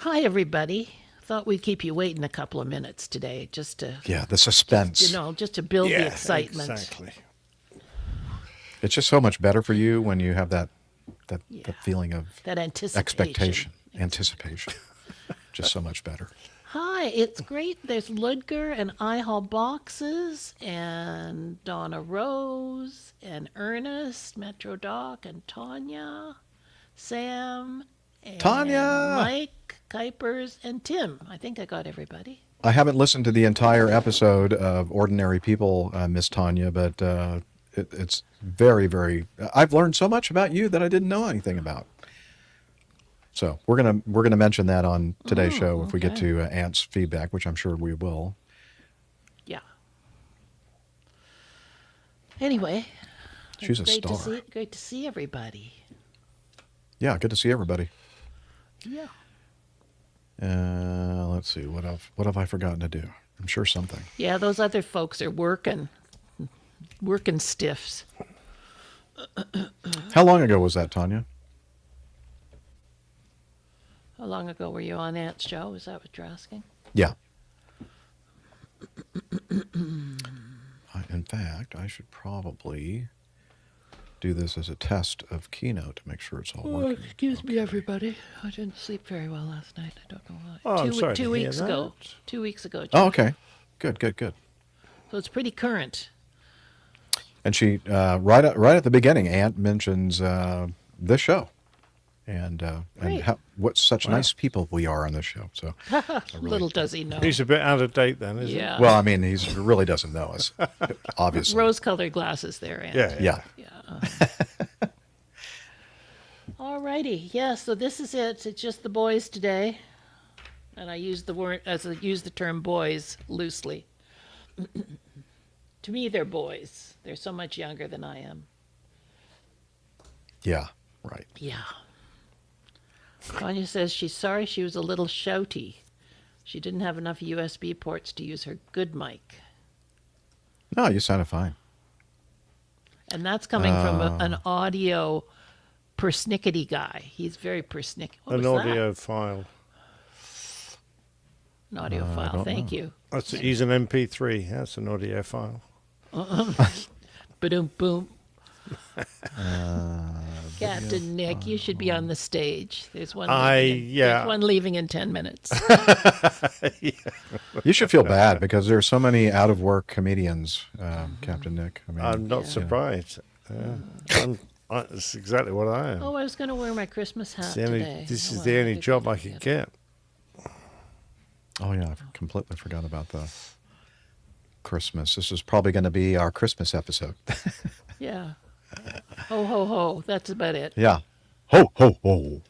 Hi, everybody. Thought we'd keep you waiting a couple of minutes today, just to the suspense. just to build the excitement. Exactly. It's just so much better for you when you have that feeling of That anticipation. expectation, anticipation. Just so much better. Hi, it's great. There's Ludger and Ihall Boxes and Donna Rose and Ernest, Metro Doc and Tanya, Sam, and Tanya! Mike, Kuipers, and Tim. I think I got everybody. I haven't listened to the entire episode of Ordinary People, Miss Tanya, but it's very, very. I've learned so much about you that I didn't know anything about. So we're gonna mention that on today's show if we get to Ant's feedback, which I'm sure we will. Yeah. Anyway, She's a great star. Great to see everybody. Yeah, good to see everybody. Yeah. Let's see what have I forgotten to do? I'm sure something. Yeah, those other folks are working stiffs. How long ago was that, Tanya? How long ago were you on Ant's show? Is that what you're asking? Yeah. In fact, I should probably do this as a test of Keynote to make sure it's all working. Excuse me, everybody. I didn't sleep very well last night. I don't know why. Oh, I'm sorry two to hear weeks ago. that. 2 weeks ago. Oh, Jeff. okay. Good. So it's pretty current. And she right at the beginning, Ant mentions this show, and Great. what such nice people we are on this show. So, Little does he know. He's a bit out of date then, isn't Yeah. well, I mean, he really doesn't know us, obviously. Rose-colored glasses there, Ant. he? Yeah. Yeah. All righty. Yeah, so this is it. It's just the boys today. And I use the term boys loosely. To me, they're boys. They're so much younger than I am. Yeah. Right. Yeah. Tanya says she's sorry she was a little shouty. She didn't have enough USB ports to use her good mic. No, you sounded fine. And that's coming from an audio persnickety guy. He's very persnickety. What An was audio file. that? An audio file. don't Thank know. you. He's an MP3. That's an audio file. Ba-doom, boom. Captain Nick, you should be on the stage. There's one. There's one leaving in 10 minutes. You should feel bad because there are so many out of work comedians, Captain Nick. I mean, I'm not surprised. That's exactly what I am. Oh, I was going to wear my Christmas hat today. This Oh, is well, the only didn't job I could get. oh yeah, I completely forgot about the Christmas. This is probably going to be our Christmas episode. Yeah. Ho, ho, ho. That's about it. Yeah. Ho, ho, ho.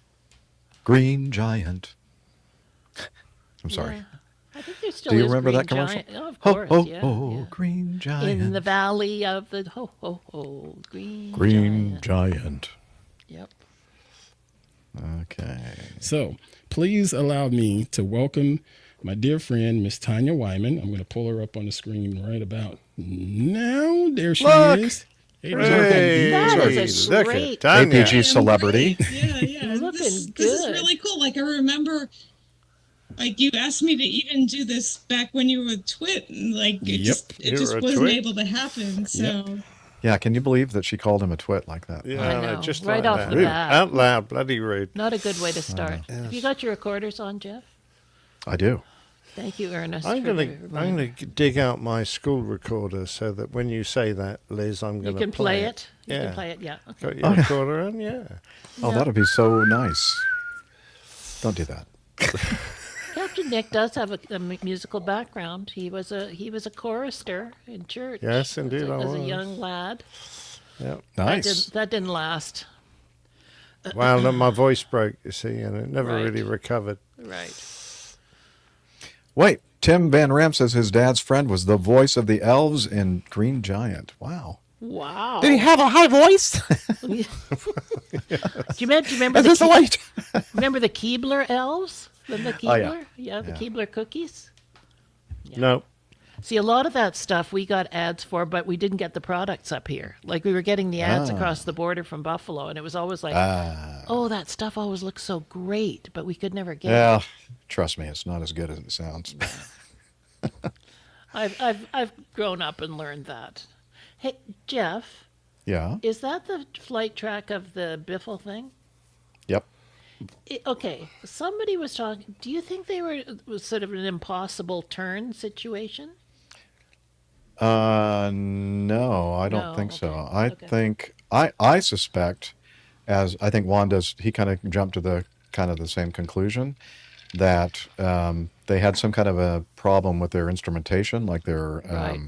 Green Giant. I'm sorry. Yeah. I think there still Do you is remember Green that commercial? Giant. Oh, of Ho, course. ho, yeah, ho, yeah. Green Giant. In the valley of the ho, ho, ho. Green Giant. Yep. Okay. So please allow me to welcome my dear friend, Miss Tanya Wyman. I'm going to pull her up on the screen right about now. There she Look. is. Hey, That Miss is a look at great- Tanya. APG celebrity. Yeah. Looking This is good. really cool. Like I remember, like you asked me to even do this back when you were with Twit, and like it Yep. just You wasn't were a Twit? able to happen. So Yeah, can you believe that she called him a twit like that? Yeah, I know. just Right like off that. the bat. Out loud, bloody rude. Not a good way to start. Have you got your recorders on, Jeff? I do. Thank you, Ernest. I'm for gonna reminding- dig out my school recorder so that when you say that, Liz, I'm You gonna can play it. it. You Yeah. can play it, yeah. Okay. Got your recorder on? Yeah. Oh, Yeah. that'd be so nice. Don't do that. Captain Nick does have a musical background. He was a chorister in church. Yes, indeed, I as a was. young lad. Yeah. Nice. That didn't last. Well, then my voice broke, you see, and it never Right. really recovered. Right. Wait, Tim Van Ram says his dad's friend was the voice of the elves in Green Giant. Wow. Wow. Did he have a high voice? Do you remember Is this a light? remember the Keebler elves? The Keebler? Oh, yeah. Yeah, the Yeah. Keebler cookies. No. See, a lot of that stuff we got ads for, but we didn't get the products up here. Like we were getting the ads across the border from Buffalo, and it was always like, oh, that stuff always looks so great, but we could never get Yeah, it. trust me, it's not as good as it sounds. I've grown up and learned that. Hey, Jeff, Yeah. is that the flight track of the Biffle thing? Yep. Okay, somebody was talking. Do you think it was sort of an impossible turn situation? No, I don't No, think so. okay, I okay. think I suspect, as I think Juan does, he kind of jumped to the kind of the same conclusion that they had some kind of a problem with their instrumentation, like their Right.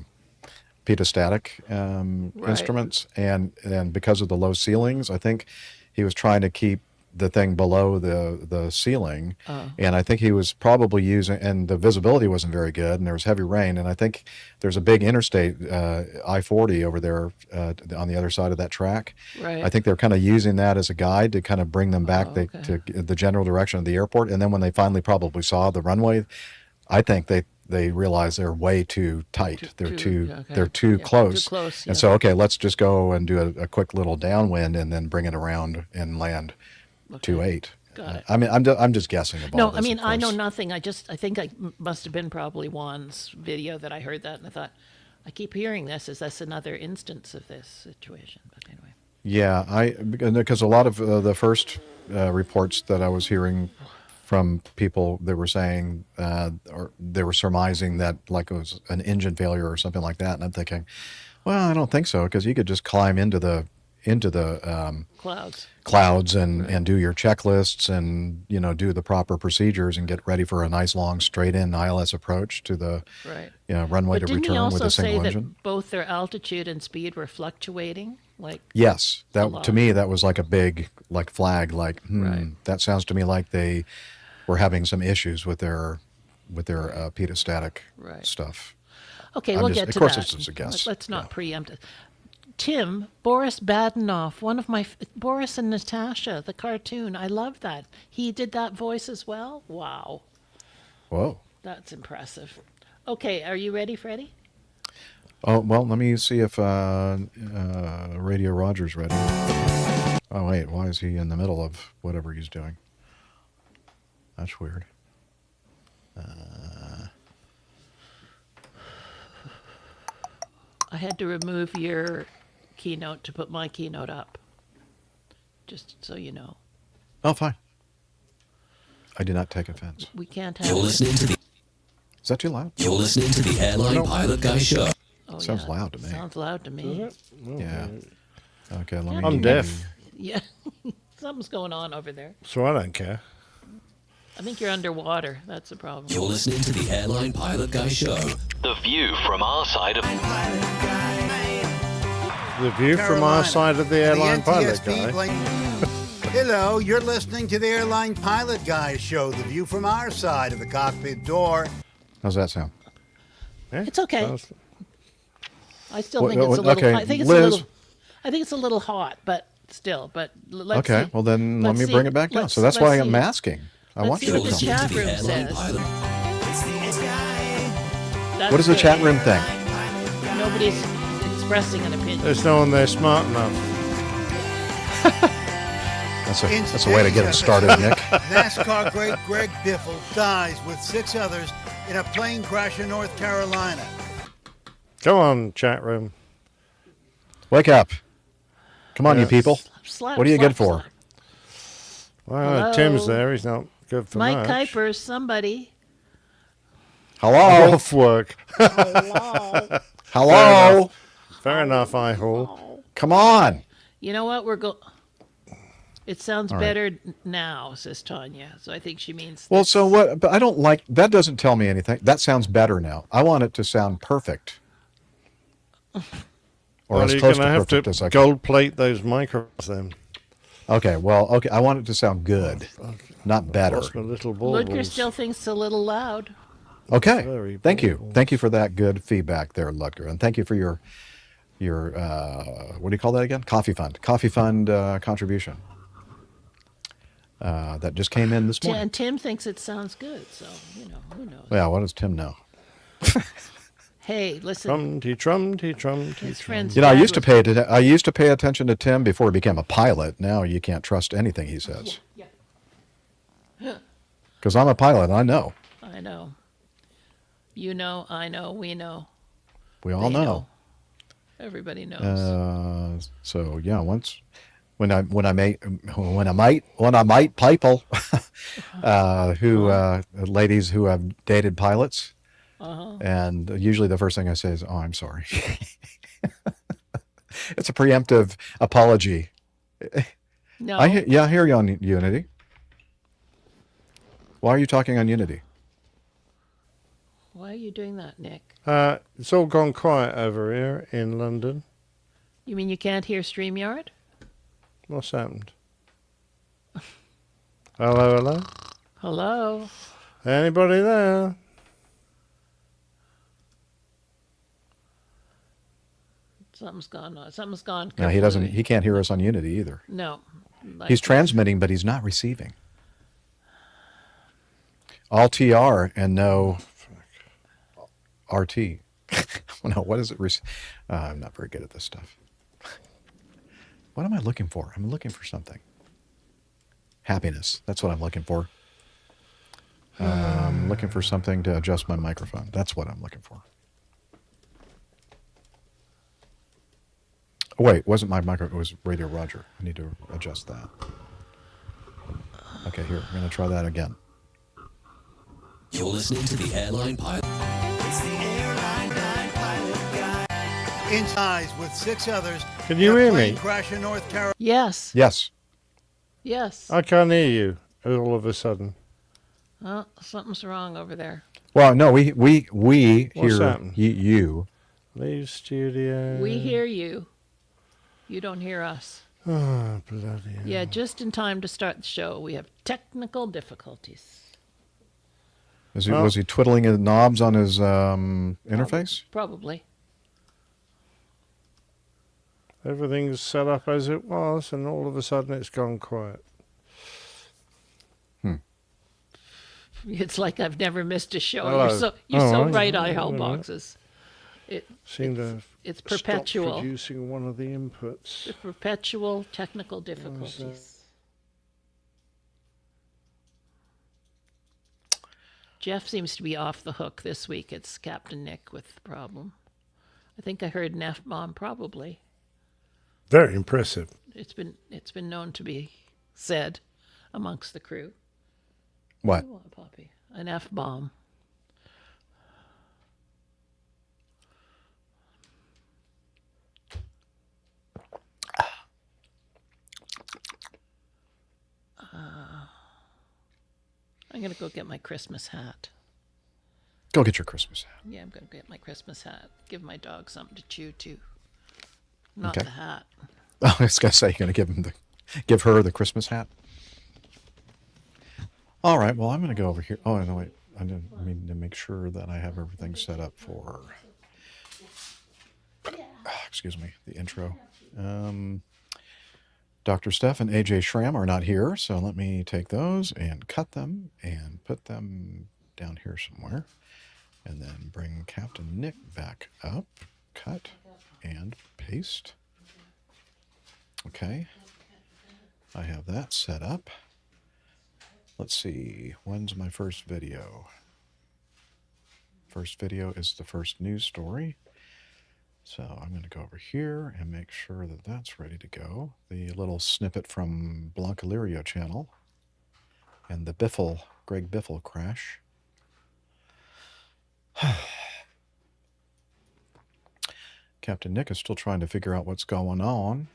piezostatic Right. instruments, and because of the low ceilings, I think he was trying to keep the thing below the ceiling, and I think he was probably using, and the visibility wasn't very good, and there was heavy rain, and I think there's a big interstate, I-40 over there on the other side of that track. Right. I think they're kind of using that as a guide to kind of bring them back okay. to the general direction of the airport, and then when they finally probably saw the runway, I think they realize they're way too tight. They're okay. they're too Yeah, close. too close, And yeah. so, okay, let's just go and do a quick little downwind and then bring it around and land 2-8. Got it. I mean, I'm just guessing about No, this, I mean, of I know course. nothing. I think I must have been probably Juan's video that I heard that, and I thought, I keep hearing this. Is this another instance of this situation? But anyway. Yeah, because a lot of the first reports that I was hearing from people, they were saying, or they were surmising that like it was an engine failure or something like that, and I'm thinking, well, I don't think so, because you could just climb into the Clouds. clouds and do your checklists and do the proper procedures and get ready for a nice long straight in ILS approach to the Right. runway But to didn't he return also with a say single that engine. both their altitude and speed were fluctuating? Like, Yes, that lot. to me that was like a big like flag. Like, Right. that sounds to me like they were having some issues with their piezostatic Right. stuff. okay, I'm we'll just- get of to course that. it's just a guess. Let's not Yeah. preempt it. Tim, Boris Badenoff, one of my Boris and Natasha, the cartoon. I love that. He did that voice as well. Wow, Whoa. that's impressive. Okay, are you ready, Freddie? Oh well, let me see if Radio Roger's ready. Oh wait, why is he in the middle of whatever he's doing? That's weird. I had to remove your keynote to put my keynote up. Just so you know, Oh, fine. I do not take offense. we can't You're have. listening to the Is that too loud? You're listening to the Airline Pilot Guy Show. Oh, Sounds yeah, loud to me. Sounds loud to me. Yeah. Okay, let me. I'm deaf, Yeah, something's going on over there. so I don't care. I think you're underwater. That's the problem. You're listening to the Airline Pilot Guy Show. The view from our side of The view from our Carolina, side of the airline pilot guy. Hello, you're listening to the Airline Pilot Guy Show, the view from our side of the cockpit door. How's that sound? It's okay. Sounds- I still What- think it's a what- little. okay, I think it's Liz. a little. I think it's a little hot, but still. But let's Okay, see. well then let Let's me see. bring it back down. Let's- So that's let's why see. I'm asking. I Let's want see you You're what to the tell me. listening to chat the room Airline says. Pilot. That's What does the good. chat room think? Nobody's expressing an opinion. There's no one there smart enough. That's a way to get it started, Nick. NASCAR great Greg Biffle dies with 6 others in a plane crash in North Carolina. Come on, chat room. Wake up. Come on, you Yes. people. Slap, What are you slap, good for? slap. Well, Hello? Tim's there. He's not good for Mike much. Kuipers, somebody. Hello? Off work. Hello? Fair enough, I haul. Come on. You know what? It sounds All right. better now, says Tanya. So I think she means. Well, so what? But I don't like that. Doesn't tell me anything. That sounds better now. I want it to sound perfect, or Well, as you're close going to to have perfect to as I can. gold plate those microphones then. Okay. Well, okay. I want it to sound good, not better. Lost my little Ludger baubles. still thinks it's a little loud. Okay. Very Thank you. bold. Thank you for that good feedback there, Ludger, and thank you for your what do you call that again? Coffee fund contribution. That just came in this morning. And Tim thinks it sounds good. So who knows? Yeah. What does Tim know? Hey, listen. Trumty. His friends. You know, I Dad used to was- pay attention to Tim before he became a pilot. Now you can't trust anything he says. Yeah. Because I'm a pilot, I know. I know. You know, I know, we know. We all They know. Everybody knows. So yeah, once when I might people ladies who have dated pilots, and usually the first thing I say is, "Oh, I'm sorry." It's a preemptive apology. No. I hear you on Unity. Why are you talking on Unity? Why are you doing that, Nick? It's all gone quiet over here in London. You mean you can't hear StreamYard? What's happened? Hello? Hello? Anybody there? Something's gone on. Something's gone. No, he doesn't. completely. He can't hear us on Unity either. No. Like- He's transmitting, but he's not receiving. All TR and no RT. No, what is it? I'm not very good at this stuff. What am I looking for? I'm looking for something. Happiness. That's what I'm looking for. I'm looking for something to adjust my microphone. That's what I'm looking for. Oh, wait, it wasn't my microphone. It was Radio Roger. I need to adjust that. Okay, here. I'm going to try that again. You're listening to the Airline Pilot. In ties with 6 others. Can you hear plane me? Crash in North Carolina. Yes. Yes. Yes. I can't hear you all of a sudden. Oh, something's wrong over there. Well, no, we What's hear happened? you. Leave studio. We hear you. You don't hear us. Oh, bloody hell. Yeah, just in time to start the show. We have technical difficulties. Was he twiddling his knobs on his interface? Probably. Everything's set up as it was, and all of a sudden it's gone quiet. It's like I've never missed a show. Hello. You're so Oh, right, I I know. boxes. Seem to have It's stopped perpetual. producing one of the inputs. Perpetual technical difficulties. Jeff seems to be off the hook this week. It's Captain Nick with the problem. I think I heard an F-bomb probably. Very impressive. It's been known to be said amongst the crew. What? You want, Poppy? An F-bomb. I'm going to go get my Christmas hat. Go get your Christmas hat. Yeah, I'm going to get my Christmas hat. Give my dog something to chew to. Not Okay. the hat. Oh, I was going to say, you're going to give her the Christmas hat? All right, well, I'm going to go over here. Oh, no, wait. I need to make sure that I have everything set up for, excuse me, the intro. Dr. Steph and AJ Schramm are not here, so let me take those and cut them and put them down here somewhere. And then bring Captain Nick back up. Cut and paste. Okay. I have that set up. Let's see. When's my first video? First video is the first news story. So I'm going to go over here and make sure that that's ready to go. The little snippet from Blancalirio channel and the Greg Biffle crash. Captain Nick is still trying to figure out what's going on.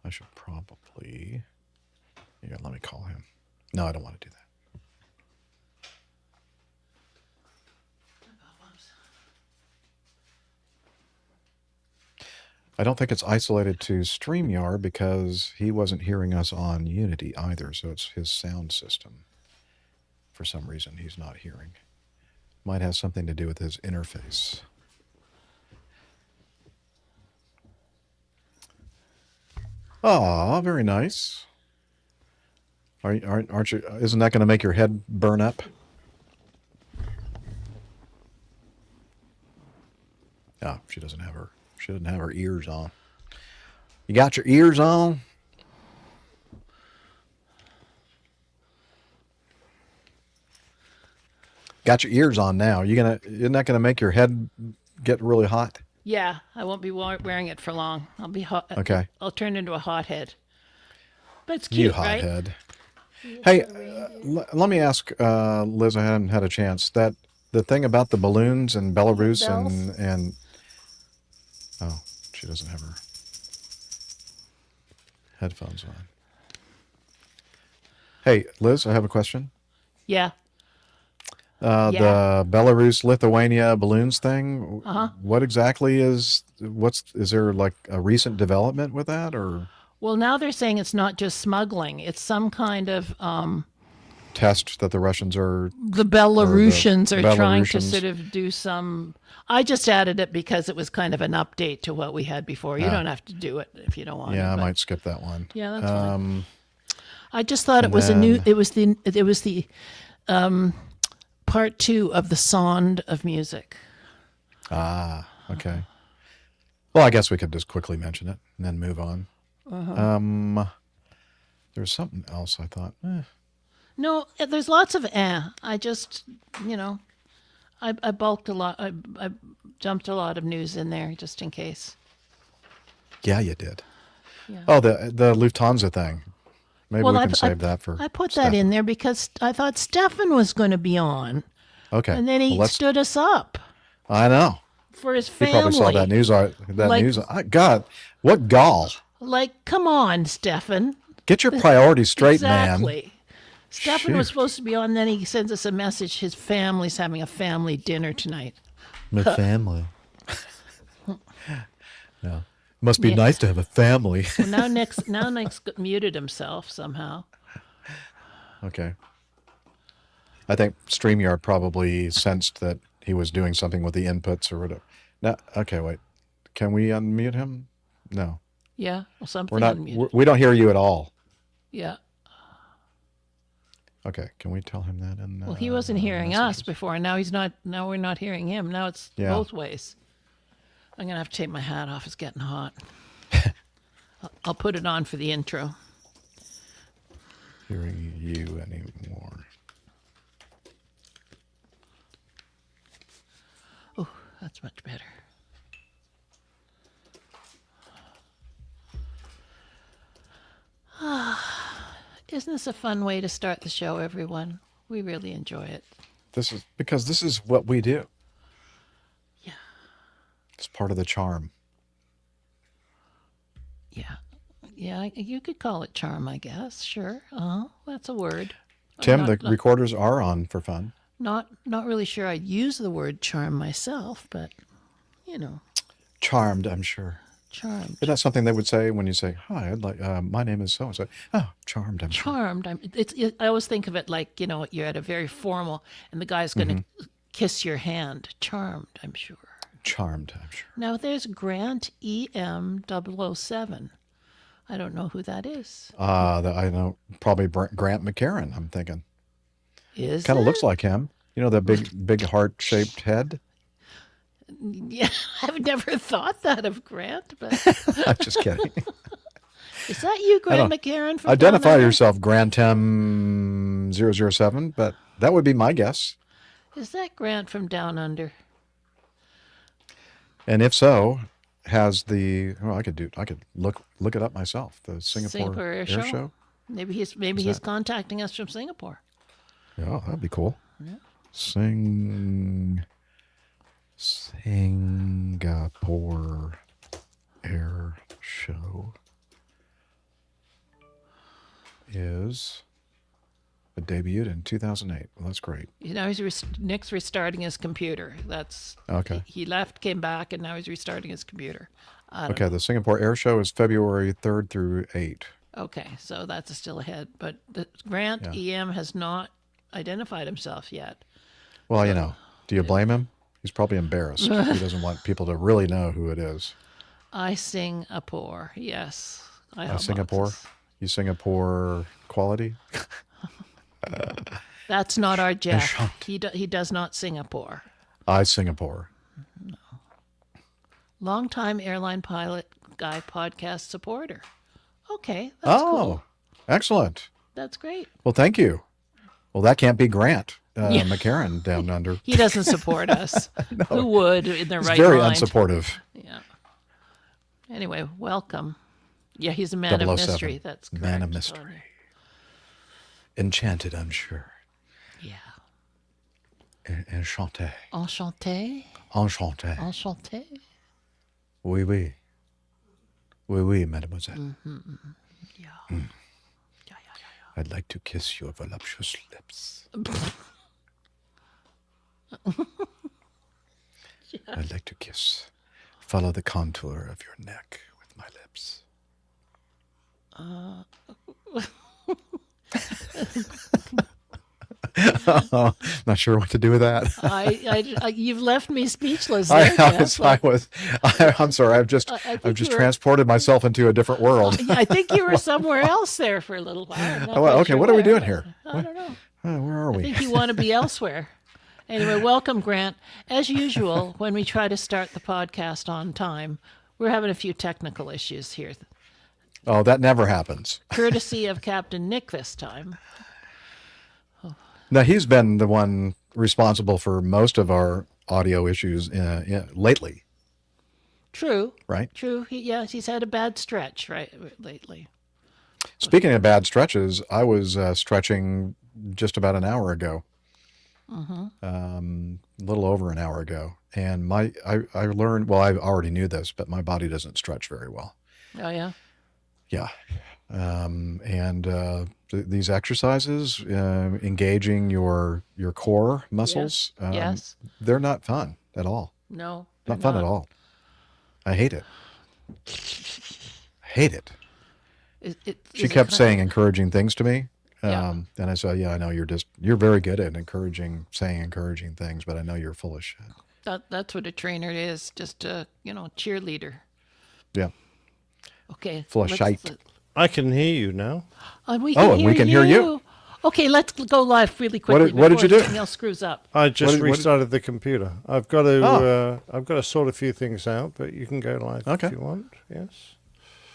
I should probably... Yeah, let me call him. No, I don't want to do that. I don't think it's isolated to StreamYard because he wasn't hearing us on Unity either, so it's his sound system. For some reason, he's not hearing. Might have something to do with his interface. Ah, very nice. Aren't you? Isn't that going to make your head burn up? Oh, she doesn't have her ears on. You got your ears on? Got your ears on now. Isn't that gonna make your head get really hot? Yeah, I won't be wearing it for long. I'll be hot. Okay. I'll turn into a hothead. But it's You cute, right? hothead. Hey, let me ask Liz. I hadn't had a chance. The thing about the balloons and Belarus Bells? and oh, she doesn't have her headphones on. Hey, Liz, I have a question. Yeah. The Belarus Lithuania balloons thing. What exactly is there like a recent development with that, or Well, now they're saying it's not just smuggling. It's some kind of test that the Russians are? the Belarusians are trying to Belarusians. sort of do some. I just added it because it was kind of an update to what we had before. You don't have to do it if you don't want Yeah, to. I but- might skip that one. Yeah, that's fine. Um, I just thought it and was a new. then- It was the part 2 of the Sound of Music. okay. Well, I guess we could just quickly mention it and then move on. There's something else I thought. No, there's lots of I just, I bulked a lot. I jumped a lot of news in there just in case. Yeah, you did. Yeah. Oh, the Lufthansa thing. Maybe we I can save that for. I put Stefan. that in there because I thought Stefan was going to be on, Okay. and then he Well, let's- stood us up I know. for his He family. probably saw that news. God, what gall! Like, come on, Stefan. Get your priorities straight, man. Exactly. Stefan was Shoot. supposed to be on. Then he sends us a message. His family's having a family dinner tonight. My family. Yeah. Must be Yeah. nice to have a family. Well, now Nick's muted himself somehow. Okay. I think StreamYard probably sensed that he was doing something with the inputs or whatever. No, okay, wait. Can we unmute him? No. Yeah, well, something We're not. unmuted. We don't hear you at all. Yeah. Okay, can we tell him that? And Well, he wasn't hearing us before, and now he's not. Now we're not hearing him. Now it's Yeah. both ways. I'm gonna have to take my hat off. It's getting hot. I'll put it on for the intro. hearing you anymore. Oh, that's much better. Isn't this a fun way to start the show, everyone? We really enjoy it. This is what we do. Yeah. It's part of the charm. Yeah. Yeah, you could call it charm, I guess. Sure. That's a word. Tim, not- the recorders are on for fun. Not really sure I'd use the word charm myself, but Charmed, I'm sure. charmed. Isn't that something they would say when you say, "Hi, I'd like my name is so and so." Oh, charmed, I'm sure. Charmed. I always think of it like, you're at a very formal and the guy's going to kiss your hand. Charmed, I'm sure. Charmed, I'm sure. Now there's Grant EM007. I don't know who that is. I know, probably Grant McCarran, I'm thinking. Is Kind of it? looks like him. You know, the big heart-shaped head? Yeah, I've never thought that of Grant, but I'm just kidding. is that you, Grant don't- McCarran? From Identify Down Under? yourself, Grantem 007, but that would be my guess. Is that Grant from Down Under? And if so, has the I could look it up myself. The Singapore Air Show? Maybe he's contacting us from Singapore. Yeah, that'd be cool. Yeah. Singapore Air Show it debuted in 2008. Well, that's great. Nick's restarting his computer. That's Okay. He left, came back, and now he's restarting his computer. I don't Okay, the Singapore Air Show is February 3rd through 8th. Okay, so that's still ahead. But Grant EM has not identified himself yet. Well, do you blame him? He's probably embarrassed. He doesn't want people to really know who it is. I Singapore, yes. I Singapore? You Singapore quality? That's not our Jeff. Enchanté. He does not Singapore. I Singapore. Longtime airline pilot guy podcast supporter. Okay, that's cool. Excellent. That's great. Well, thank you. Well, that can't be Grant McCarran down under. He doesn't support us. Who would in their He's right very mind? unsupportive. Yeah. Anyway, welcome. Yeah, he's a man of 007. mystery. That's correct. Man of mystery. Enchanted, I'm sure. Yeah. Enchanté. Enchanté. Enchanté. Enchanté. Oui, oui. Oui, oui, mademoiselle. Yeah. Yeah. I'd like to kiss your voluptuous lips. I'd like to follow the contour of your neck with my lips. Not sure what to do with that. You've left me speechless. There, Jeff. I'm sorry. I've just transported myself into a different world. I think you were somewhere else there for a little while. I'm not Oh, well, quite okay, sure what are we where, doing but here? I don't know. Where are I we? think you want to be elsewhere. Anyway, welcome, Grant. As usual, when we try to start the podcast on time, we're having a few technical issues here. Oh, that never happens. Courtesy of Captain Nick this time. Now, he's been the one responsible for most of our audio issues lately, True. right? True. He's had a bad stretch lately. Speaking of bad stretches, I was stretching just about an hour ago, a little over an hour ago, and I learned. Well, I already knew this, but my body doesn't stretch very well. Oh yeah. Yeah, these exercises, engaging your core muscles, Yes. they're not fun at all. No. Not fun at all. I hate it. Hate it. She kept saying encouraging things to me. And I said, yeah, I know you're very good at saying encouraging things, but I know you're full of shit. That's what a trainer is, just a cheerleader. Yeah. Okay. Full of shite. I can hear you now. And we we can hear you. Okay, let's go live really quickly. What did you do? Something else screws up. I just What- restarted the computer. I've got to sort a few things out, but you can go live if you want. Yes.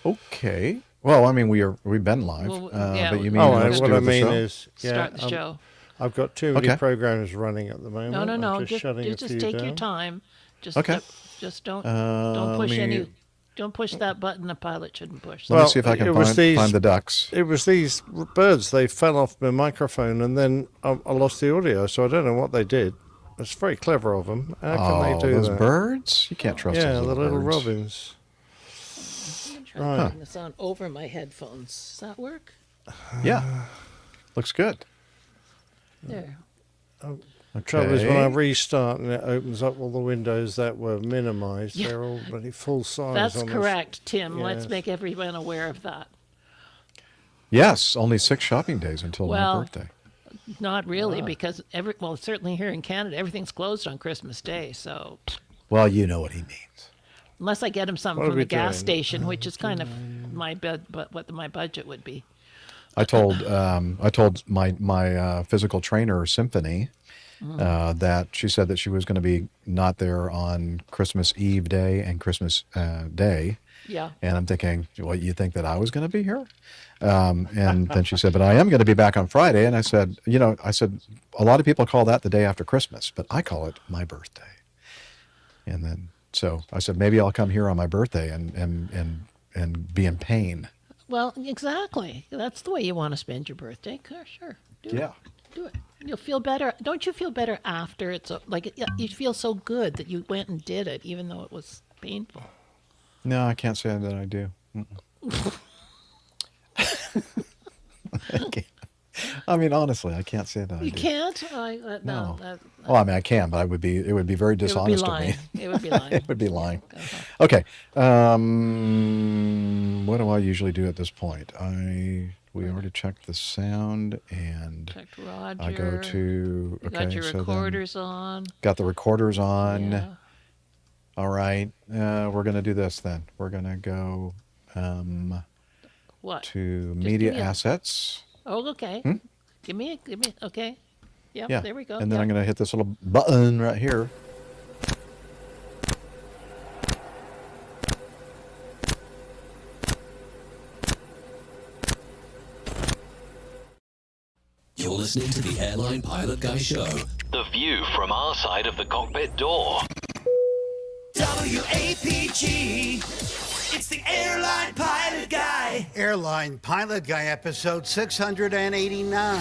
Okay. Well, I mean, we've been live, Well, yeah, but you mean Oh, let's what do I the mean show? is, Start the show. I've got too many Okay. programs running at the moment. No. I'm just shutting a Just few take down. your time. Just Okay. Just don't push let me- any. Don't push that button. The pilot shouldn't push. Let me Well, see if I can it was find the ducks. It was these birds. They fell off my microphone, and then I lost the audio. So I don't know what they did. It's very clever of them. How can they do those that? birds? You can't trust Yeah, those the little birds. robins. I'm trying to turn this on over my headphones. Does that work? Yeah. Looks good. There. The trouble is when I Okay. restart and it opens up all the windows that were minimized, Yeah. they're all bloody full size. That's on this. correct, Tim. Let's Yes. make everyone aware of that. Yes, only 6 shopping days until Well, my birthday. Not really, because certainly here in Canada, everything's closed on Christmas Day. So Well, you know what he means. unless I get him something What are from we the gas doing? station, which is kind of what my budget would be. I told my physical trainer Symphony that she said that she was going to be not there on Christmas Eve day and Christmas Day, Yeah. and I'm thinking, what, you think that I was going to be here? And then she said, but I am going to be back on Friday. And I said, a lot of people call that the day after Christmas, but I call it my birthday. And then so I said, maybe I'll come here on my birthday and be in pain. Well, exactly. That's the way you want to spend your birthday. Sure. Do Yeah. it. Do it. You'll feel better. Don't you feel better after? You feel so good that you went and did it, even though it was painful. No, I can't say that I do. I mean, honestly, I can't say that I You do. can't? No. No. Well, I mean, I can, but it would be very It would be dishonest of lying. me. It would be lying. It would be lying. Uh-huh. Okay. What do I usually do at this point? We already checked the sound, and Checked Roger. I go to You okay. got your so then recorders on. got the recorders on. Yeah. All right. We're gonna do this then. We're gonna go. What? to Just media give me a- assets. Oh, okay. Give me. Okay. Yep, Yeah. there we go. And then Yep. I'm going to hit this little button right here. You're listening to the Airline Pilot Guy Show. The view from our side of the cockpit door. WAPG. It's the Airline Pilot Guy. Airline Pilot Guy episode 689. Yeah,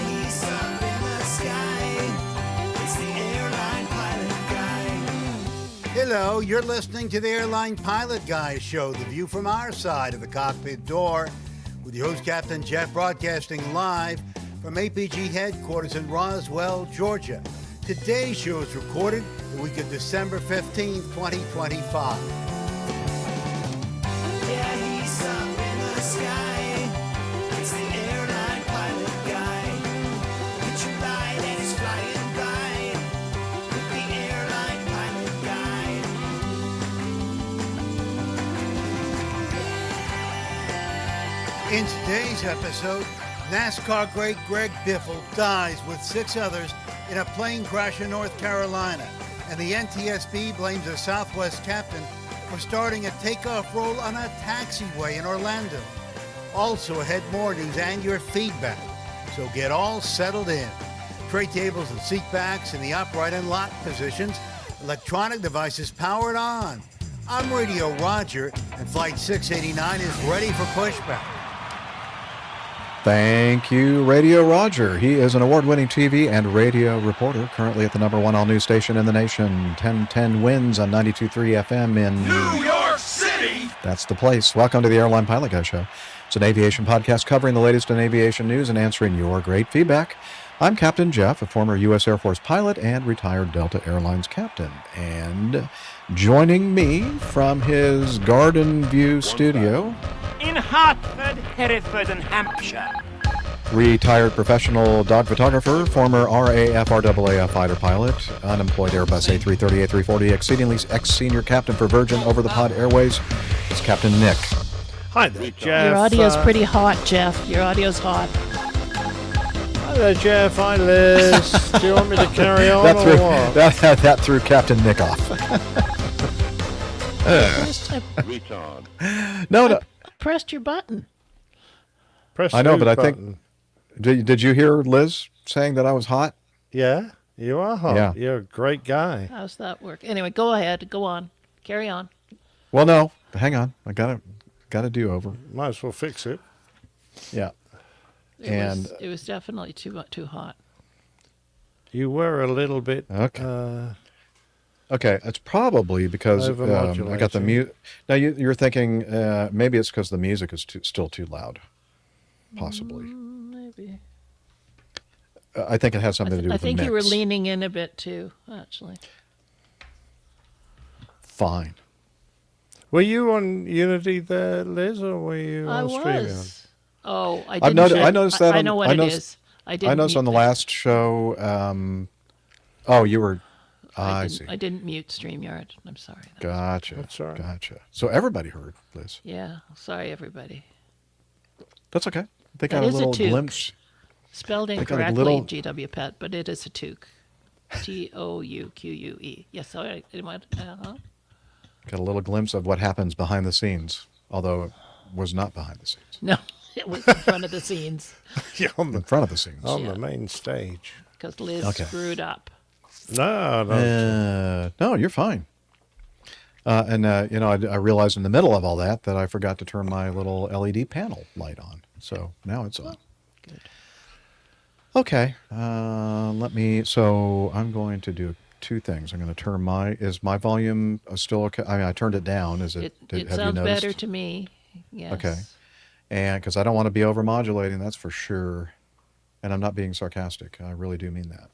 he's up in the sky. It's the Airline Pilot Guy. Hello, you're listening to the Airline Pilot Guy show, the view from our side of the cockpit door, with your host, Captain Jeff, broadcasting live from APG headquarters in Roswell, Georgia. Today's show is recorded the week of December 15th, 2025. Yeah, he's up in the sky. It's the Airline Pilot Guy. Get your ride and he's flying by. With the Airline Pilot Guy. In today's episode, NASCAR great Greg Biffle dies with 6 others in a plane crash in North Carolina, and the NTSB blames a Southwest captain for starting a takeoff roll on a taxiway in Orlando. Also ahead, more news and your feedback. So get all settled in. Tray tables and seat backs in the upright and lock positions. Electronic devices powered on. I'm Radio Roger, and Flight 689 is ready for pushback. Thank you, Radio Roger. He is an award-winning TV and radio reporter, currently at the #1 all-news station in the nation, 1010 Wins on 92.3 FM in New York City! That's the place. Welcome to the Airline Pilot Guy Show. It's an aviation podcast covering the latest in aviation news and answering your great feedback. I'm Captain Jeff, a former U.S. Air Force pilot and retired Delta Airlines captain. And joining me from his Garden View studio, in Hartford, Hereford, and Hampshire. retired professional dog photographer, former RAF RAAF fighter pilot, unemployed Airbus A330, A340, exceedingly ex-senior captain for Virgin Over-the-Pod Airways. It's Captain Nick. Hi there, Jeff. Your audio's pretty hot, Jeff. Your audio's hot. Hi there, Jeff. Hi, Liz. Do you want me to carry on That or threw, what? that threw Captain Nick off. No. Pressed your button. Press I know, the but I button. think... Did you hear Liz saying that I was hot? Yeah, you are hot. Yeah. You're a great guy. How's that work? Anyway, go ahead. Go on. Carry on. Well, no. Hang on. I got a do-over. Might as well fix it. Yeah. It was definitely too hot. You were a little bit... Okay. Okay, it's probably because I got the Overmodulating. mute. Now you're thinking maybe it's because the music is still too loud. Possibly. Maybe. I think it has something to do I with the think mix. you were leaning in a bit too, actually. Fine. Were you on Unity there, Liz, or were you I on StreamYard? was. Oh, I I've didn't. noticed. I noticed that. I know what I it noticed, is. I didn't. I noticed mute on the that. last show. Oh, you were. I see. I didn't mute StreamYard. I'm sorry. Gotcha. That's all right. Gotcha. So everybody heard, Liz. Yeah. Sorry, everybody. That's okay. They That got a is a little toque. glimpse. Spelled got a incorrectly, little- GW Pet, but it is a toque. TOUQUE. Yes, sorry. Uh-huh. Got a little glimpse of what happens behind the scenes, although it was not behind the scenes. No, it was in front of the scenes Yeah, on In front of the scenes. on Yeah. the main stage. because Liz Okay. screwed up. No. No, you're fine. I realized in the middle of all that I forgot to turn my little LED panel light on. So now it's on. Good. Okay. So I'm going to do two things. I'm going to turn is my volume still okay? I mean, I turned it down. Is it? It have sounds you noticed? better to me. Yes. Okay. And because I don't want to be overmodulating, that's for sure. And I'm not being sarcastic. I really do mean that.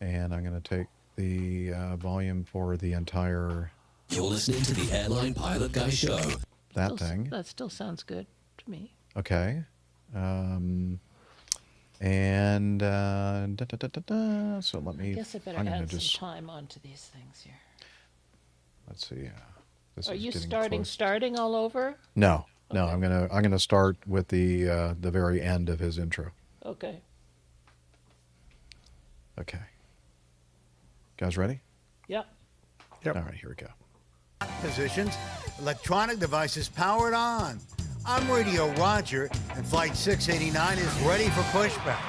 And I'm going to take the volume for the entire You're listening to the Airline Pilot Guy Show. thing. That still sounds good to me. Okay. So let me. I guess I better I'm gonna add just. some time onto these things here. Let's see. This Are is you getting starting close. starting all over? No, No, Okay. I'm gonna start with the very end of his intro. Okay. Okay. Guys ready? Yep. Yep. All right, here we go. Positions, electronic devices powered on. I'm Radio Roger, and Flight 689 is ready for pushback.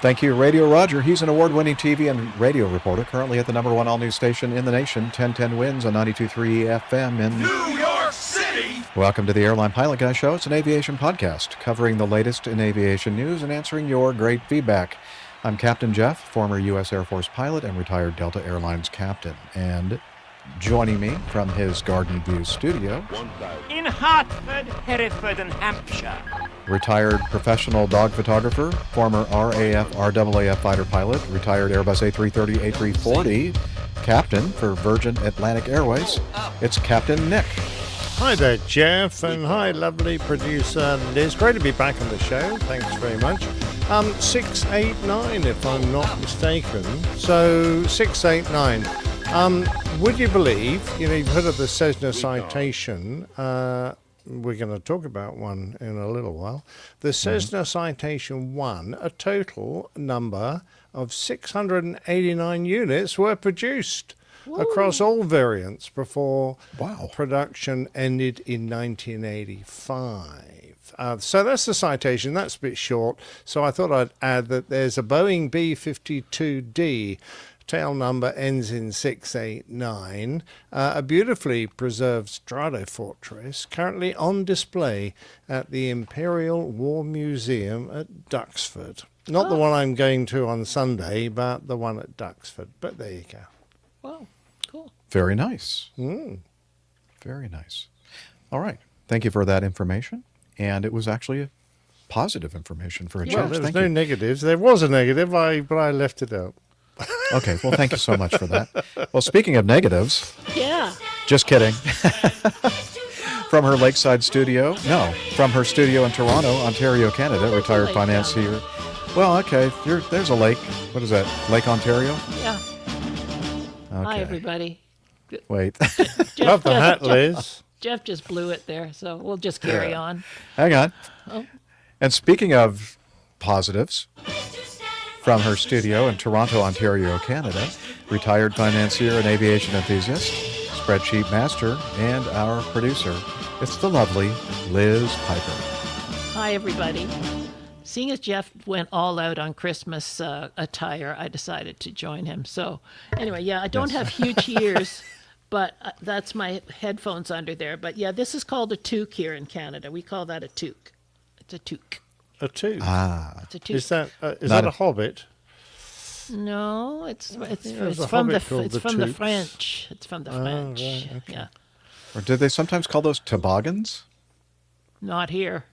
Thank you, Radio Roger. He's an award-winning TV and radio reporter, currently at the #1 all-news station in the nation, 1010 Wins on 92.3 FM in New York City! Welcome to the Airline Pilot Guy Show. It's an aviation podcast covering the latest in aviation news and answering your great feedback. I'm Captain Jeff, former U.S. Air Force pilot and retired Delta Airlines captain. And joining me from his Garden View studio, In Hartford, Hereford, and Hampshire. retired professional dog photographer, former RAF, RAAF fighter pilot, retired Airbus A330, A340 captain for Virgin Atlantic Airways. It's Captain Nick. Hi there, Jeff, and hi, lovely producer Liz. Great to be back on the show. Thanks very much. 689, if I'm not mistaken. So 689. Would you believe? You've heard of the Cessna citation. We're going to talk about one in a little while. The Cessna Citation 1, a total number of 689 units were produced across all variants before production ended in 1985. So that's the citation. That's a bit short. So I thought I'd add that there's a Boeing B-52D. Tail number ends in 689. A beautifully preserved Stratofortress currently on display at the Imperial War Museum at Duxford. Not the one I'm going to on Sunday, but the one at Duxford. But there you go. Wow. Cool. Very nice. Very nice. All right. Thank you for that information. And it was actually a positive information for a change. Well, there was Thank no you. negatives. There was a negative, but I left it out. Okay. Well, thank you so much for that. Well, speaking of negatives, Yeah. just kidding. From her lakeside studio, from her studio in Toronto, Ontario, Canada, retired lake financier. Well, okay, there's a lake. What is that? Lake Ontario? Yeah. Okay. Hi, everybody. Wait. Love the hat, Liz. Jeff just blew it there, so we'll just carry on. Hang on. Oh. And speaking of positives, from her studio in Toronto, Ontario, Canada, retired financier and aviation enthusiast, spreadsheet master, and our producer, it's the lovely Liz Piper. Hi, everybody. Seeing as Jeff went all out on Christmas attire, I decided to join him. So, anyway, yeah, I don't have huge ears, but that's my headphones under there. But yeah, this is called a toque here in Canada. We call that a toque. It's a toque. A two. It's a toque. Is that Not a a- hobbit? No, it's there's a from the hobbit called it's the from the toques. French. It's from the French. right, okay. Yeah, Or did they sometimes call those toboggans? not here.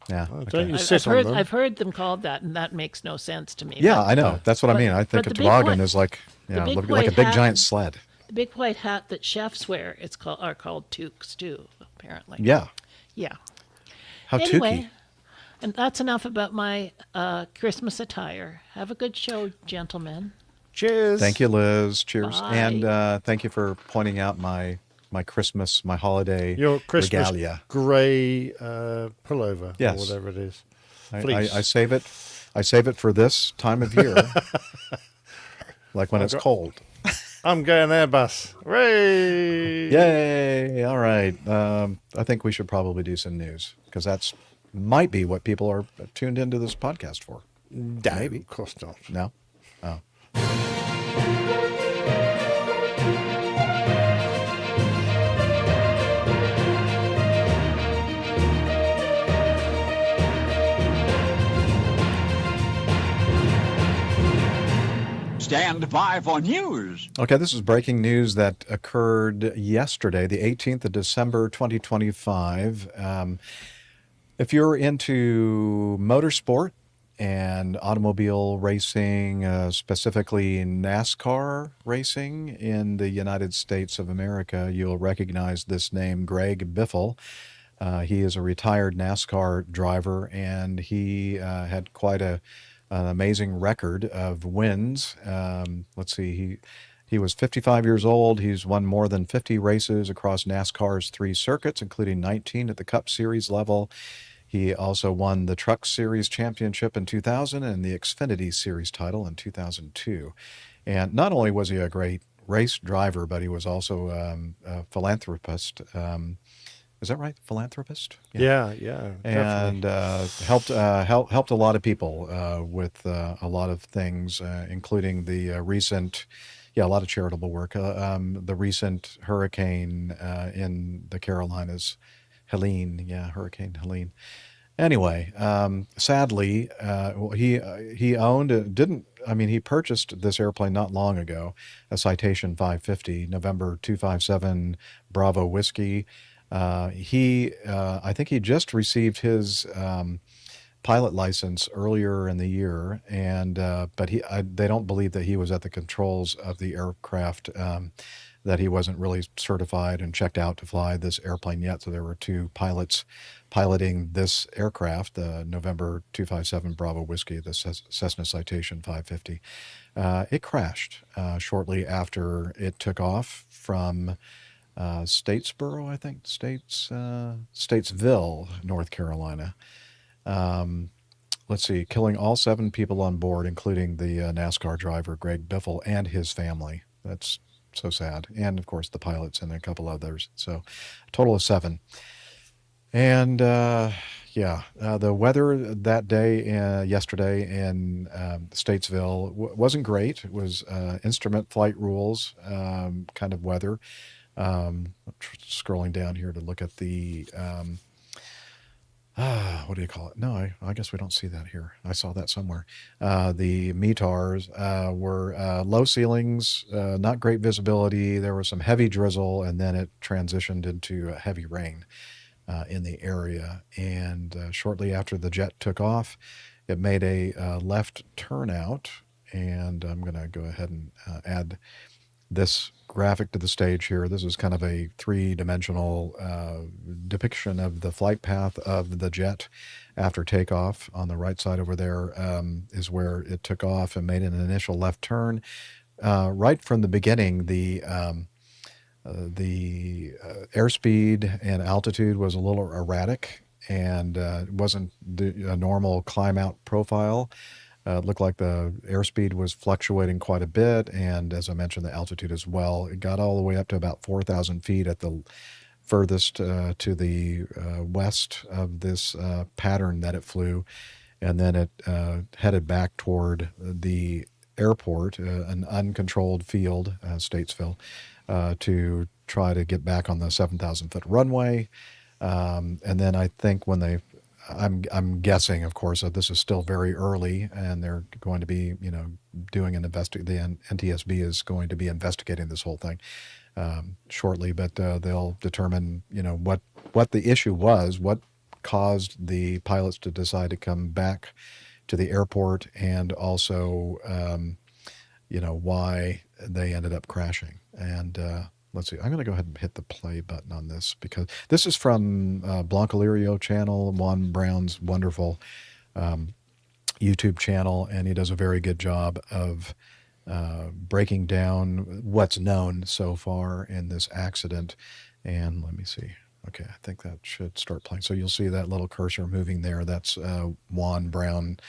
Yeah. Don't you I've sit on heard them? I've heard them called that, and that makes no sense to me. Yeah, But I know. That's what I but- mean. I think but a the big toboggan white- is like, the big like a white big hat- giant sled. the big white hat that chefs wear are called toques too, apparently. Yeah. Yeah. How Anyway, toothy. and that's enough about my Christmas attire. Have a good show, gentlemen. Cheers. Thank you, Liz. Cheers. Bye. And thank you for pointing out my Christmas, my holiday Your Christmas regalia. grey pullover Yes. or whatever it is. I Fleece. save it. I save it for this time of year, like when it's cold. I'm going Airbus. Hooray! Yay! All right. I think we should probably do some news because that's might be what people are tuned into this podcast for. Maybe. Of course not. No. Oh. Stand by for news. Okay, this is breaking news that occurred yesterday, the 18th of December, 2025. If you're into motorsport and automobile racing, specifically NASCAR racing in the United States of America, you'll recognize this name, Greg Biffle. He is a retired NASCAR driver, and he had quite an amazing record of wins. Let's see, He was 55 years old. He's won more than 50 races across NASCAR's 3 circuits, including 19 at the Cup Series level. He also won the Truck Series championship in 2000 and the Xfinity Series title in 2002. And not only was he a great race driver, but he was also a philanthropist. Is that right? Philanthropist? Yeah, And definitely. helped a lot of people with a lot of things, including the recent, a lot of charitable work. The recent hurricane in the Carolinas, Hurricane Helene. Anyway, sadly, he owned didn't. I mean, he purchased this airplane not long ago, a Citation 550, November 257 Bravo Whiskey. I think he just received his pilot license earlier in the year, and but they don't believe that he was at the controls of the aircraft, that he wasn't really certified and checked out to fly this airplane yet. So there were 2 pilots piloting this aircraft, the November 257 Bravo Whiskey, the Cessna Citation 550. It crashed shortly after it took off from Statesboro, I think, Statesville, North Carolina. Let's see, killing all 7 people on board, including the NASCAR driver, Greg Biffle, and his family. That's so sad. And, of course, the pilots and a couple others. So a total of 7. And, the weather that day, yesterday in Statesville wasn't great. It was instrument flight rules kind of weather. Scrolling down here to look at the what do you call it? No, I guess we don't see that here. I saw that somewhere. The METARs were low ceilings, not great visibility. There was some heavy drizzle, and then it transitioned into heavy rain in the area. And shortly after the jet took off, it made a left turnout. And I'm going to go ahead and add this graphic to the stage here. This is kind of a 3-dimensional depiction of the flight path of the jet after takeoff. On the right side over there is where it took off and made an initial left turn. Right from the beginning, the airspeed and altitude was a little erratic, and it wasn't a normal climb out profile. It looked like the airspeed was fluctuating quite a bit, and as I mentioned, the altitude as well. It got all the way up to about 4,000 feet at the furthest to the west of this pattern that it flew, and then it headed back toward the airport, an uncontrolled field, Statesville, to try to get back on the 7,000-foot runway. And then I think when I'm guessing, of course, that this is still very early, and they're going to be, doing an the NTSB is going to be investigating this whole thing shortly, but they'll determine, what the issue was, what caused the pilots to decide to come back to the airport, and also, why they ended up crashing. And let's see, I'm going to go ahead and hit the play button on this, because this is from Blanca Lirio channel, Juan Brown's wonderful YouTube channel, and he does a very good job of breaking down what's known so far in this accident. And let me see. Okay, I think that should start playing. So you'll see that little cursor moving there. That's Juan Brown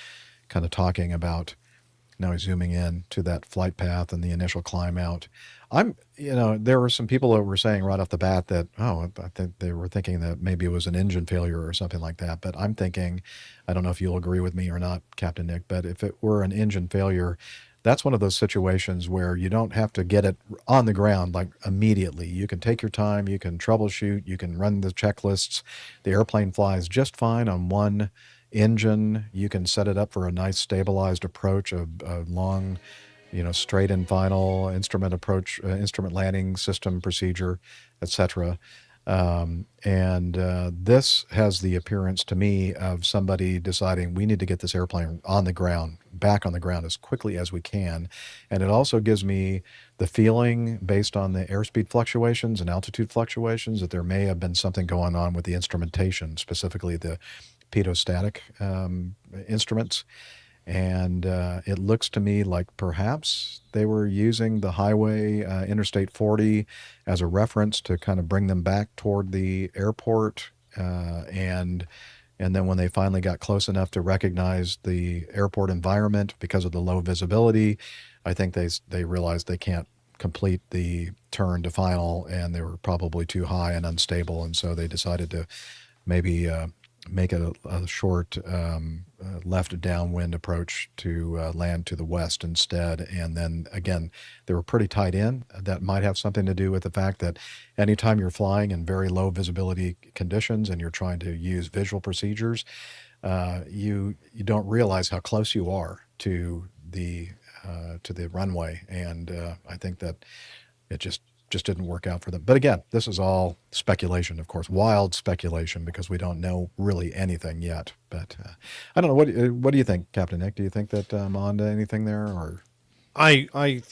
kind of talking about, now he's zooming in to that flight path and the initial climb out. There were some people that were saying right off the bat that, I think they were thinking that maybe it was an engine failure or something like that. But I'm thinking, I don't know if you'll agree with me or not, Captain Nick, but if it were an engine failure, that's one of those situations where you don't have to get it on the ground like immediately. You can take your time, you can troubleshoot, you can run the checklists. The airplane flies just fine on one engine. You can set it up for a nice stabilized approach, a long, straight and final instrument approach, instrument landing system procedure, etc. This has the appearance to me of somebody deciding we need to get this airplane on the ground, back on the ground as quickly as we can. And it also gives me the feeling, based on the airspeed fluctuations and altitude fluctuations, that there may have been something going on with the instrumentation, specifically the pedostatic instruments. And it looks to me like perhaps they were using the highway, Interstate 40, as a reference to kind of bring them back toward the airport. And then when they finally got close enough to recognize the airport environment because of the low visibility, I think they realized they can't complete the turn to final, and they were probably too high and unstable, and so they decided to maybe make a short left downwind approach to land to the west instead. And then again, they were pretty tight in. That might have something to do with the fact that anytime you're flying in very low visibility conditions and you're trying to use visual procedures, you don't realize how close you are to the runway. And I think that it just didn't work out for them. But again, this is all speculation, of course, wild speculation, because we don't know really anything yet. But I don't know. What do you think, Captain Nick? Do you think that I'm on to anything there? Or I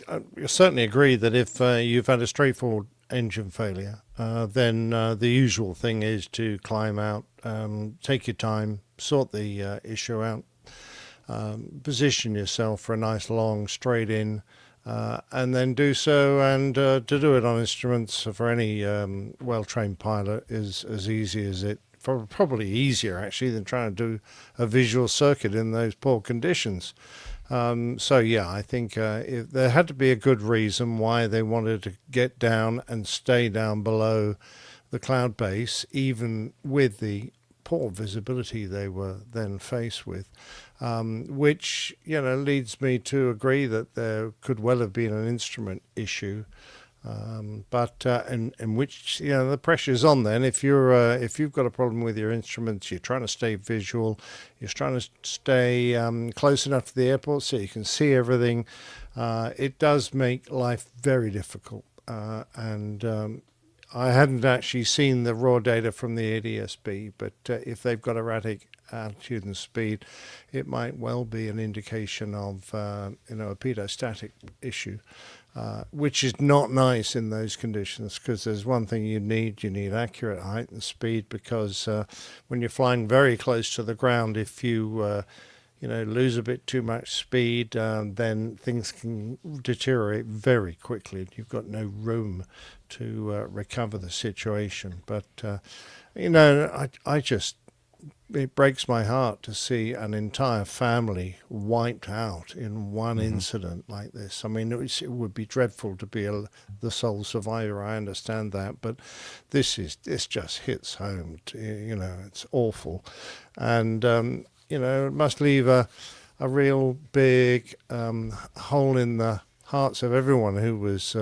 certainly agree that if you've had a straightforward engine failure, then the usual thing is to climb out, take your time, sort the issue out, position yourself for a nice long straight in, and then do so. And to do it on instruments for any well-trained pilot is as easy as it, probably easier actually than trying to do a visual circuit in those poor conditions. So yeah, I think if there had to be a good reason why they wanted to get down and stay down below the cloud base, even with the poor visibility they were then faced with, which leads me to agree that there could well have been an instrument issue, but in which the pressure's on. Then if you've got a problem with your instruments, you're trying to stay visual, you're trying to stay close enough to the airport so you can see everything. It does make life very difficult, and I hadn't actually seen the raw data from the ADSB, but if they've got erratic altitude and speed, it might well be an indication of a pedostatic issue, which is not nice in those conditions, because there's one thing you need accurate height and speed, because when you're flying very close to the ground, if you lose a bit too much speed, then things can deteriorate very quickly. You've got no room to recover the situation. But, it breaks my heart to see an entire family wiped out in one incident like this. I mean, it would be dreadful to be the sole survivor. I understand that, but this just hits home. It's awful. And, it must leave a real big hole in the hearts of everyone who's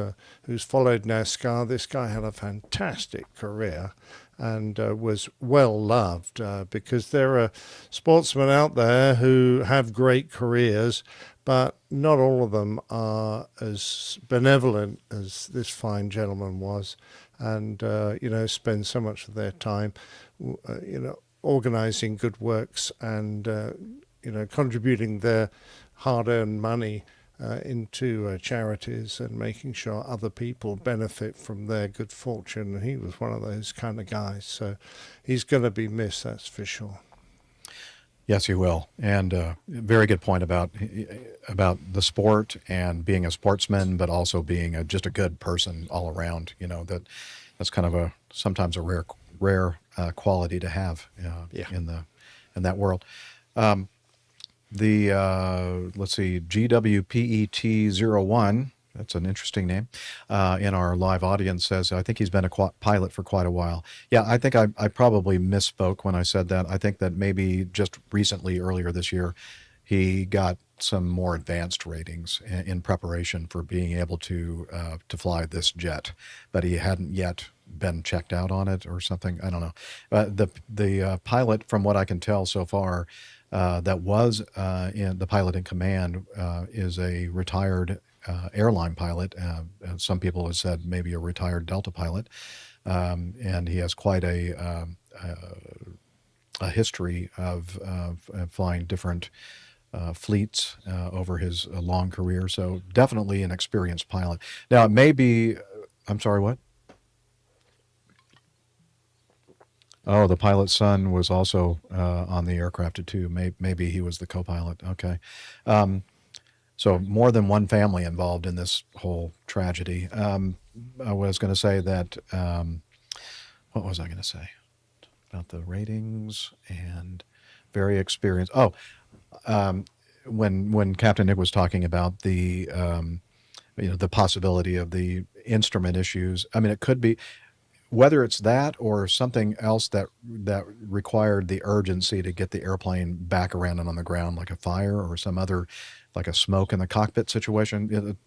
followed NASCAR. This guy had a fantastic career and was well loved, because there are sportsmen out there who have great careers, but not all of them are as benevolent as this fine gentleman was, and spend so much of their time organizing good works and contributing their hard-earned money into charities and making sure other people benefit from their good fortune. And he was one of those kind of guys, so he's going to be missed, that's for sure. yes, he will. And very good point about the sport and being a sportsman, but also being just a good person all around. That's kind of sometimes a rare quality to have in that world. Let's see, GWPET01, that's an interesting name, in our live audience says, I think he's been a pilot for quite a while. Yeah, I think I probably misspoke when I said that. I think that maybe just recently, earlier this year, he got some more advanced ratings in preparation for being able to fly this jet, but he hadn't yet been checked out on it or something. I don't know. The pilot, from what I can tell so far, that was in the pilot in command is a retired airline pilot. Some people have said maybe a retired Delta pilot, and he has quite a history of flying different fleets over his long career. So definitely an experienced pilot. Now it may be. I'm sorry. What? Oh, the pilot's son was also on the aircraft too. Maybe he was the co-pilot. Okay. So more than one family involved in this whole tragedy. I was going to say that, what was I going to say about the ratings and very experienced? Oh, when Captain Nick was talking about the, the possibility of the instrument issues. I mean, it could be, whether it's that or something else that required the urgency to get the airplane back around and on the ground, like a fire or some other, like a smoke in the cockpit situation.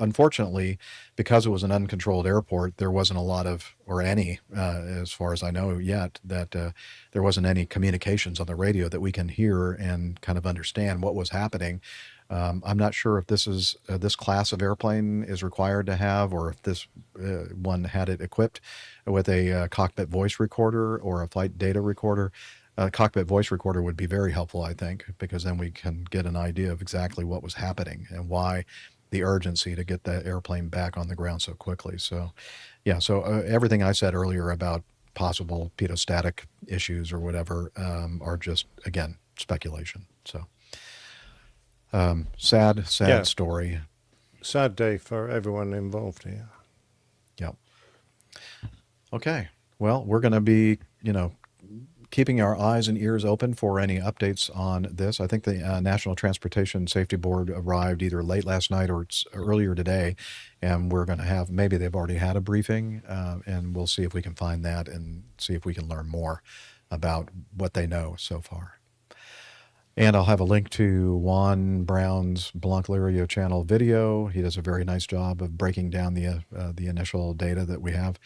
Unfortunately, because it was an uncontrolled airport, there wasn't a lot of, or any, as far as I know yet, that there wasn't any communications on the radio that we can hear and kind of understand what was happening. I'm not sure if this is this class of airplane is required to have, or if this one had it equipped with a cockpit voice recorder or a flight data recorder. Cockpit voice recorder would be very helpful, I think, because then we can get an idea of exactly what was happening and why the urgency to get that airplane back on the ground so quickly. So, yeah, so everything I said earlier about possible pedostatic issues or whatever are just, again, speculation. So, sad Yeah. story. Sad day for everyone involved here. Yep. Okay. Well, we're going to be, keeping our eyes and ears open for any updates on this. I think the National Transportation Safety Board arrived either late last night or it's earlier today, and we're going to have, maybe they've already had a briefing, and we'll see if we can find that and see if we can learn more about what they know so far. And I'll have a link to Juan Brown's Blanc Lirio channel video. He does a very nice job of breaking down the initial data that we have,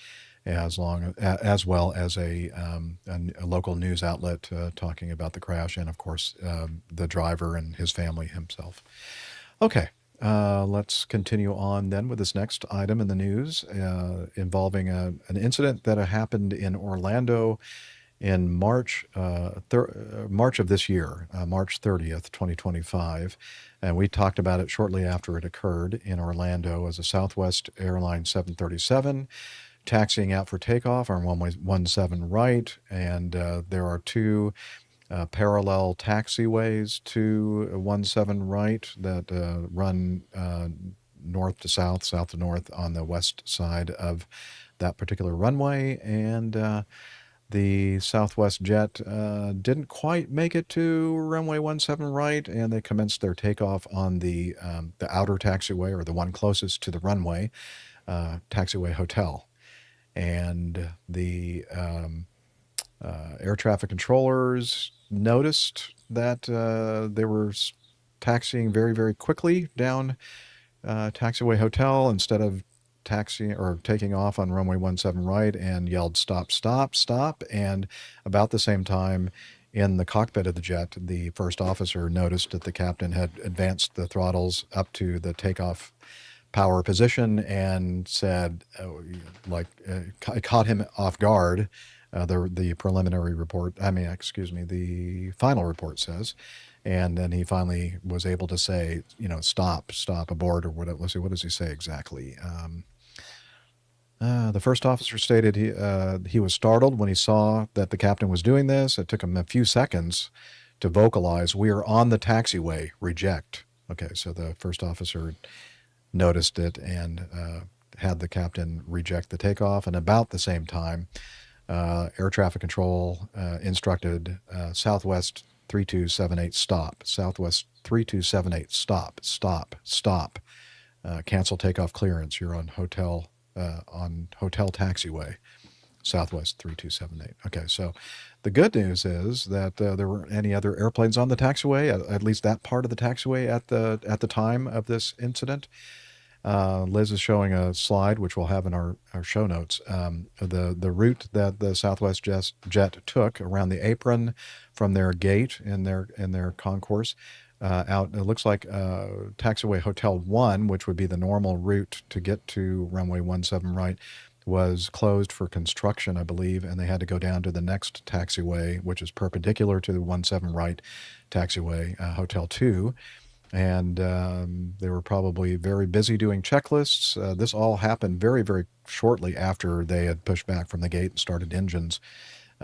as well as a local news outlet talking about the crash, and of course the driver and his family himself. Okay, let's continue on then with this next item in the news involving an incident that happened in Orlando in March of this year, March 30th, 2025. And we talked about it shortly after it occurred in Orlando as a Southwest Airlines 737 taxiing out for takeoff on runway 17 right. And there are two parallel taxiways to 17 right that run north to south, south to north on the west side of that particular runway. And the Southwest jet didn't quite make it to runway 17 right, and they commenced their takeoff on the outer taxiway, or the one closest to the runway, taxiway hotel. And the air traffic controllers noticed that they were taxiing very, very quickly down taxiway hotel instead of taxiing or taking off on runway 17 right, and yelled stop, stop, stop. And about the same time, in the cockpit of the jet, the first officer noticed that the captain had advanced the throttles up to the takeoff power position and said, it caught him off guard. The preliminary report, the final report says. And then he finally was able to say, stop aboard, or whatever. Let's see, what does he say exactly? The first officer stated he was startled when he saw that the captain was doing this. It took him a few seconds to vocalize, "We are on the taxiway, reject." Okay, so the first officer noticed it and had the captain reject the takeoff. And about the same time, air traffic control instructed Southwest 3278 stop. Southwest 3278 stop. Cancel takeoff clearance. You're on hotel taxiway, Southwest 3278. Okay, so the good news is that there weren't any other airplanes on the taxiway, at least that part of the taxiway at the time of this incident. Liz is showing a slide, which we'll have in our show notes. The route that the Southwest jet took around the apron from their gate in their concourse out. It looks like taxiway Hotel 1, which would be the normal route to get to runway 17 right, was closed for construction, I believe, and they had to go down to the next taxiway, which is perpendicular to the 17 right taxiway, Hotel 2. And they were probably very busy doing checklists. This all happened very, very shortly after they had pushed back from the gate and started engines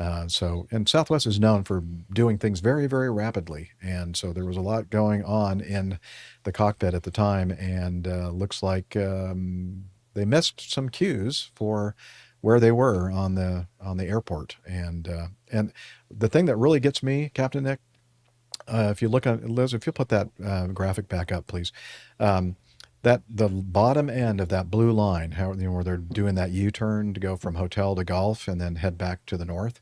And Southwest is known for doing things very, very rapidly. And so there was a lot going on in the cockpit at the time, and looks like they missed some cues for where they were on the airport. And the thing that really gets me, Captain Nick, if you look at Liz, if you put that graphic back up, please. That the bottom end of that blue line, where they're doing that U-turn to go from hotel to golf and then head back to the north,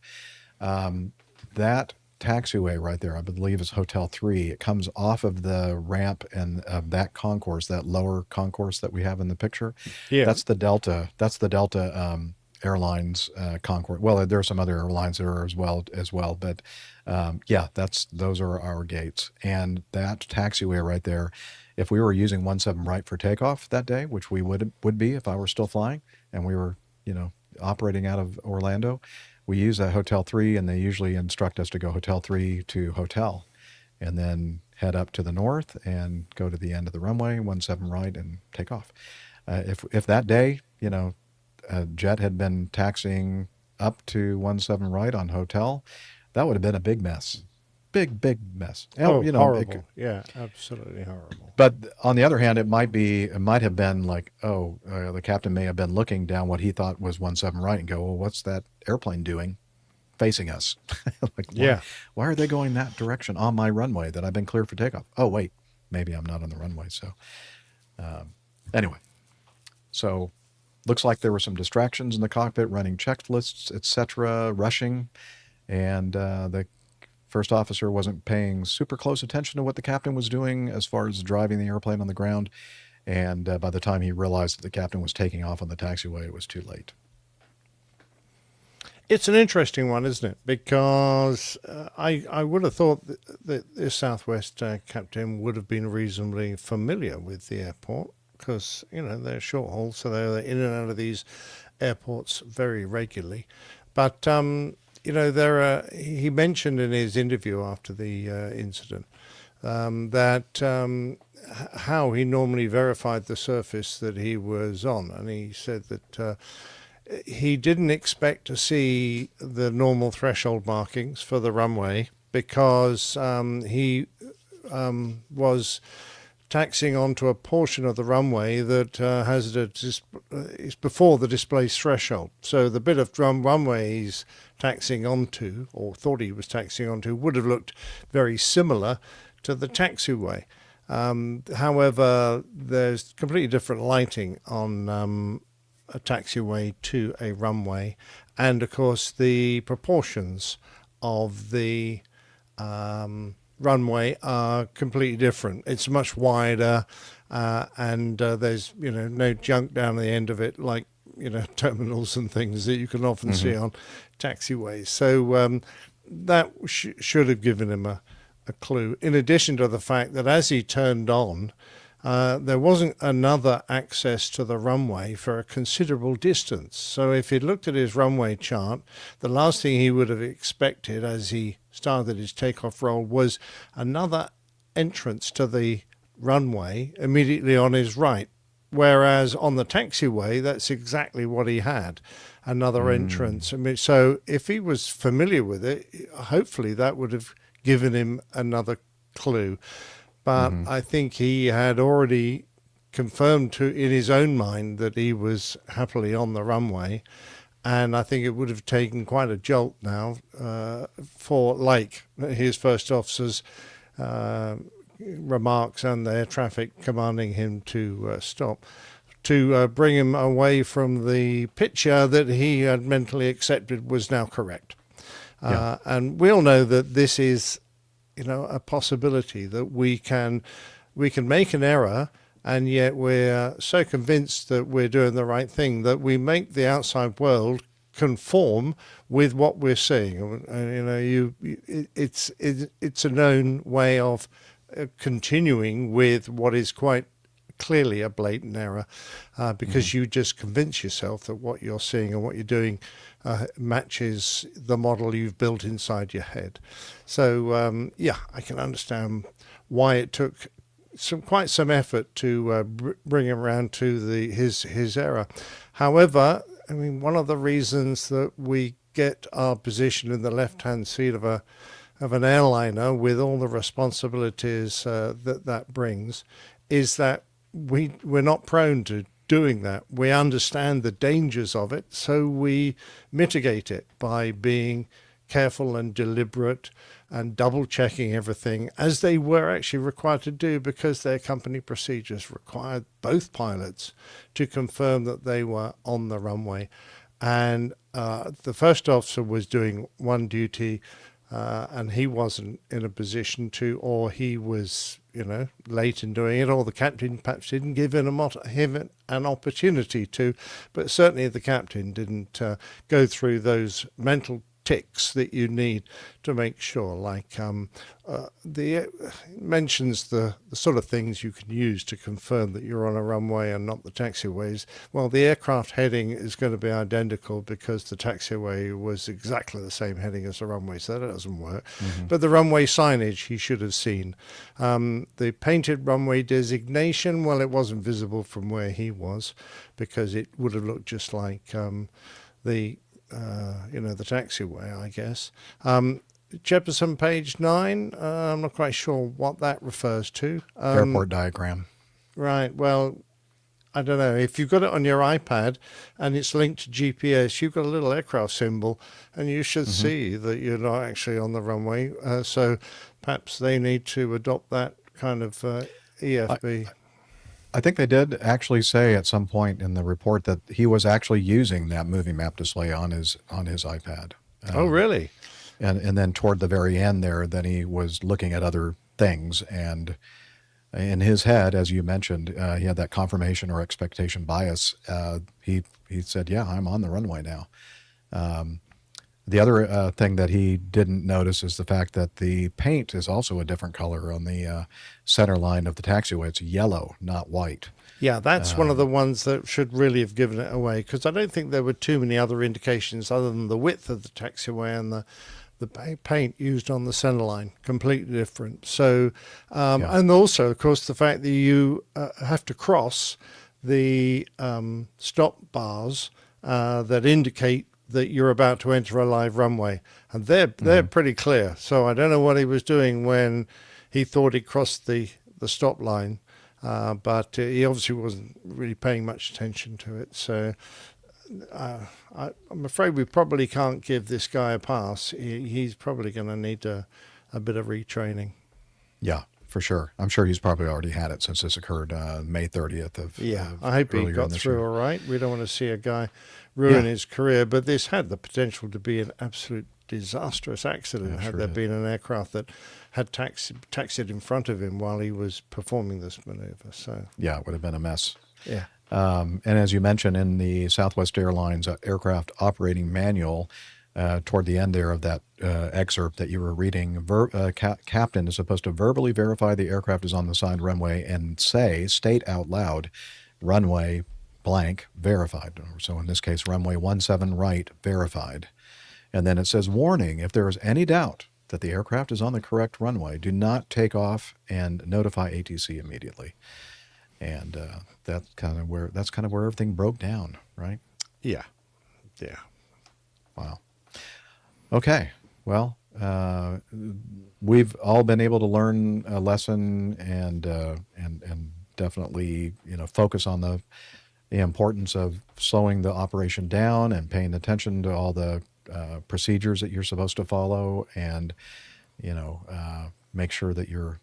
that taxiway right there, I believe, is Hotel 3. It comes off of the ramp and of that concourse, that lower concourse that we have in the picture. Yeah. That's the Delta. That's the Delta Airlines concourse. Well, there are some other airlines there as well, but yeah, those are our gates. And that taxiway right there, if we were using 17 right for takeoff that day, which we would be if I were still flying and we were, operating out of Orlando, we use that Hotel 3, and they usually instruct us to go Hotel 3 to hotel and then head up to the north and go to the end of the runway, 17 right, and take off. If that day, a jet had been taxiing up to 17 right on hotel, that would have been a big mess. Big mess. Horrible. Yeah, absolutely horrible. But on the other hand, it might have been like, the captain may have been looking down what he thought was 17 right and go, well, what's that airplane doing facing us? Why are they going that direction on my runway that I've been cleared for takeoff? Oh, wait, maybe I'm not on the runway. So anyway, so looks like there were some distractions in the cockpit, running checklists, etc., rushing, and the first officer wasn't paying super close attention to what the captain was doing as far as driving the airplane on the ground. And by the time he realized that the captain was taking off on the taxiway, it was too late. It's an interesting one, isn't it? Because I would have thought that the Southwest captain would have been reasonably familiar with the airport, because, they're short haul, so they're in and out of these airports very regularly. But he mentioned in his interview after the incident that how he normally verified the surface that he was on. And he said that he didn't expect to see the normal threshold markings for the runway, because he was taxiing onto a portion of the runway that is before the displaced threshold. So the bit of runway he's taxiing onto, or thought he was taxiing onto, would have looked very similar to the taxiway. However, there's completely different lighting on a taxiway to a runway, and of course the proportions of the runway are completely different. It's much wider, and there's no junk down the end of it like terminals and things that you can often see on taxiways. So that should have given him a clue, in addition to the fact that as he turned on, there wasn't another access to the runway for a considerable distance. So if he'd looked at his runway chart, the last thing he would have expected as he started his takeoff roll was another entrance to the runway immediately on his right. Whereas on the taxiway, that's exactly what he had, another entrance. I mean, so if he was familiar with it, hopefully that would have given him another clue. But I think he had already confirmed in his own mind that he was happily on the runway. And I think it would have taken quite a jolt now for, like, his first officer's remarks and the air traffic commanding him to stop, to bring him away from the picture that he had mentally accepted was now correct. And we all know that this is, a possibility, that we can make an error, and yet we're so convinced that we're doing the right thing that we make the outside world conform with what we're seeing. It's a known way of continuing with what is quite clearly a blatant error, because you just convince yourself that what you're seeing and what you're doing matches the model you've built inside your head. So I can understand why it took quite some effort to bring him around to his error. However, I mean, one of the reasons that we get our position in the left-hand seat of an airliner with all the responsibilities that brings, is that we're not prone to doing that. We understand the dangers of it, so we mitigate it by being careful and deliberate and double checking everything, as they were actually required to do, because their company procedures required both pilots to confirm that they were on the runway. And the first officer was doing one duty, and he wasn't in a position to, or he was, late in doing it, or the captain perhaps didn't give him an opportunity to, but certainly the captain didn't go through those mental ticks that you need to make sure, like mentions the sort of things you can use to confirm that you're on a runway and not the taxiways. Well, the aircraft heading is going to be identical because the taxiway was exactly the same heading as the runway, so that doesn't work. But the runway signage he should have seen. The painted runway designation, well, it wasn't visible from where he was, because it would have looked just like the taxiway, I guess. Jefferson, page 9, I'm not quite sure what that refers to. Airport diagram. Right, well, I don't know. If you've got it on your iPad and it's linked to GPS, you've got a little aircraft symbol, and you should see that you're not actually on the runway. So perhaps they need to adopt that kind of EFB. I think they did actually say at some point in the report that he was actually using that movie map display on his iPad. Oh, really? And then toward the very end there, then he was looking at other things. And in his head, as you mentioned, he had that confirmation or expectation bias. He said, yeah, I'm on the runway now. The other thing that he didn't notice is the fact that the paint is also a different color on the center line of the taxiway. It's yellow, not white. Yeah, that's one of the ones that should really have given it away, because I don't think there were too many other indications other than the width of the taxiway and the paint used on the center line, completely different. So, and also, of course, the fact that you have to cross the stop bars that indicate that you're about to enter a live runway, and they're pretty clear. So I don't know what he was doing when he thought he crossed the stop line, but he obviously wasn't really paying much attention to it. So I'm afraid we probably can't give this guy a pass. He's probably going to need a bit of retraining. Yeah, for sure. I'm sure he's probably already had it since this occurred May 30th of I hope he got through all right. We don't want to see a guy ruin his career, but this had the potential to be an absolute disastrous accident had there been an aircraft that had taxied in front of him while he was performing this maneuver. So yeah, it would have been a mess. Yeah. And as you mentioned in the Southwest Airlines aircraft operating manual, toward the end there of that excerpt that you were reading, captain is supposed to verbally verify the aircraft is on the assigned runway and state out loud, runway blank verified. So in this case, runway 17 right verified. And then it says, warning, if there is any doubt that the aircraft is on the correct runway, do not take off and notify ATC immediately. And that's kind of where everything broke down, right? Yeah. Wow. Okay. Well, we've all been able to learn a lesson and definitely focus on the importance of slowing the operation down and paying attention to all the procedures that you're supposed to follow, and make sure that you're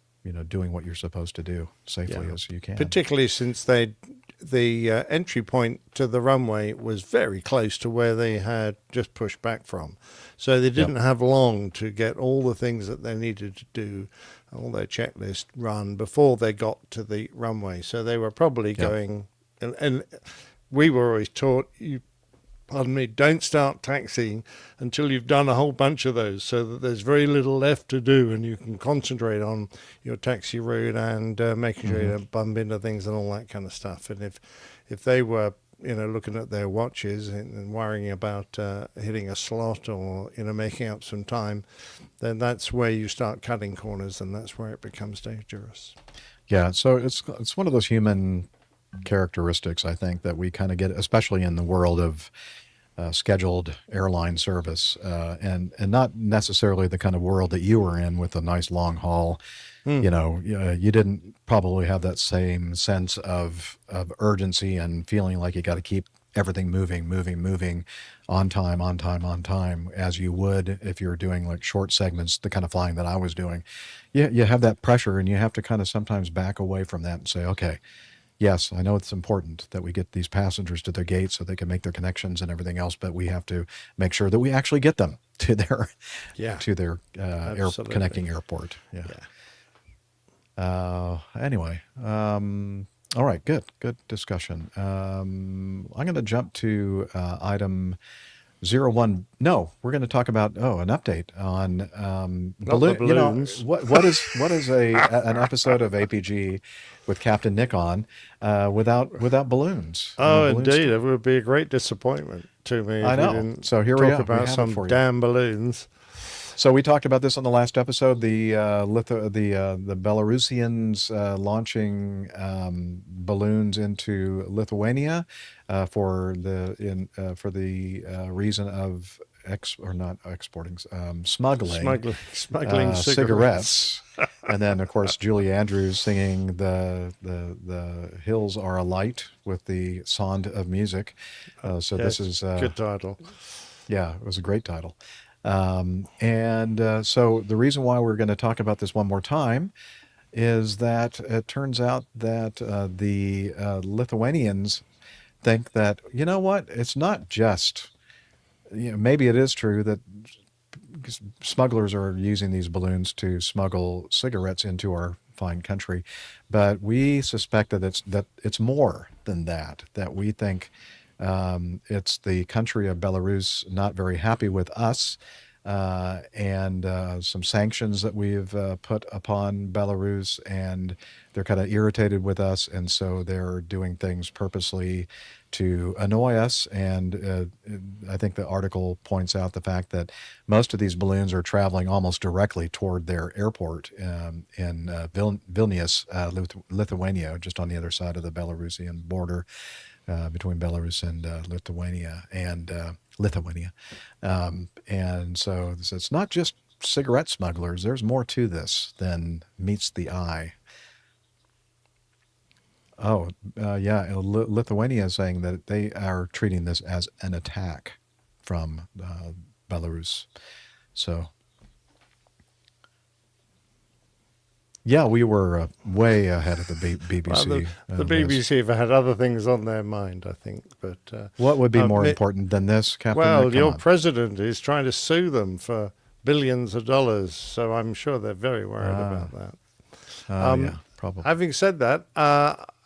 doing what you're supposed to do safely as you can. Particularly since the entry point to the runway was very close to where they had just pushed back from. So they didn't have long to get all the things that they needed to do, all their checklist run before they got to the runway. So they were probably going, and we were always taught, don't start taxiing until you've done a whole bunch of those, so that there's very little left to do and you can concentrate on your taxi route and making sure you don't bump into things and all that kind of stuff. And if they were looking at their watches and worrying about hitting a slot or making up some time, then that's where you start cutting corners, and that's where it becomes dangerous. Yeah, so it's one of those human characteristics, I think, that we kind of get, especially in the world of scheduled airline service, and not necessarily the kind of world that you were in with a nice long haul. You know, you didn't probably have that same sense of urgency and feeling like you got to keep everything moving on time as you would if you're doing like short segments, the kind of flying that I was doing. You have that pressure, and you have to kind of sometimes back away from that and say, okay, yes, I know it's important that we get these passengers to their gate so they can make their connections and everything else, but we have to make sure that we actually get them to their connecting airport. Anyway, all right, good discussion. I'm going to jump to item 01. No, we're going to talk about an update on balloons. You know, what is an episode of APG with Captain Nick on without balloons? Oh, balloons indeed, it would be a great disappointment to me. I if know. We didn't So here talk we are. about We have it some for you. damn balloons. So we talked about this on the last episode. The Belarusians launching balloons into Lithuania for the reason of smuggling cigarettes. And then of course Julie Andrews singing the hills are alight with the sound of music. So this is good title. Yeah, it was a great title. So the reason why we're going to talk about this one more time is that it turns out that the Lithuanians think that, you know what, it's not just, maybe it is true that smugglers are using these balloons to smuggle cigarettes into our fine country, but we suspect that it's more than that we think it's the country of Belarus not very happy with us, and some sanctions that we've put upon Belarus, and they're kind of irritated with us, and so they're doing things purposely to annoy us. And I think the article points out the fact that most of these balloons are traveling almost directly toward their airport in Vilnius, Lithuania, just on the other side of the Belarusian border. Between Belarus and Lithuania, and so it's not just cigarette smugglers. There's more to this than meets the eye. Lithuania is saying that they are treating this as an attack from Belarus. So. Yeah, we were way ahead of the BBC. Well, the BBC have had other things on their mind, I think. But what would be more important than this, Captain? Well, your president is trying to sue them for billions of dollars, so I'm sure they're very worried about that. Yeah, probably. Having said that,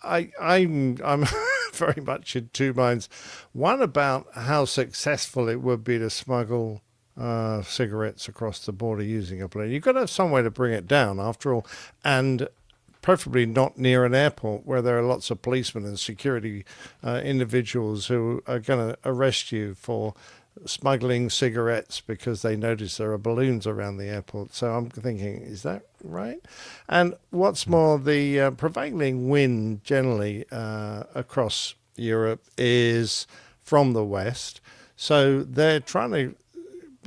I'm very much in two minds. One about how successful it would be to smuggle cigarettes across the border using a balloon. You've got to have some way to bring it down, after all, and preferably not near an airport where there are lots of policemen and security individuals who are going to arrest you for smuggling cigarettes because they notice there are balloons around the airport. So I'm thinking, is that right? And what's more, the prevailing wind generally across Europe is from the west. So they're trying to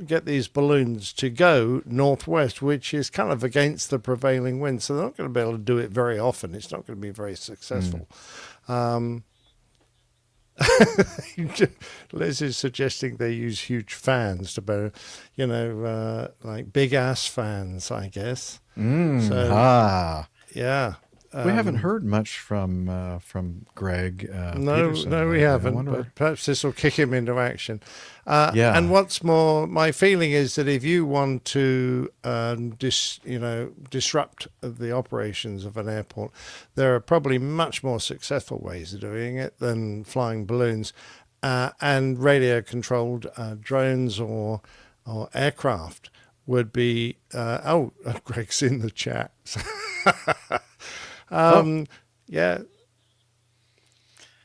get these balloons to go northwest, which is kind of against the prevailing wind. So they're not going to be able to do it very often. It's not going to be very successful. Liz is suggesting they use huge fans to better, like big ass fans, I guess. Yeah. We haven't heard much from Greg. No, Peterson, we haven't. But perhaps this will kick him into action. And what's more, my feeling is that if you want to, disrupt the operations of an airport, there are probably much more successful ways of doing it than flying balloons, and radio-controlled drones or aircraft would be. Greg's in the chat. Yeah.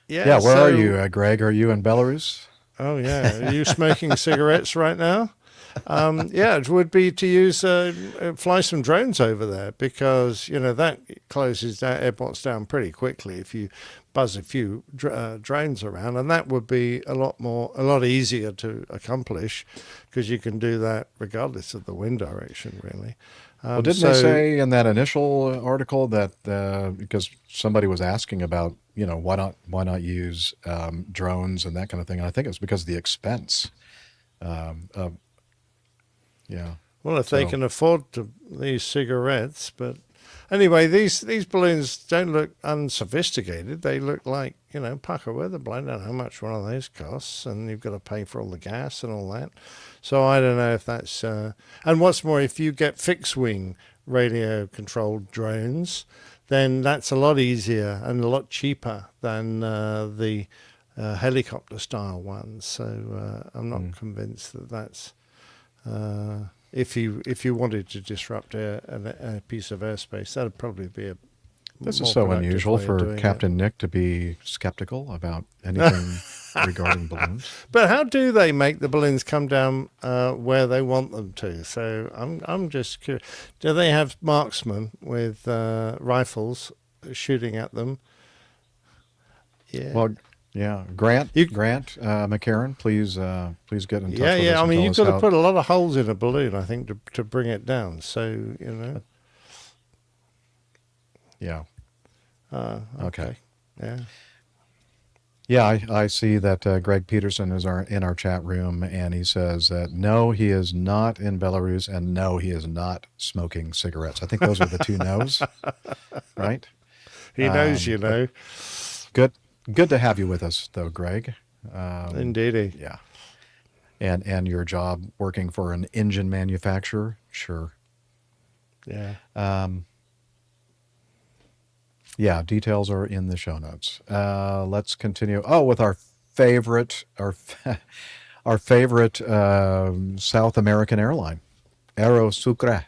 Where are you, Greg? Are you in Belarus? Oh yeah. Are you smoking cigarettes right now? It would be to use fly some drones over there, because that closes that airports down pretty quickly if you buzz a few drones around, and that would be a lot easier to accomplish, because you can do that regardless of the wind direction, really. Well, didn't they say in that initial article that because somebody was asking about, why not use drones and that kind of thing? And I think it's because of the expense. Yeah. Well, if they can afford these cigarettes, but anyway, these balloons don't look unsophisticated. They look like, pucker weather balloon. I don't know how much one of those costs, and you've got to pay for all the gas and all that. So I don't know if that's... and what's more, if you get fixed-wing radio-controlled drones, then that's a lot easier and a lot cheaper than the helicopter-style ones. So I'm not convinced that that's... if you wanted to disrupt a piece of airspace, that would probably be a This more is so productive unusual way of for doing Captain Nick to be skeptical about anything regarding balloons. But how do they make the balloons come down where they want them to? So I'm just curious. Do they have marksmen with rifles shooting at them? Yeah. Well, yeah, Grant McCarran, please get in touch with us. Yeah. I and mean, tell you've us got to how- put a lot of holes in a balloon, I think, to bring it down. So Yeah. okay. Yeah. Yeah, I see that Greg Peterson is in our chat room, and he says that no, he is not in Belarus, and no, he is not smoking cigarettes. I think those are the two no's, right? He knows, Good to have you with us, though, Greg. Indeedy. Yeah. And your job working for an engine manufacturer, sure. Yeah. Yeah, details are in the show notes. Let's continue. Oh, with our favorite South American airline, Aerosucre.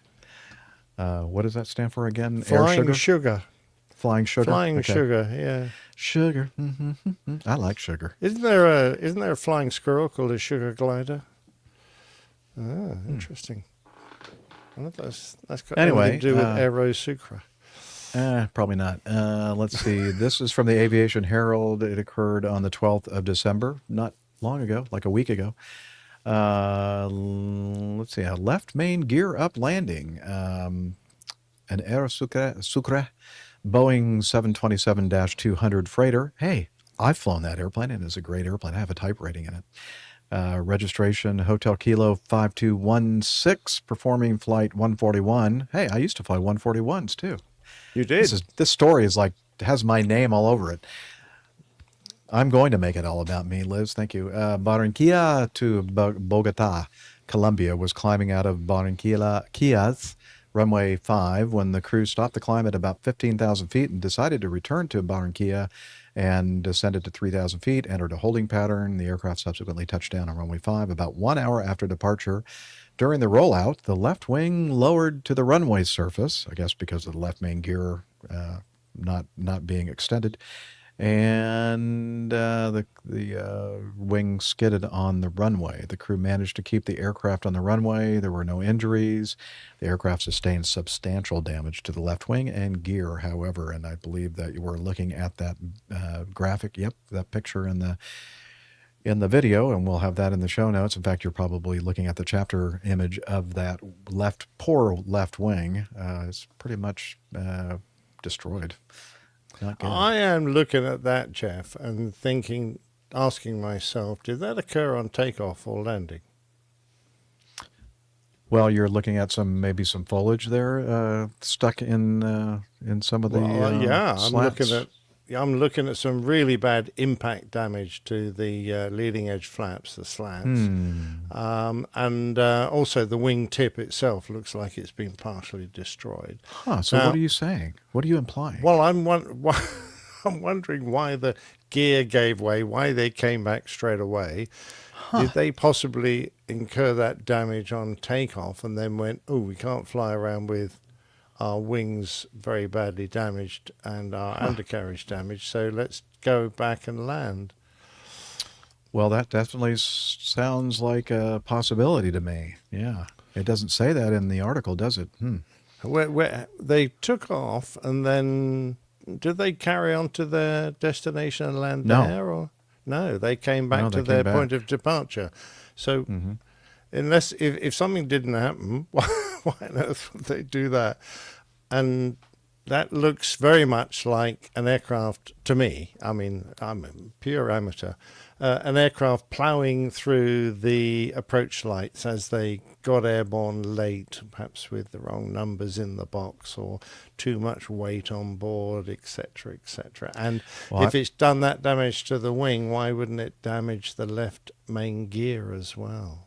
What does that stand for again? Flying sugar. Flying sugar. Flying Okay. sugar. Yeah. Sugar. I like sugar. Isn't there a flying squirrel called a sugar glider? Ah, interesting. I wonder if that's got Anyway, anything to do with Aerosucre. Probably not. Let's see. This is from the Aviation Herald. It occurred on the 12th of December, not long ago, like a week ago. Let's see. A left main gear up landing. An Aerosucre Boeing 727-200 freighter. Hey, I've flown that airplane, and it's a great airplane. I have a type rating in it. Registration Hotel Kilo 5216, performing flight 141. Hey, I used to fly 141s too. You did? This story is like, has my name all over it. I'm going to make it all about me, Liz. Thank you. Barranquilla to Bogota, Colombia, was climbing out of Barranquilla's runway 5 when the crew stopped the climb at about 15,000 feet and decided to return to Barranquilla and descended to 3,000 feet, entered a holding pattern. The aircraft subsequently touched down on runway 5 about 1 hour after departure. During the rollout, the left wing lowered to the runway surface, I guess because of the left main gear not being extended, and the wing skidded on the runway. The crew managed to keep the aircraft on the runway. There were no injuries. The aircraft sustained substantial damage to the left wing and gear, however, and I believe that you were looking at that graphic, that picture in the video, and we'll have that in the show notes. In fact, you're probably looking at the chapter image of that poor left wing. It's pretty much destroyed. Not good. I am looking at that, Jeff, and asking myself, did that occur on takeoff or landing? Well, you're looking at maybe some foliage there stuck in some of the slats. I'm looking at some really bad impact damage to the leading edge flaps, the slats, and also the wing tip itself looks like it's been partially destroyed. Huh. So what are you saying? What are you implying? Well, I'm wondering why the gear gave way, why they came back straight away. Huh. Did they possibly incur that damage on takeoff and then went, oh, we can't fly around with our wings very badly damaged and our undercarriage damaged, so let's go back and land? Well, that definitely sounds like a possibility to me. Yeah. It doesn't say that in the article, does it? Where they took off and then did they carry on to their destination and land No. there, or no? They came back No, to they their came point back. of departure. So, unless if something didn't happen, why on earth would they do that? And that looks very much like an aircraft to me. I mean, I'm a pure amateur. An aircraft ploughing through the approach lights as they got airborne late, perhaps with the wrong numbers in the box or too much weight on board, etc., etc. And Well, if it's done that damage to the wing, why wouldn't it damage the left main gear as well?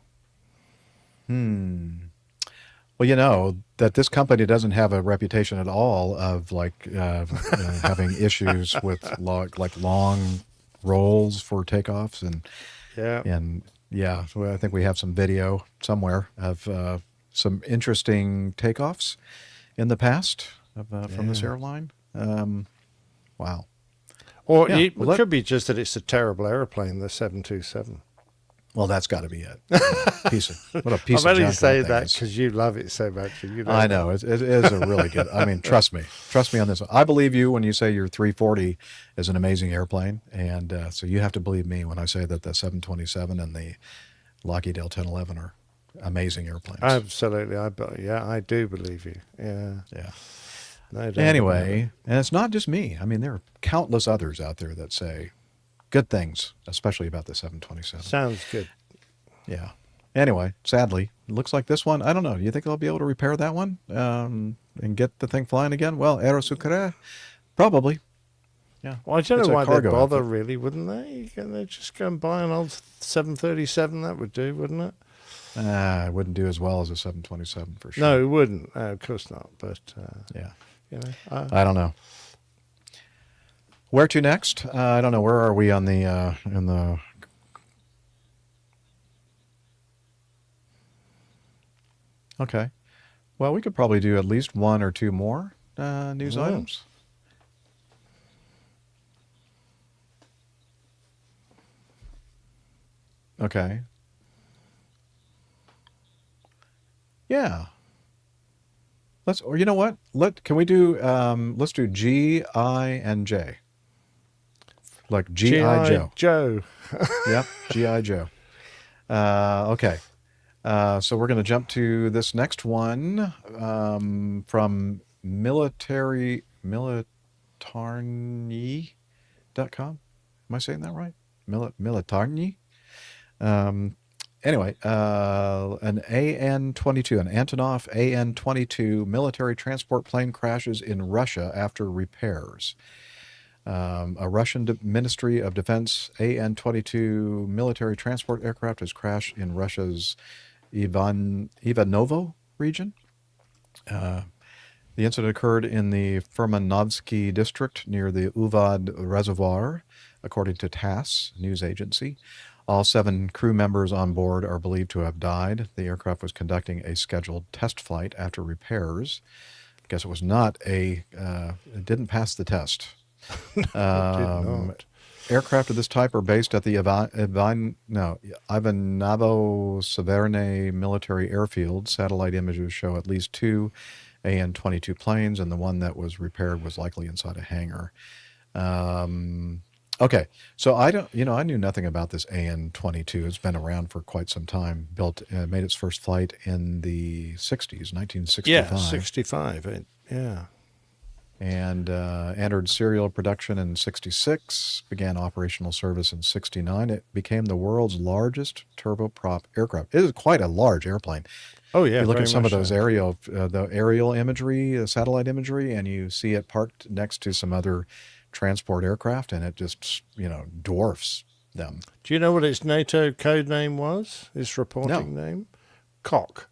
Well, you know that this company doesn't have a reputation at all of having issues with long rolls for takeoffs and yeah. So I think we have some video somewhere of some interesting takeoffs in the past from this airline. Wow. Or Yeah, it well, could be just that it's a terrible airplane, the 727. Well, that's got to be it. What a piece of I junk only that say thing that is. because you love it so much. And you I know it is a really good. I mean, trust me on this one. I believe you when you say your 340 is an amazing airplane, and so you have to believe me when I say that the 727 and the Lockheed L-1011 are amazing airplanes. Absolutely, I do believe you. Yeah. No doubt about Anyway, and it's not just me. I mean, there are countless others out there that say good things, especially about the 727. it. Sounds good. Yeah. Anyway, sadly, it looks like this one. I don't know. Do you think they'll be able to repair that one and get the thing flying again? Well, Aerosucre, probably. Yeah. Well, I don't It's know a why they'd cargo bother, outfit. really, wouldn't they? They'd just go and buy an old 737. That would do, wouldn't it? It wouldn't do as well as a 727 for sure. No, it wouldn't. Of course not. But Yeah. you know, I don't know. Where to next? I don't know. Where are we on the in the? Okay. Well, we could probably do at least one or two more news items. Okay. Yeah. Or you know what? Can we do let's do G, I, and J. Like G.I. Joe. Joe. Yep, G.I. Joe. Okay. So we're going to jump to this next one from militarny.com. Am I saying that right? Militarny? Anyway, an AN-22, an Antonov AN-22 military transport plane crashes in Russia after repairs. A Russian Ministry of Defense AN-22 military transport aircraft has crashed in Russia's Ivanovo region. The incident occurred in the Furmanovsky district near the Uvad Reservoir, according to TASS news agency. All 7 crew members on board are believed to have died. The aircraft was conducting a scheduled test flight after repairs. I guess it was not it didn't pass the test. Aircraft of this type are based at the Ivanovo Severne military airfield. Satellite images show at least 2 AN-22 planes, and the one that was repaired was likely inside a hangar. Okay, so I knew nothing about this AN-22. It's been around for quite some time. Made its first flight in the 60s, 1965. Yeah, 65. Yeah. And entered serial production in 66, began operational service in 69. It became the world's largest turboprop aircraft. It is quite a large airplane. Oh, yeah. You look very at some of much those so. aerial imagery, satellite imagery, and you see it parked next to some other transport aircraft, and it just, dwarfs them. Do you know what its NATO code name was? Its reporting name? Cock.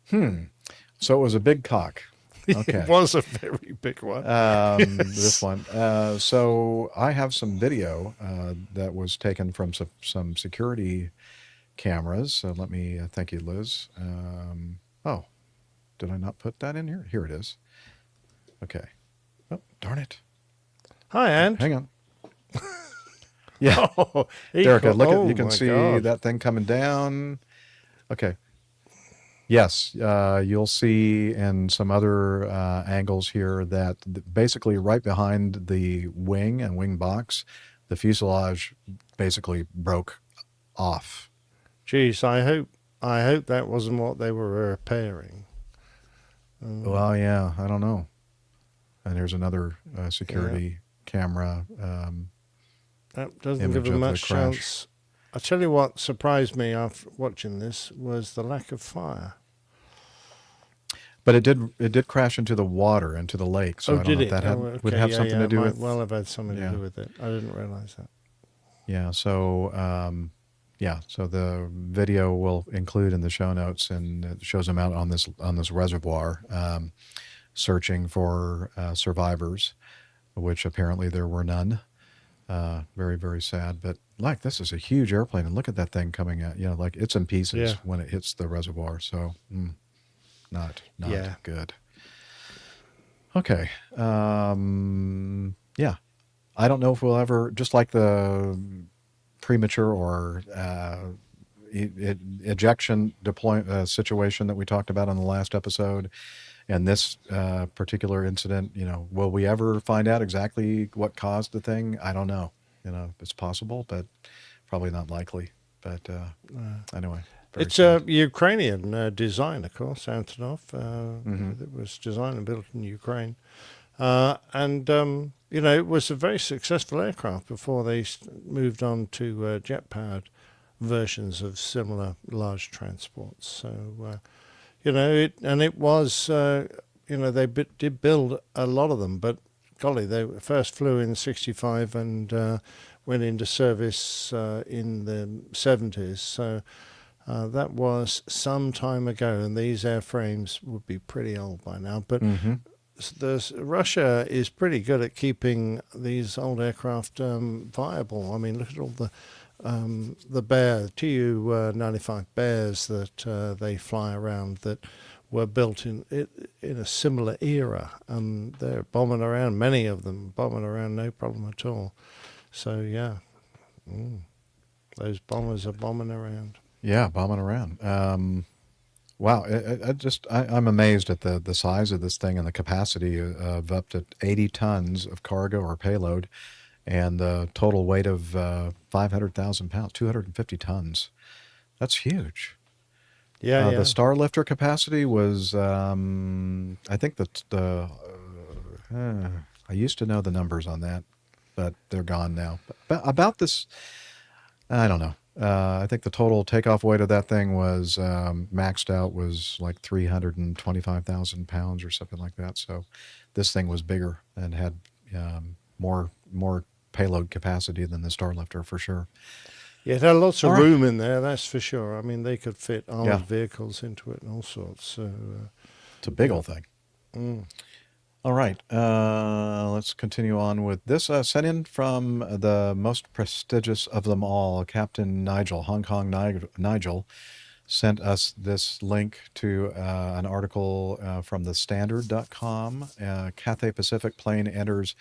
So it was a big cock. Okay. It was a very big one. This one. So I have some video that was taken from some security cameras. So let me thank you, Liz. Oh, did I not put that in here? Here it is. Okay. Oh, darn it. Hi, Anne. Hang on. Yeah. Oh, Erica, look at, you can my see God. that thing coming down. Okay. Yes, you'll see in some other angles here that basically right behind the wing and wing box, the fuselage basically broke off. Geez, I hope that wasn't what they were repairing. Well, yeah, I don't know. And here's another security camera. That doesn't image give them of the much crash. chance. I tell you what surprised me after watching this was the lack of fire. But it did crash into the water, into the lake. So I don't know if that would have something to do might with. well have had something Yeah. to do with it. I didn't realize that. Yeah. So so the video will include in the show notes, and it shows them out on this reservoir, searching for survivors, which apparently there were none. Very, very sad. But like, this is a huge airplane, and look at that thing coming at, like it's in pieces when it hits the reservoir. So not good. Okay. Yeah. I don't know if we'll ever, just like the premature or ejection situation that we talked about on the last episode, and this particular incident, will we ever find out exactly what caused the thing? I don't know. It's possible, but probably not likely. But anyway. It's sad. a Ukrainian design, of course, Antonov. It was designed and built in Ukraine. It was a very successful aircraft before they moved on to jet-powered versions of similar large transports. So, it was, they did build a lot of them, but golly, they first flew in '65 and went into service in the '70s. So that was some time ago, and these airframes would be pretty old by now. But Russia is pretty good at keeping these old aircraft viable. I mean, look at all the Bear Tu-95 Bears that they fly around that were built in a similar era, and they're bombing around. Many of them bombing around, no problem at all. So yeah, those bombers are bombing around. Yeah, bombing around. Wow, I'm amazed at the size of this thing and the capacity of up to 80 tons of cargo or payload, and the total weight of 500,000 pounds, 250 tons. That's huge. Yeah, The Starlifter capacity was, I think I used to know the numbers on that, but they're gone now. But about this, I don't know. I think the total takeoff weight of that thing was maxed out was like 325,000 pounds or something like that. So this thing was bigger and had more payload capacity than the Starlifter for sure. Yeah, it had lots of All right. room in there, that's for sure. I mean, they could fit armored vehicles into it and all sorts. So it's a big old thing. All right, let's continue on with this. Sent in from the most prestigious of them all, Captain Nigel, Hong Kong Nigel, sent us this link to an article from thestandard.com. Cathay Pacific plane enters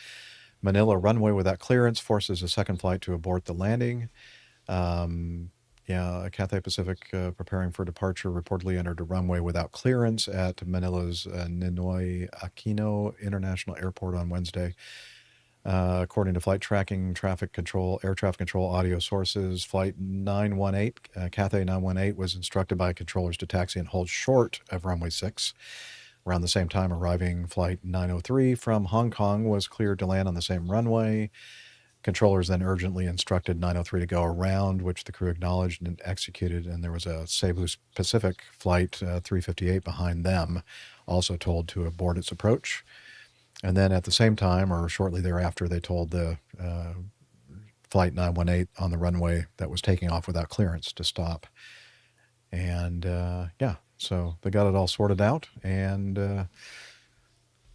Manila runway without clearance, forces a second flight to abort the landing. Cathay Pacific preparing for departure reportedly entered a runway without clearance at Manila's Ninoy Aquino International Airport on Wednesday. According to flight tracking, air traffic control audio sources, Flight 918, Cathay 918 was instructed by controllers to taxi and hold short of runway 6. Around the same time, arriving Flight 903 from Hong Kong was cleared to land on the same runway. Controllers then urgently instructed 903 to go around, which the crew acknowledged and executed, and there was a Cebu Pacific Flight 358 behind them, also told to abort its approach. And then at the same time, or shortly thereafter, they told the Flight 918 on the runway that was taking off without clearance to stop. And so they got it all sorted out, and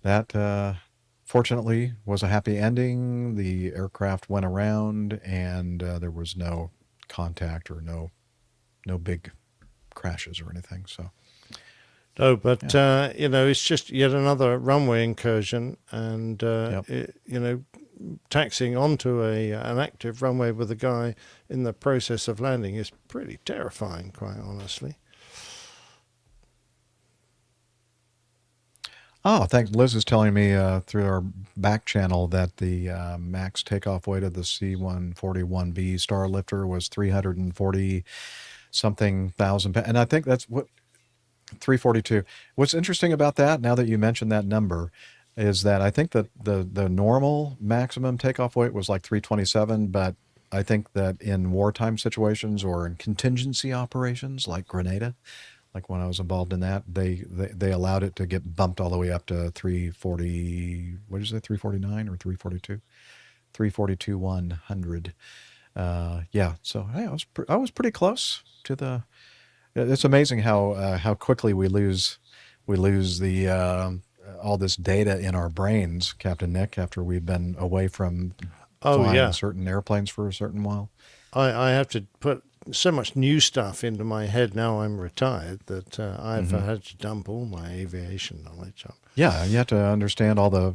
that... fortunately, was a happy ending. The aircraft went around, and there was no contact or no big crashes or anything. So, no, but it's just yet another runway incursion, and taxiing onto an active runway with a guy in the process of landing is pretty terrifying, quite honestly. Oh, thanks. Liz is telling me through our back channel that the max takeoff weight of the C-141B Starlifter was 340 something thousand pounds. And I think that's what 342. What's interesting about that, now that you mentioned that number, is that I think that the normal maximum takeoff weight was like 327, but I think that in wartime situations or in contingency operations like Grenada, like when I was involved in that, they allowed it to get bumped all the way up to 340. What did you say? 349 or 342? 342 100. Yeah. So hey, I was pretty close to the. It's amazing how quickly we lose the all this data in our brains, Captain Nick, after we've been away from flying certain airplanes for a certain while. I have to put so much new stuff into my head now I'm retired that I've had to dump all my aviation knowledge on. Yeah, you have to understand all the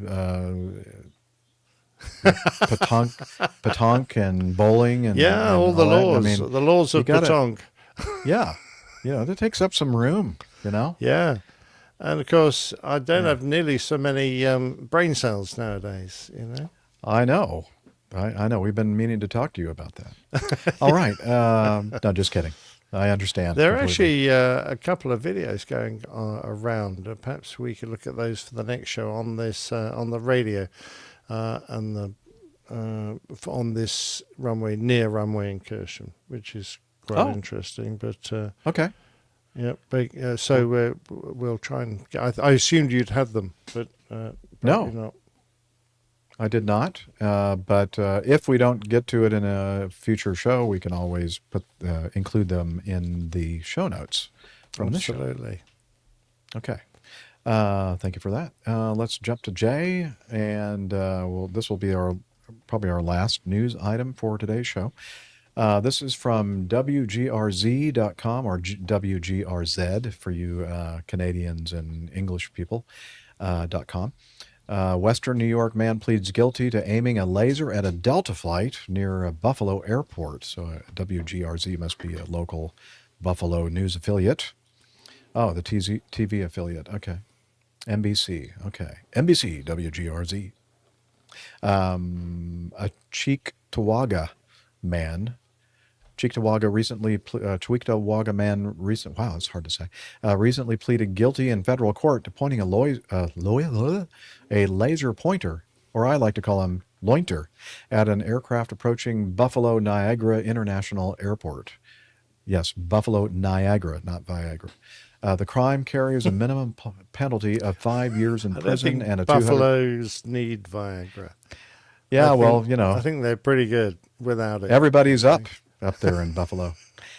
petanque and bowling and all the laws, that. I mean, the laws of petanque. Yeah, that takes up some room, Yeah, and of course I don't have nearly so many brain cells nowadays. I know. I know. We've been meaning to talk to you about that. All right. No, just kidding. I understand. There are completely. actually a couple of videos going around. Perhaps we could look at those for the next show on this on the radio and on this near runway incursion, which is quite interesting. But okay. Yeah. But, so we'll try and. I assumed you'd have them, but no. Not. I did not, but if we don't get to it in a future show, we can always include them in the show notes from this show. Absolutely. Okay. Thank you for that. Let's jump to Jay, and this will be probably our last news item for today's show. This is from WGRZ.com or WGRZ for you Canadians and English people, .com. Western New York man pleads guilty to aiming a laser at a Delta flight near Buffalo Airport. So WGRZ must be a local Buffalo news affiliate. Oh, the TV affiliate. Okay. NBC. Okay. NBC, WGRZ. A Cheektowaga man. Cheektowaga wow, it's hard to say. Recently pleaded guilty in federal court to pointing a laser pointer, or I like to call him lointer, at an aircraft approaching Buffalo Niagara International Airport. Yes, Buffalo Niagara, not Viagra. The crime carries a minimum penalty of 5 years in prison and a Buffaloes need Viagra. Yeah, I think they're pretty good without it. Everybody's up there in Buffalo.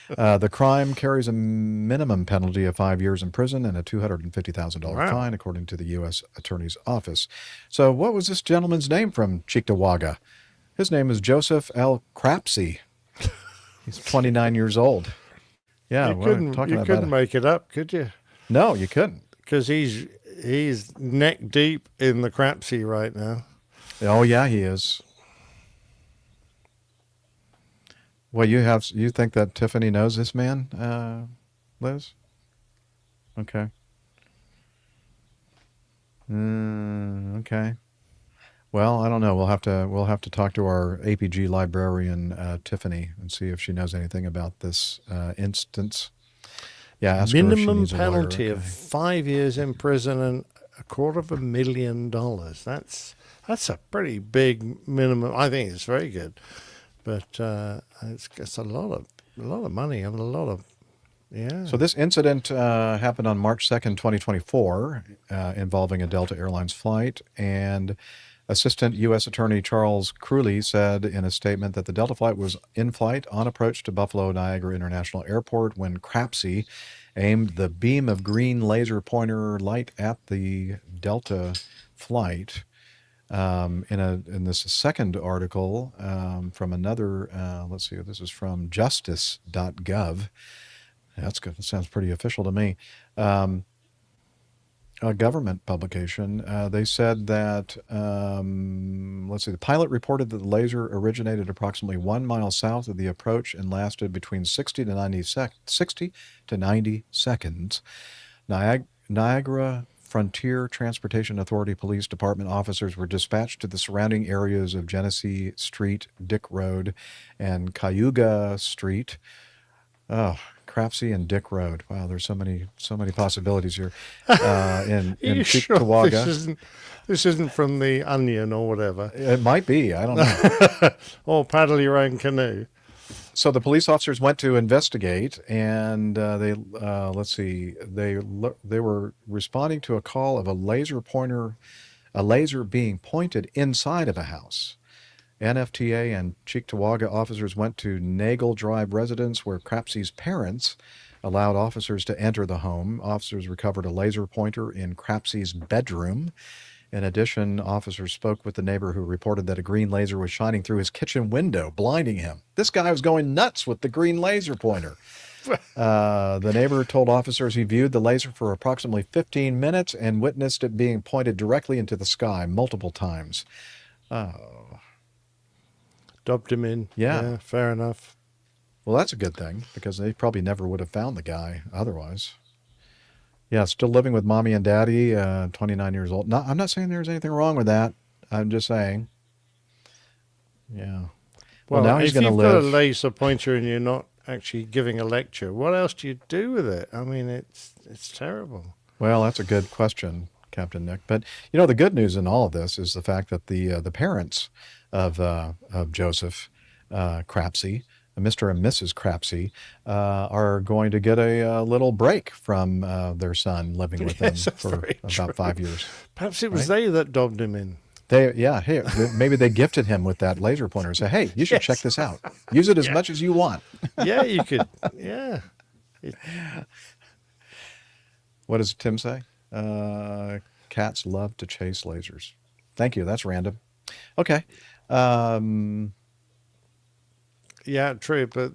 The crime carries a minimum penalty of 5 years in prison and a $250,000 fine, according to the U.S. Attorney's Office. So what was this gentleman's name from Cheektowaga? His name is Joseph L. Crapsey. He's 29 years old. Yeah, you couldn't make it up, could you? No, you couldn't. Because he's neck deep in the crapsy right now. Oh, yeah, he is. Well, you think that Tiffany knows this man, Liz? Okay. Okay. Well, I don't know. We'll have to talk to our APG librarian, Tiffany, and see if she knows anything about this instance. Yeah, ask minimum her if she needs a lawyer. penalty of 5 years in prison and $250,000. That's a pretty big minimum. I think it's very good. But it's a lot of money and a lot of So this incident happened on March 2nd, 2024, involving a Delta Airlines flight, and Assistant U.S. Attorney Charles Crewley said in a statement that the Delta flight was in flight on approach to Buffalo Niagara International Airport when Crapsey aimed the beam of green laser pointer light at the Delta flight. In this second article from another, let's see, this is from justice.gov. That's good. That sounds pretty official to me. A government publication. They said that, let's see, the pilot reported that the laser originated approximately 1 mile south of the approach and lasted between 60 to 90 seconds. Niagara Frontier Transportation Authority Police Department officers were dispatched to the surrounding areas of Genesee Street, Dick Road, and Cayuga Street. Oh, Crapsey and Dick Road. Wow, there's so many possibilities here. In you sure Cheektowaga. this isn't from the Onion or whatever? It might be. I don't know. Or paddle your own canoe. So the police officers went to investigate, and they let's see, they were responding to a call of a laser being pointed inside of a house. NFTA and Cheektowaga officers went to Nagel Drive residence, where Crapsey's parents allowed officers to enter the home. Officers recovered a laser pointer in Crapsey's bedroom. In addition, officers spoke with the neighbor who reported that a green laser was shining through his kitchen window, blinding him. This guy was going nuts with the green laser pointer. The neighbor told officers he viewed the laser for approximately 15 minutes and witnessed it being pointed directly into the sky multiple times. Dobbed him in. Yeah. Fair enough. Well, that's a good thing, because they probably never would have found the guy otherwise. Yeah, still living with mommy and daddy, 29 years old. No, I'm not saying there's anything wrong with that. I'm just saying. Yeah. Well, now he's going to live. If you've got a laser pointer and you're not actually giving a lecture, what else do you do with it? I mean, it's terrible. Well, that's a good question, Captain Nick. But, you know, the good news in all of this is the fact that the parents of Joseph Crapsey, Mr. and Mrs. Crapsey, are going to get a little break from their son living with them for about 5 years. Perhaps it was they that dobbed him in. Hey, maybe they gifted him with that laser pointer and say, hey, you should check this out. Use it as much as you want. Yeah, you could. Yeah. What does Tim say? Cats love to chase lasers. Thank you. That's random. Okay. Yeah, true. But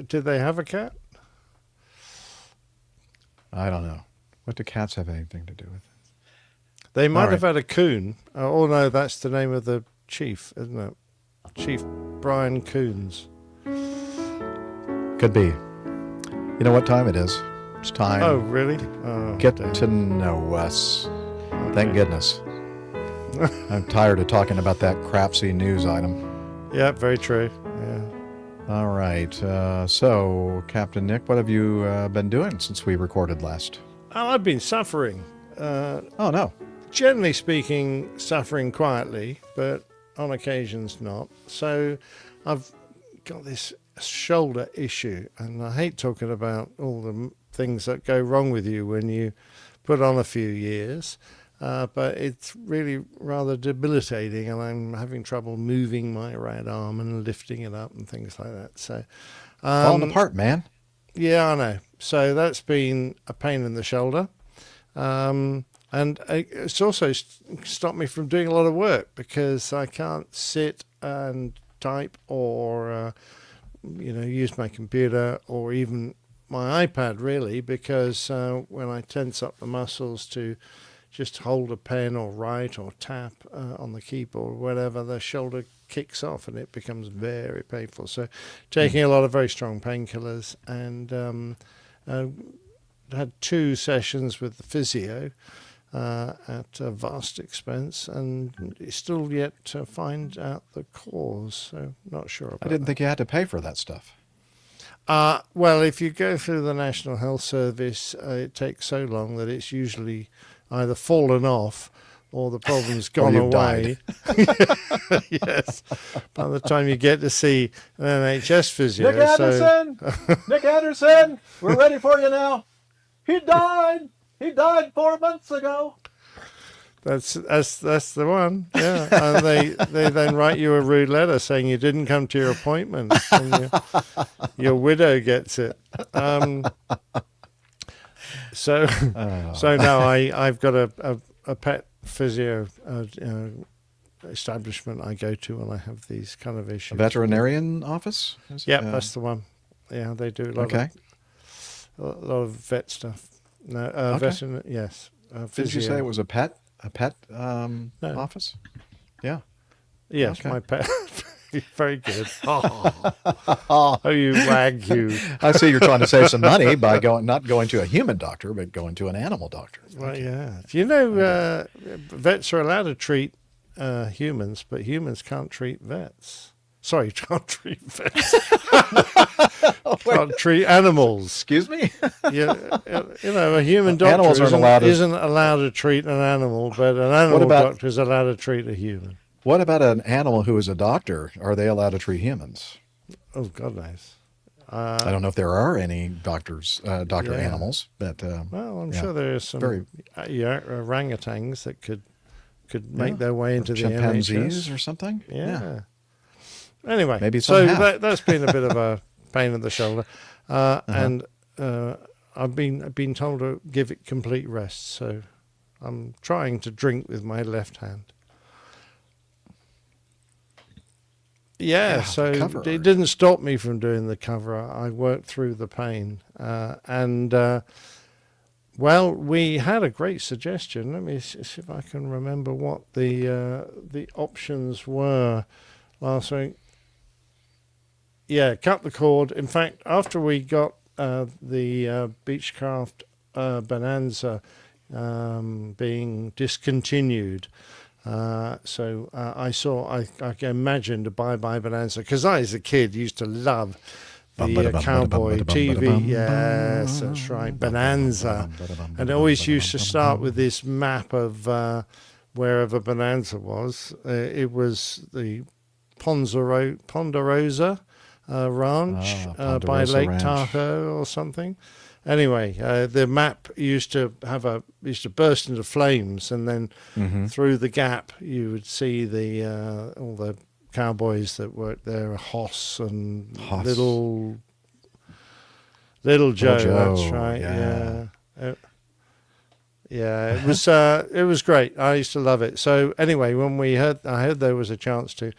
did they have a cat? I don't know. What do cats have anything to do with it? They might have had a coon. Oh, no, that's the name of the chief, isn't it? Chief Brian Coons. Could be. You know what time it is? It's time. Oh, really? Get to know us. Okay. Thank goodness. I'm tired of talking about that Crapsey news item. Yeah, very true. Yeah. All right. So, Captain Nick, what have you been doing since we recorded last? Oh, I've been suffering. Oh, no. Generally speaking, suffering quietly, but on occasions not. So I've got this shoulder issue, and I hate talking about all the things that go wrong with you when you put on a few years, but it's really rather debilitating, and I'm having trouble moving my right arm and lifting it up and things like that. So falling apart, man. Yeah, I know. So that's been a pain in the shoulder. And it's also stopped me from doing a lot of work, because I can't sit and type or, use my computer or even my iPad, really, because when I tense up the muscles to just hold a pen or write or tap on the keyboard or whatever, the shoulder kicks off and it becomes very painful. So taking a lot of very strong painkillers, and had 2 sessions with the physio at a vast expense, and still yet to find out the cause. So not sure about I didn't think you had to pay for that stuff. Well, if you go through the National Health Service, it takes so long that it's usually either fallen off or the problem's gone away. Yes. By the time you get to see an NHS physio. Nick Anderson! Nick Anderson! We're ready for you now. He died! He died 4 months ago. That's the one. Yeah. And they then write you a rude letter saying you didn't come to your appointment, and your widow gets it. So now I've got a pet physio establishment I go to when I have these kind of issues. A veterinarian office? Yeah, that's the one. Yeah, they do a lot of vet stuff. No, okay. Yes. Did you say it was a pet office? Yeah. Yes, okay. my pet. Very good. Oh, you wag you. I see you're trying to save some money by not going to a human doctor, but going to an animal doctor. Well, yeah. You know, vets are allowed to treat humans, but humans can't treat vets. Sorry, can't treat vets. Can't treat animals. Excuse me? You know, a human doctor Animals isn't allowed to treat an animal, but an animal doctor is allowed to treat a human. What about an animal who is a doctor? Are they allowed to treat humans? Oh, God knows. I don't know if there are any doctor animals, but well, I'm sure there are some orangutans that could make their way into the chimpanzees NHS. or something. Yeah. Anyway, maybe so have. that's been a bit of a pain in the shoulder, and I've been told to give it complete rest. So I'm trying to drink with my left hand. Yeah, so it didn't stop me from doing the cover. I worked through the pain, and well, we had a great suggestion. Let me see if I can remember what the options were last week. Yeah, cut the cord. In fact, after we got the Beechcraft Bonanza being discontinued. So I imagined a Bye-Bye Bonanza, because I, as a kid, used to love the cowboy TV. Yes, that's right, Bonanza. And it always used to start with this map of wherever Bonanza was. It was the Ponderosa Ranch by Lake Tahoe or something. Anyway, the map used to burst into flames, and then through the gap you would see all the cowboys that worked there, Hoss and Little Joe. That's right. Yeah. It was great. I used to love it. So anyway, when I heard there was a chance to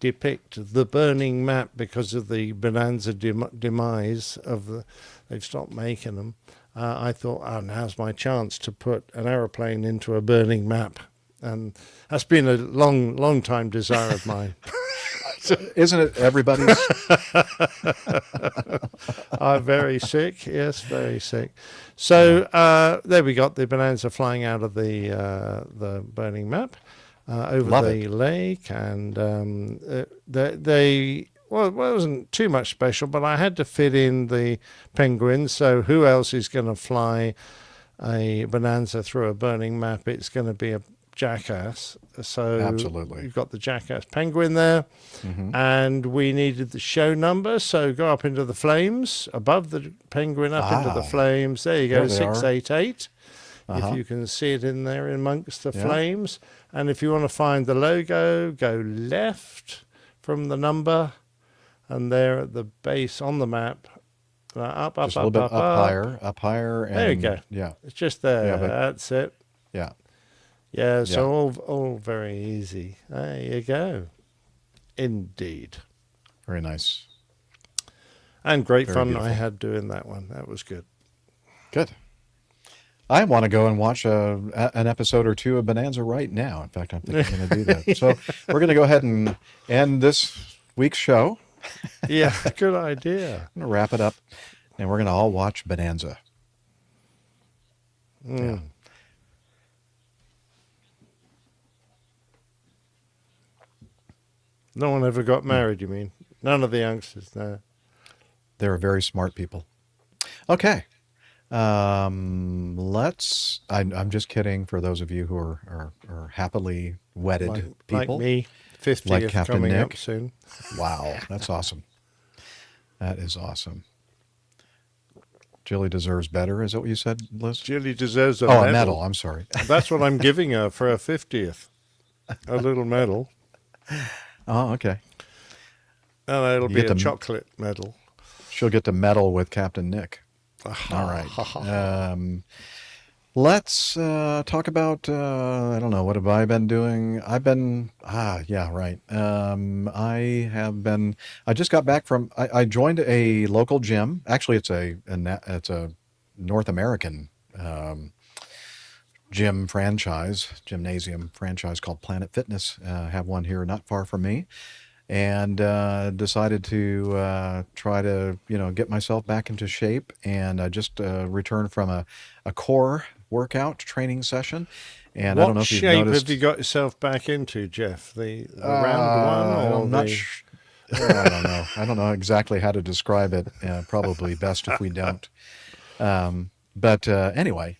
depict the burning map because of the Bonanza demise of they've stopped making them. I thought, now's my chance to put an aeroplane into a burning map, and that's been a long time desire of mine. Isn't it everybody's? I'm very sick. Yes, very sick. So there we got the Bonanza flying out of the burning map over the lake, and well, it wasn't too much special, but I had to fit in the penguins. So who else is going to fly a Bonanza through a burning map? It's going to be a jackass. So absolutely, you've got the jackass penguin there, and we needed the show number. So go up into the flames, above the penguin, up into the flames. There you go, 688. If you can see it in there amongst the flames. And if you want to find the logo, go left from the number. And there at the base on the map, up just a little bit up higher. And, there you go. Yeah, it's just there. Yeah, that's it. Yeah. So all very easy. There you go. Indeed. Very nice. And great Very fun beautiful. I had doing that one. That was good. Good. I want to go and watch an episode or two of Bonanza right now. In fact, I'm thinking I'm going to do that. So we're going to go ahead and end this week's show. Yeah, good idea. I'm going to wrap it up, and we're going to all watch Bonanza. Yeah. No one ever got married, you mean? None of the youngsters, no. They're very smart people. Okay. I'm just kidding for those of you who are happily wedded people. Like me, 50th like Captain coming Nick. up soon. Wow, that's awesome. That is awesome. Jilly deserves better, is that what you said, Liz? Jilly deserves a medal. I'm sorry. That's what I'm giving her for her 50th. A little medal. Oh, okay. And it'll be a chocolate medal. She'll get to medal with Captain Nick. All right. Let's talk about, I don't know, what have I been doing? I just got back from, I joined a local gym. Actually, it's a North American gymnasium franchise called Planet Fitness. Have one here not far from me. and decided to try to, get myself back into shape. And I just returned from a core workout training session. And I don't know What if you've shape noticed. have you got yourself back into, Jeff? The round one or I'm not the... I don't know. I don't know exactly how to describe it. Probably best if we don't. But anyway,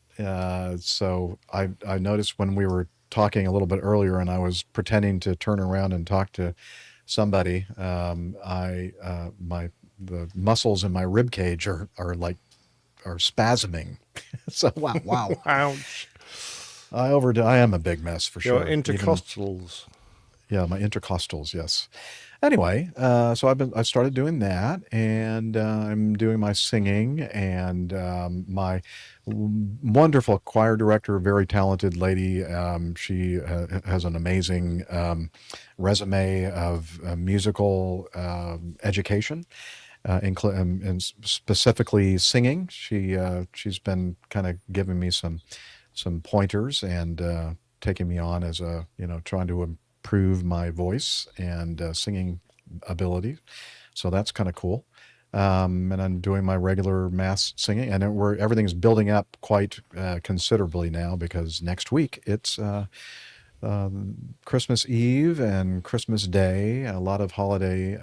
so I noticed when we were talking a little bit earlier, and I was pretending to turn around and talk to somebody. The muscles in my rib cage are spasming. So wow. Ouch. I am a big mess for Your sure. intercostals. Yeah, my intercostals, yes. Anyway, so I started doing that, and I'm doing my singing, and my wonderful choir director, very talented lady. She has an amazing resume of musical education, and specifically singing. She's been kind of giving me some pointers and taking me on as trying to improve my voice and singing ability. So that's kind of cool. And I'm doing my regular mass singing, and everything's building up quite considerably now, because next week it's Christmas Eve and Christmas Day, a lot of holiday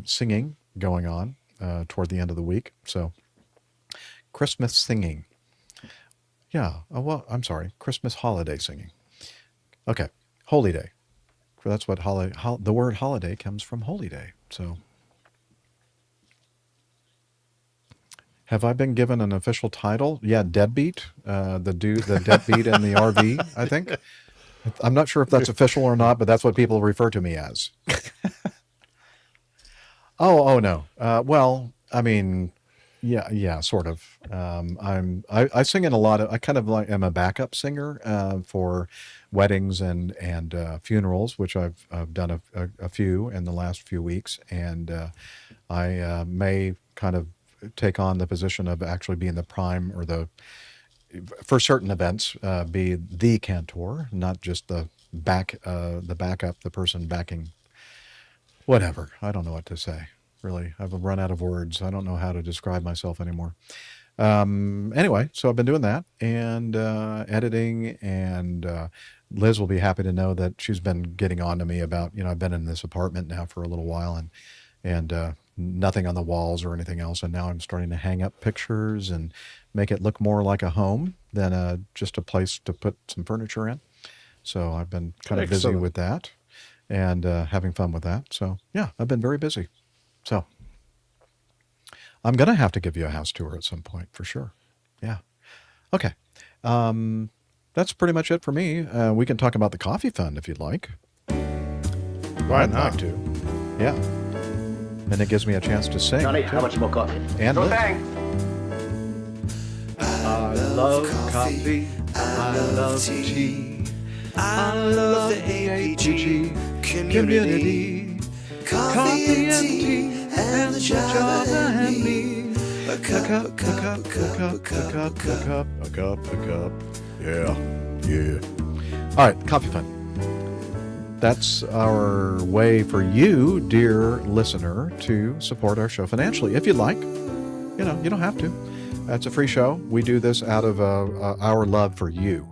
singing going on toward the end of the week. So Christmas singing. Yeah, well, I'm sorry, Christmas holiday singing. Okay, Holy Day. That's what the word holiday comes from, holy day. So, have I been given an official title? Yeah, deadbeat. The deadbeat in the RV, I think. I'm not sure if that's official or not, but that's what people refer to me as. Oh no. Well, I mean, yeah, sort of. I sing in a lot of. I kind of am a backup singer for weddings and funerals, which I've done a few in the last few weeks, and I may kind of take on the position of actually being the prime, or for certain events, be the cantor, not just the backup, the person backing. Whatever. I don't know what to say. Really, I've run out of words. I don't know how to describe myself anymore. Anyway, so I've been doing that and editing, and Liz will be happy to know that she's been getting on to me about, I've been in this apartment now for a little while, and nothing on the walls or anything else, and now I'm starting to hang up pictures and make it look more like a home than just a place to put some furniture in. So I've been kind of busy with that and having fun with that. So yeah, I've been very busy. So I'm going to have to give you a house tour at some point for sure. Yeah. Okay. That's pretty much it for me. We can talk about the coffee fund if you'd like. Why I'd not? like to. Yeah. And it gives me a chance to sing. Johnny, how much more coffee? And No Liz. thanks. I love coffee. I love tea. I love the APG community. Coffee and tea and the Java and me. A cup, a cup, a cup, a cup, a cup, a cup, a cup. Yeah. All right, coffee fund. That's our way for you, dear listener, to support our show financially. If you'd like, you don't have to. That's a free show. We do this out of our love for you.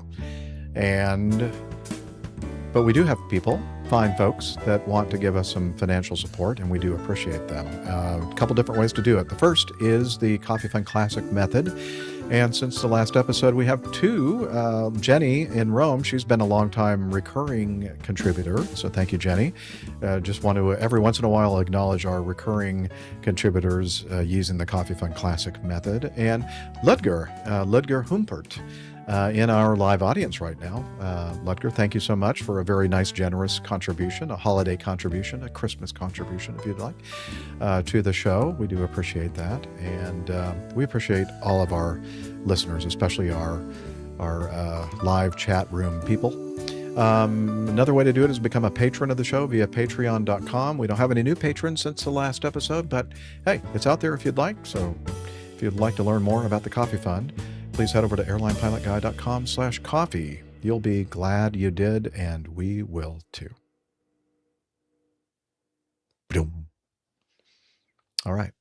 But we do have people, fine folks, that want to give us some financial support, and we do appreciate them. A couple different ways to do it. The first is the Coffee Fund Classic method. And since the last episode, we have two. Jenny in Rome, she's been a long-time recurring contributor. So thank you, Jenny. Just want to, every once in a while, acknowledge our recurring contributors using the Coffee Fund Classic method. And Ludger Humpert, in our live audience right now. Ludger, thank you so much for a very nice, generous contribution, a holiday contribution, a Christmas contribution, if you'd like, to the show. We do appreciate that. And we appreciate all of our listeners, especially our live chat room people. Another way to do it is become a patron of the show via patreon.com. We don't have any new patrons since the last episode, but hey, it's out there if you'd like. So if you'd like to learn more about the Coffee Fund, please head over to airlinepilotguy.com/coffee. You'll be glad you did, and we will too. Boom. All right.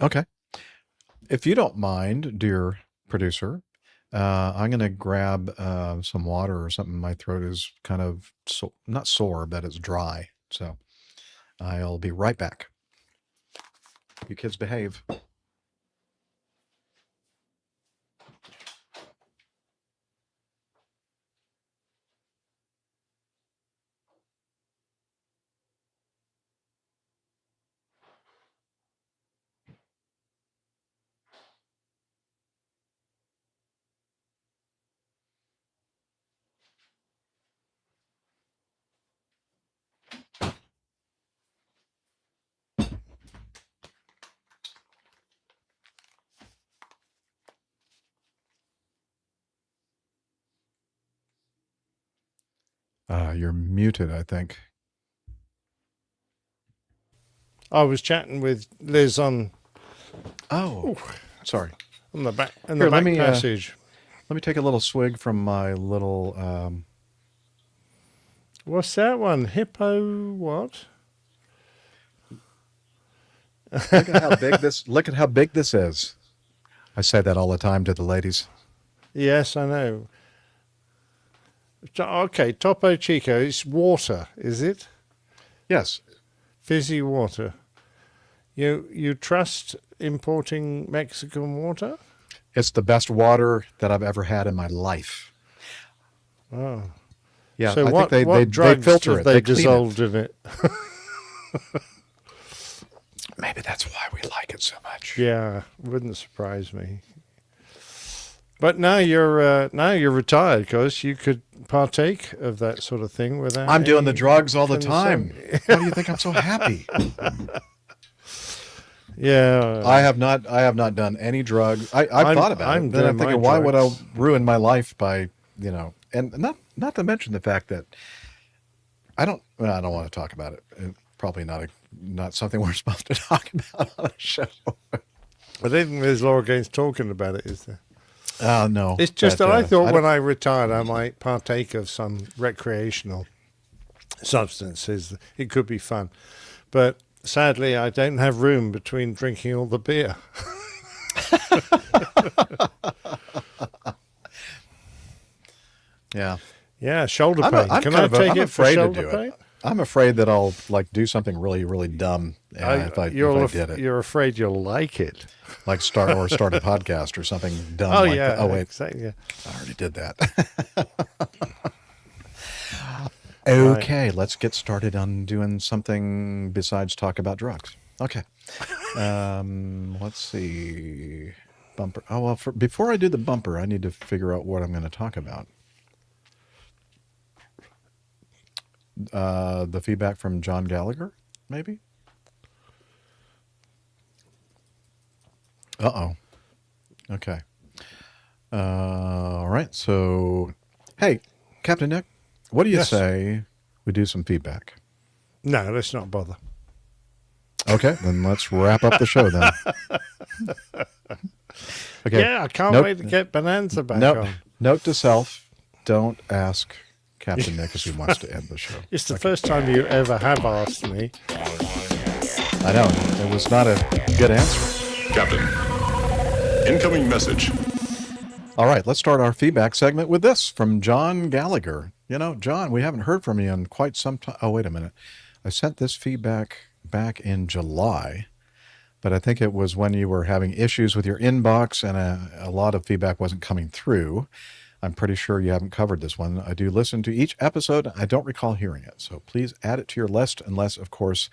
Okay. If you don't mind, dear producer, I'm going to grab some water or something. My throat is kind of not sore, but it's dry. So I'll be right back. You kids behave. You're muted, I think. I was chatting with Liz on. Oh, sorry. On the back in Here, the back passage. Let me take a little swig from my little. What's that one? Hippo what? Look at how big this. Look at how big this is. I say that all the time to the ladies. Yes, I know. Okay, Topo Chico. It's water, is it? Yes. Fizzy water. You trust importing Mexican water? It's the best water that I've ever had in my life. Oh. Yeah, So I what think they drugs filter have it. they clean dissolved it. in it? Maybe that's why we like it so much. Yeah, wouldn't surprise me. But now you're retired, because you could partake of that sort of thing without. I'm doing the drugs all the concern. time. Why do you think I'm so happy? Yeah, I have not done any drugs. I've thought about it. Then I'm thinking, why would I ruin my life by, and not to mention the fact that I don't want to talk about it. Probably not something we're supposed to talk about on a show. I don't think there's law against talking about it, is there? No. It's just that I thought when I retired, I might partake of some recreational substances. It could be fun. But sadly, I don't have room between drinking all the beer. Yeah. Yeah, shoulder pain. Can I take it for shoulder pain? I'm afraid that I'll do something really, really dumb if I did it. You're afraid you'll like it. Like start a podcast or something dumb. Oh, like yeah. that. Oh, wait. Exactly, yeah. I already did that. Okay, let's get started on doing something besides talk about drugs. Okay. Let's see. Bumper. Oh, well, before I do the bumper, I need to figure out what I'm going to talk about. The feedback from John Gallagher, maybe? Uh-oh. Okay. All right. So, hey, Captain Nick, what do you say we do some feedback? No, let's not bother. Okay, then let's wrap up the show then. Okay. Yeah, I can't wait to get Bonanza back on. Note to self, don't ask Captain Nick if he wants to end the show. It's the first time you ever have asked me. I know. It was not a good answer. Captain, incoming message. All right, let's start our feedback segment with this from John Gallagher. John, we haven't heard from you in quite some time. Oh, wait a minute. I sent this feedback back in July, but I think it was when you were having issues with your inbox and a lot of feedback wasn't coming through. I'm pretty sure you haven't covered this one. I do listen to each episode. I don't recall hearing it, so please add it to your list unless, of course,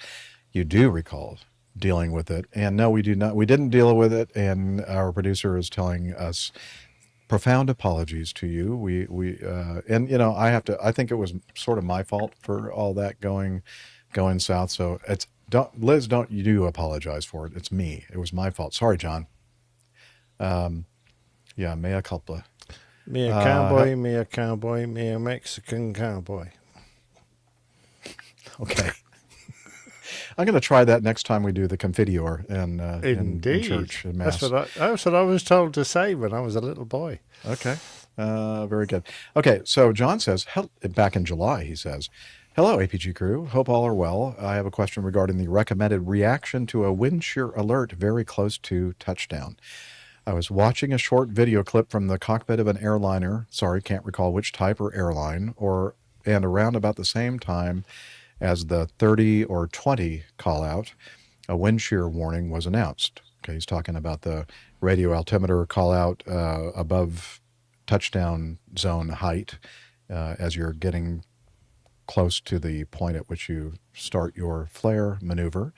you do recall dealing with it. And no, we do not. We didn't deal with it, and our producer is telling us profound apologies to you. I think it was sort of my fault for all that going south. So Liz, don't you do apologize for it. It's me. It was my fault. Sorry, John. Yeah, mea culpa. Me a cowboy, me a cowboy, me a Mexican cowboy. Okay. I'm going to try that next time we do the Confiteor in church. In Mass. That's what I was told to say when I was a little boy. Okay. Very good. Okay, so John says, back in July, he says, hello, APG crew. Hope all are well. I have a question regarding the recommended reaction to a wind shear alert very close to touchdown. I was watching a short video clip from the cockpit of an airliner. Sorry, can't recall which type or airline, and around about the same time as the 30 or 20 call out, a wind shear warning was announced. Okay, he's talking about the radio altimeter call out above touchdown zone height as you're getting close to the point at which you start your flare maneuver.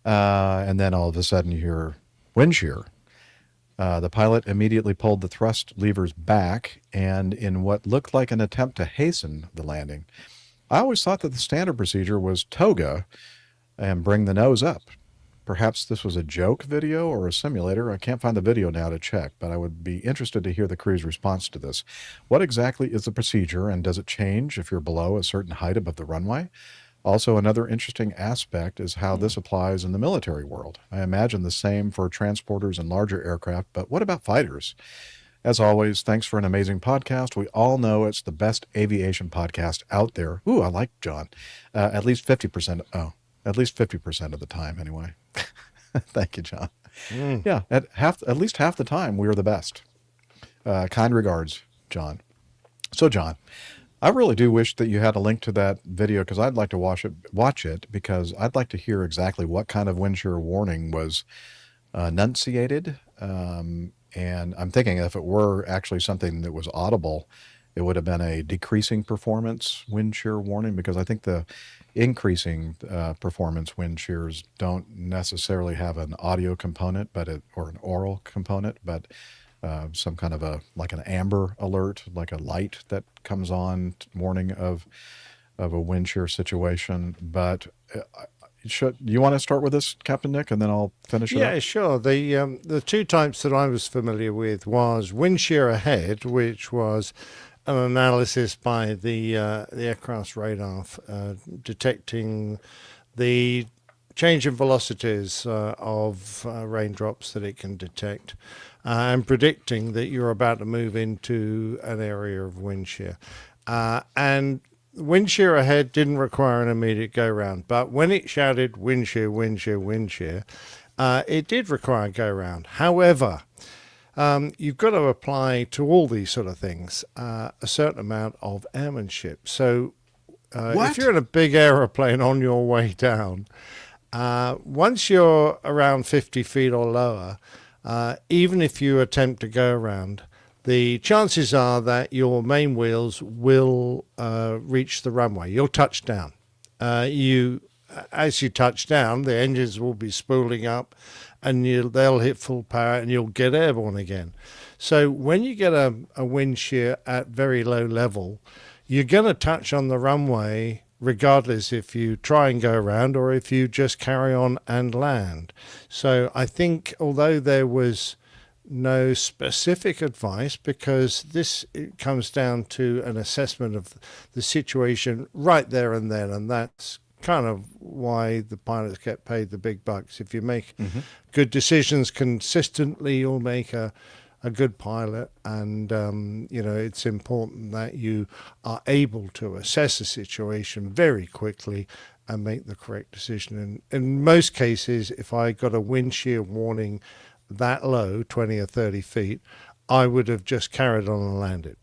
And then all of a sudden you hear wind shear. The pilot immediately pulled the thrust levers back, and in what looked like an attempt to hasten the landing. I always thought that the standard procedure was toga and bring the nose up. Perhaps this was a joke video or a simulator. I can't find the video now to check, but I would be interested to hear the crew's response to this. What exactly is the procedure, and does it change if you're below a certain height above the runway? Also, another interesting aspect is how this applies in the military world. I imagine the same for transporters and larger aircraft, but what about fighters? As always, thanks for an amazing podcast. We all know it's the best aviation podcast out there. Ooh, I like John. At least 50%. Oh, at least 50% of the time, anyway. Thank you, John. Yeah, at least half the time, we are the best. Kind regards, John. So, John, I really do wish that you had a link to that video, because I'd like to watch it because I'd like to hear exactly what kind of wind shear warning was enunciated. And I'm thinking if it were actually something that was audible, it would have been a decreasing performance wind shear warning, because I think the increasing performance wind shears don't necessarily have an audio component, or an oral component, but some kind of like an amber alert, like a light that comes on warning of a wind shear situation. But you want to start with this, Captain Nick, and then I'll finish it up? Yeah, sure. The two types that I was familiar with was wind shear ahead, which was an analysis by the aircraft's radar detecting the change in velocities of raindrops that it can detect, and predicting that you're about to move into an area of wind shear. And wind shear ahead didn't require an immediate go round, but when it shouted wind shear, wind shear, wind shear, it did require a go round. However, you've got to apply to all these sort of things a certain amount of airmanship. So if you're in a big aeroplane on your way down, once you're around 50 feet or lower, even if you attempt to go around, the chances are that your main wheels will reach the runway. You'll touch down. As you touch down, the engines will be spooling up, and they'll hit full power, and you'll get airborne again. So when you get a wind shear at very low level, you're going to touch on the runway regardless if you try and go around or if you just carry on and land. So I think, although there was no specific advice, because it comes down to an assessment of the situation right there and then, and that's kind of why the pilots get paid the big bucks. If you make good decisions consistently, you'll make a good pilot, and it's important that you are able to assess a situation very quickly and make the correct decision. In most cases, if I got a wind shear warning that low, 20 or 30 feet, I would have just carried on and landed,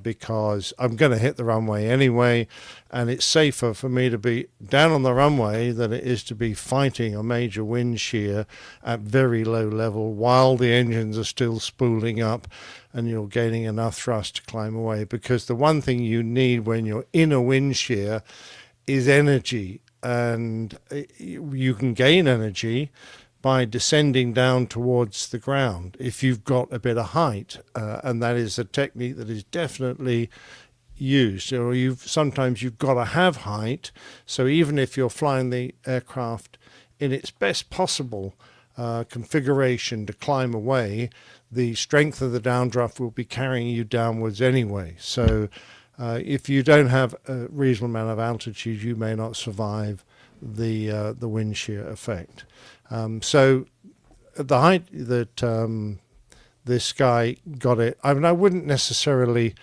because I'm going to hit the runway anyway, and it's safer for me to be down on the runway than it is to be fighting a major wind shear at very low level while the engines are still spooling up and you're gaining enough thrust to climb away. Because the one thing you need when you're in a wind shear is energy, and you can gain energy by descending down towards the ground if you've got a bit of height, and that is a technique that is definitely used. Or sometimes you've got to have height, so even if you're flying the aircraft in its best possible configuration to climb away, the strength of the downdraft will be carrying you downwards anyway. So if you don't have a reasonable amount of altitude, you may not survive the wind shear effect. So the height that this guy got it. I mean, I wouldn't necessarily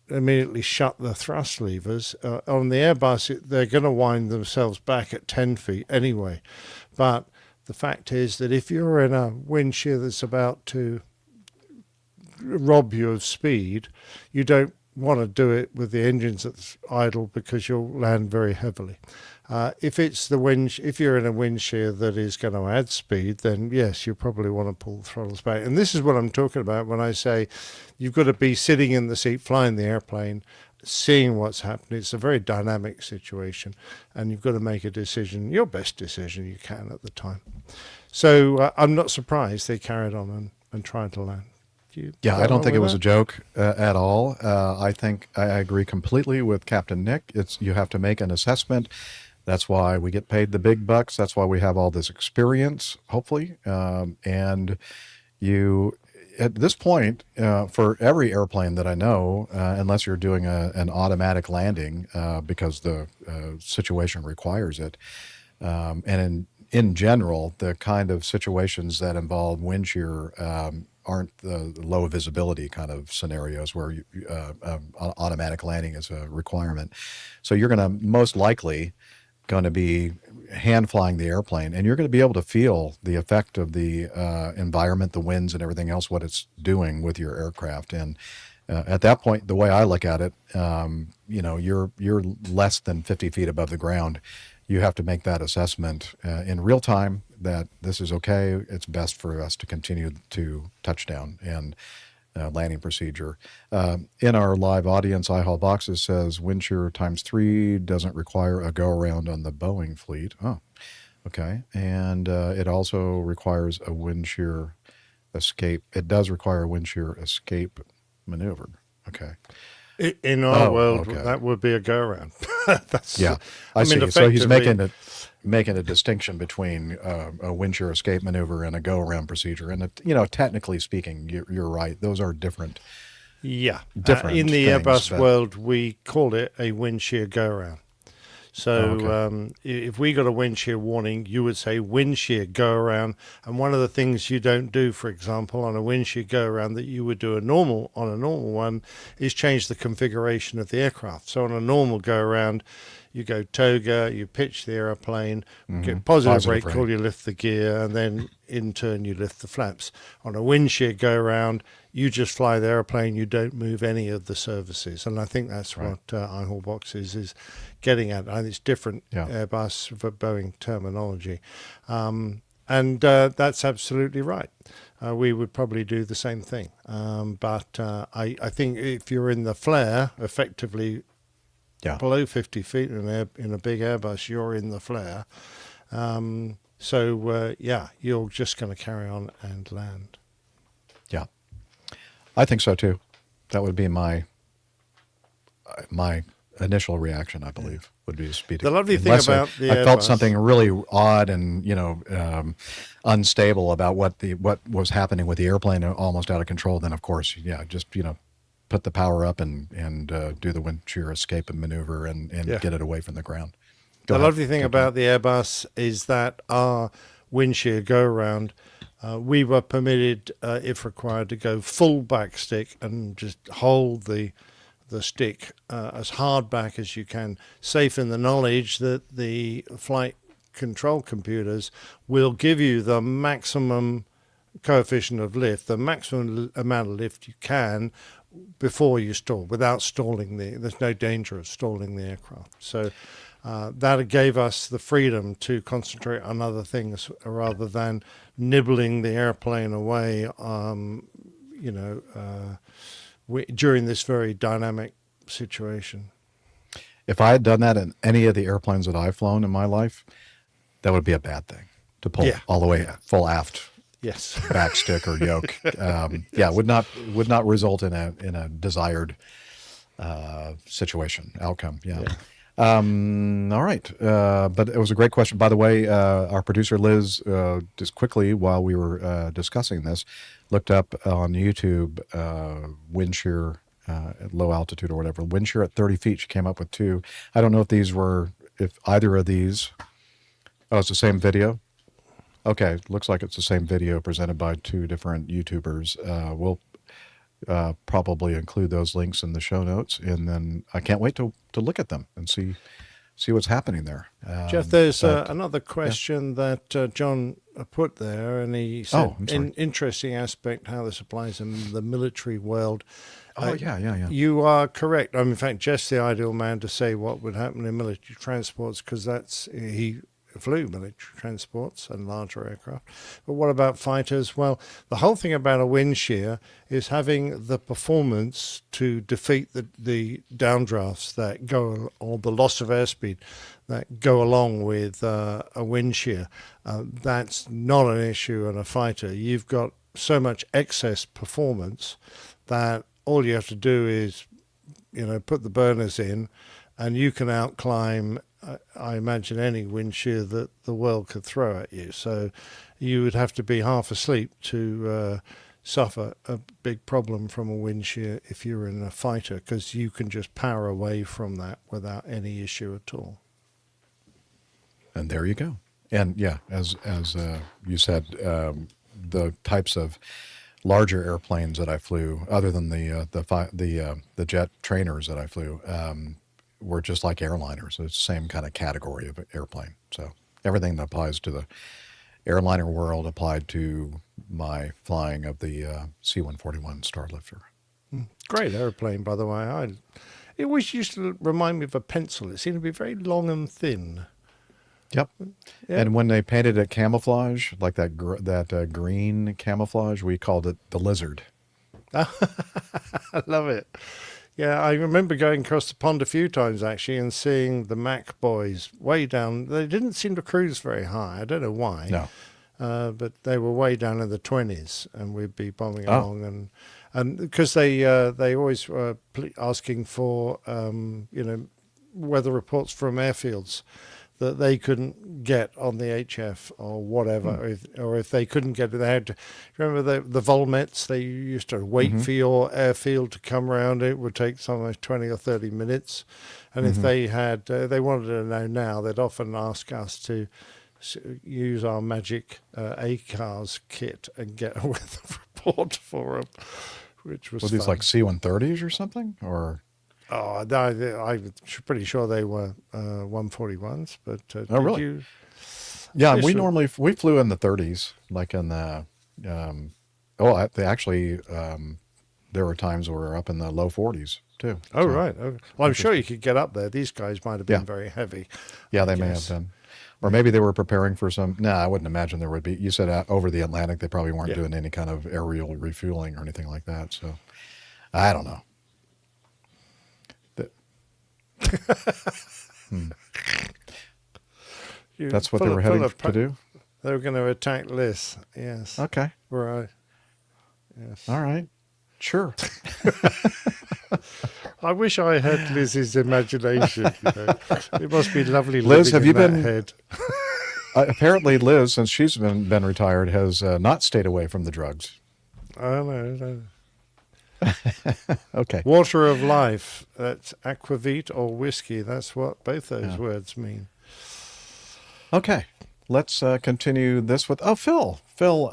immediately shut the thrust levers. On the Airbus, they're going to wind themselves back at 10 feet anyway. But the fact is that if you're in a wind shear that's about to rob you of speed, you don't want to do it with the engines at idle because you'll land very heavily. If it's if you're in a wind shear that is going to add speed, then yes, you probably want to pull the throttles back. And this is what I'm talking about when I say you've got to be sitting in the seat, flying the airplane, seeing what's happening. It's a very dynamic situation, and you've got to make a decision, your best decision you can at the time. So I'm not surprised they carried on and tried to land. Yeah, I don't think it was a joke at all. I think I agree completely with Captain Nick. You have to make an assessment. That's why we get paid the big bucks. That's why we have all this experience, hopefully. And you, at this point, for every airplane that I know, unless you're doing an automatic landing because the situation requires it, and in general, the kind of situations that involve wind shear aren't the low visibility kind of scenarios where automatic landing is a requirement. So you're going to most likely going to be hand flying the airplane, and you're going to be able to feel the effect of the environment, the winds and everything else, what it's doing with your aircraft. And at that point, the way I look at it, you're less than 50 feet above the ground. You have to make that assessment in real time that this is okay. It's best for us to continue to touchdown and landing procedure. In our live audience, iHall Boxes says wind shear ×3 doesn't require a go around on the Boeing fleet. Oh, okay. And it also requires a wind shear escape. It does require a wind shear escape maneuver. Okay. In our world, that would be a go around. I see. So he's making a distinction between a wind shear escape maneuver and a go around procedure. And technically speaking, you're right. Those are different. Yeah, different. In the things, Airbus world, we call it a wind shear go around. So if we got a wind shear warning, you would say wind shear go around. And one of the things you don't do, for example, on a wind shear go around that you would do on a normal one is change the configuration of the aircraft. So on a normal go around, you go toga, you pitch the airplane, get positive brake call, you lift the gear, and then in turn you lift the flaps. On a wind shear go around, you just fly the airplane, you don't move any of the services. And I think that's what iHall Boxes is getting at. I think it's different Airbus for Boeing terminology. And that's absolutely right. We would probably do the same thing. But I think if you're in the flare, effectively below 50 feet in a big Airbus, you're in the flare. You're just going to carry on and land. Yeah, I think so too. That would be my initial reaction, I believe, would be to speed. The lovely thing about the Airbus, I felt something really odd and unstable about what was happening with the airplane, almost out of control. Then, of course, just put the power up and do the wind shear escape and maneuver and get it away from the ground. The lovely thing about the Airbus is that our wind shear go around, we were permitted, if required, to go full back stick and just hold the stick as hard back as you can, safe in the knowledge that the flight control computers will give you the maximum coefficient of lift, the maximum amount of lift you can before you stall, without stalling there's no danger of stalling the aircraft. So that gave us the freedom to concentrate on other things rather than nibbling the airplane away, during this very dynamic situation. If I had done that in any of the airplanes that I've flown in my life, that would be a bad thing to pull all the way full aft. Yes, backstick or yoke. Would not result in a desired situation outcome. All right, but it was a great question. By the way, our producer Liz, just quickly while we were discussing this, looked up on YouTube wind shear at low altitude or whatever. Wind shear at 30 feet. She came up with 2. I don't know if either of these. Oh, it's the same video. Okay, looks like it's the same video presented by two different YouTubers. We'll probably include those links in the show notes, and then I can't wait to look at them and see what's happening there. Jeff, there's another question that John put there, and he said, interesting aspect how this applies in the military world. Yeah. You are correct. In fact, Jeff's the ideal man to say what would happen in military transports, because he flew military transports and larger aircraft. But what about fighters? Well, the whole thing about a wind shear is having the performance to defeat the downdrafts that go, or the loss of airspeed that go along with a wind shear. That's not an issue in a fighter. You've got so much excess performance that all you have to do is, put the burners in, and you can outclimb, I imagine, any wind shear that the world could throw at you. So you would have to be half asleep to suffer a big problem from a wind shear if you're in a fighter, because you can just power away from that without any issue at all. And there you go. And yeah, as you said, the types of larger airplanes that I flew, other than the jet trainers that I flew, were just like airliners. It's the same kind of category of airplane. So everything that applies to the airliner world applied to my flying of the C-141 Starlifter. Great airplane, by the way. It always used to remind me of a pencil. It seemed to be very long and thin. Yep. Yeah. And when they painted it camouflage, like that green camouflage, we called it the lizard. I love it. Yeah, I remember going across the pond a few times, actually, and seeing the Mac boys way down. They didn't seem to cruise very high. I don't know why. No. But they were way down in the 20s, and we'd be bombing along. And because they always were asking for, weather reports from airfields that they couldn't get on the HF or whatever, or if they couldn't get it, they had to. Remember the Volmets? They used to wait for your airfield to come around. It would take something like 20 or 30 minutes, and if they had, they wanted to know now, they'd often ask us to use our magic ACARS kit and get a weather report for them, which was. Were these like C-130s or something, or? Oh, I'm pretty sure they were 141s, but oh, really? You? Yeah, we flew in the 30s, like in the. They actually, there were times where we were up in the low 40s too. Oh, so, right. Okay. Well, I'm sure you could get up there. These guys might have been very heavy. Yeah, they may have been. Or maybe they were preparing for some. No, I wouldn't imagine there would be. You said over the Atlantic, they probably weren't doing any kind of aerial refueling or anything like that. So, I don't know. That's what they were heading to do? They were going to attack Liz, yes. Okay. Right. Yes. All right. Sure. I wish I had Liz's imagination. It must be lovely Liz, living have in you that been, head. Apparently, Liz, since she's been retired, has not stayed away from the drugs. I know. Okay. Water of life. That's aquavit or whiskey. That's what both those words mean. Okay. Let's continue this with Phil. Phil,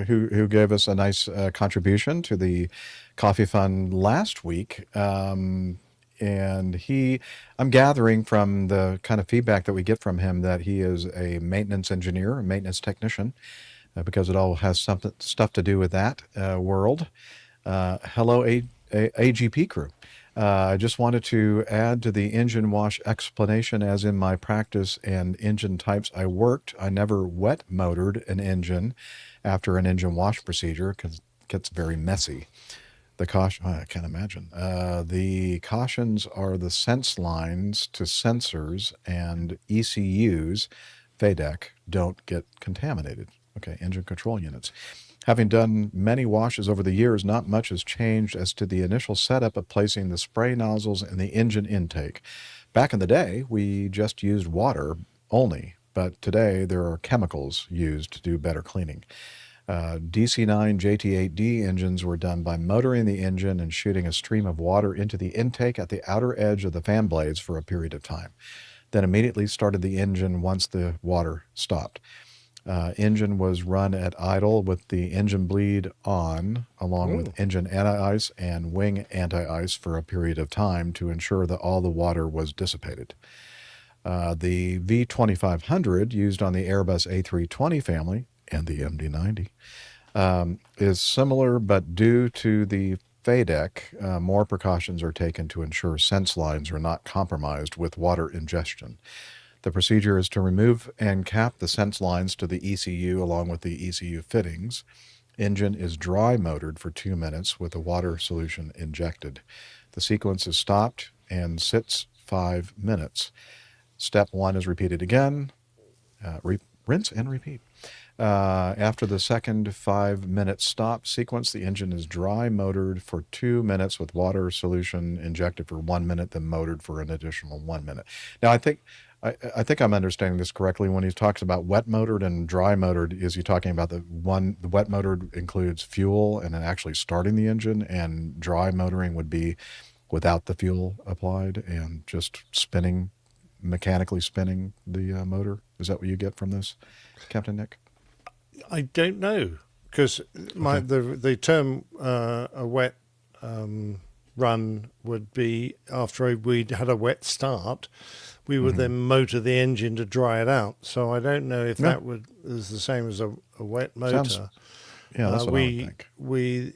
who gave us a nice contribution to the Coffee Fund last week. And I'm gathering from the kind of feedback that we get from him that he is a maintenance engineer, a maintenance technician, because it all has stuff to do with that world. Hello, AGP crew. I just wanted to add to the engine wash explanation, as in my practice and engine types I worked, I never wet motored an engine after an engine wash procedure because it gets very messy. The caution, I can't imagine. The cautions are the sense lines to sensors and ECUs, FADEC, don't get contaminated. Okay, engine control units. Having done many washes over the years, not much has changed as to the initial setup of placing the spray nozzles in the engine intake. Back in the day, we just used water only, but today there are chemicals used to do better cleaning. DC-9 JT8D engines were done by motoring the engine and shooting a stream of water into the intake at the outer edge of the fan blades for a period of time. Then immediately started the engine once the water stopped. Engine was run at idle with the engine bleed on, along Ooh. with engine anti-ice and wing anti-ice for a period of time to ensure that all the water was dissipated. The V2500 used on the Airbus A320 family and the MD-90 is similar, but due to the FADEC, more precautions are taken to ensure sense lines are not compromised with water ingestion. The procedure is to remove and cap the sense lines to the ECU along with the ECU fittings. Engine is dry motored for 2 minutes with a water solution injected. The sequence is stopped and sits 5 minutes. Step 1 is repeated again. Rinse and repeat. After the second 5-minute stop sequence, the engine is dry motored for 2 minutes with water solution injected for 1 minute, then motored for an additional 1 minute. Now, I think I'm understanding this correctly. When he talks about wet motored and dry motored, is he talking about the wet motored includes fuel and then actually starting the engine, and dry motoring would be without the fuel applied and just mechanically spinning the motor? Is that what you get from this, Captain Nick? I don't know, because the term a wet run would be after we'd had a wet start, we would then motor the engine to dry it out. So I don't know if that is the same as a wet motor. That's what I would think. We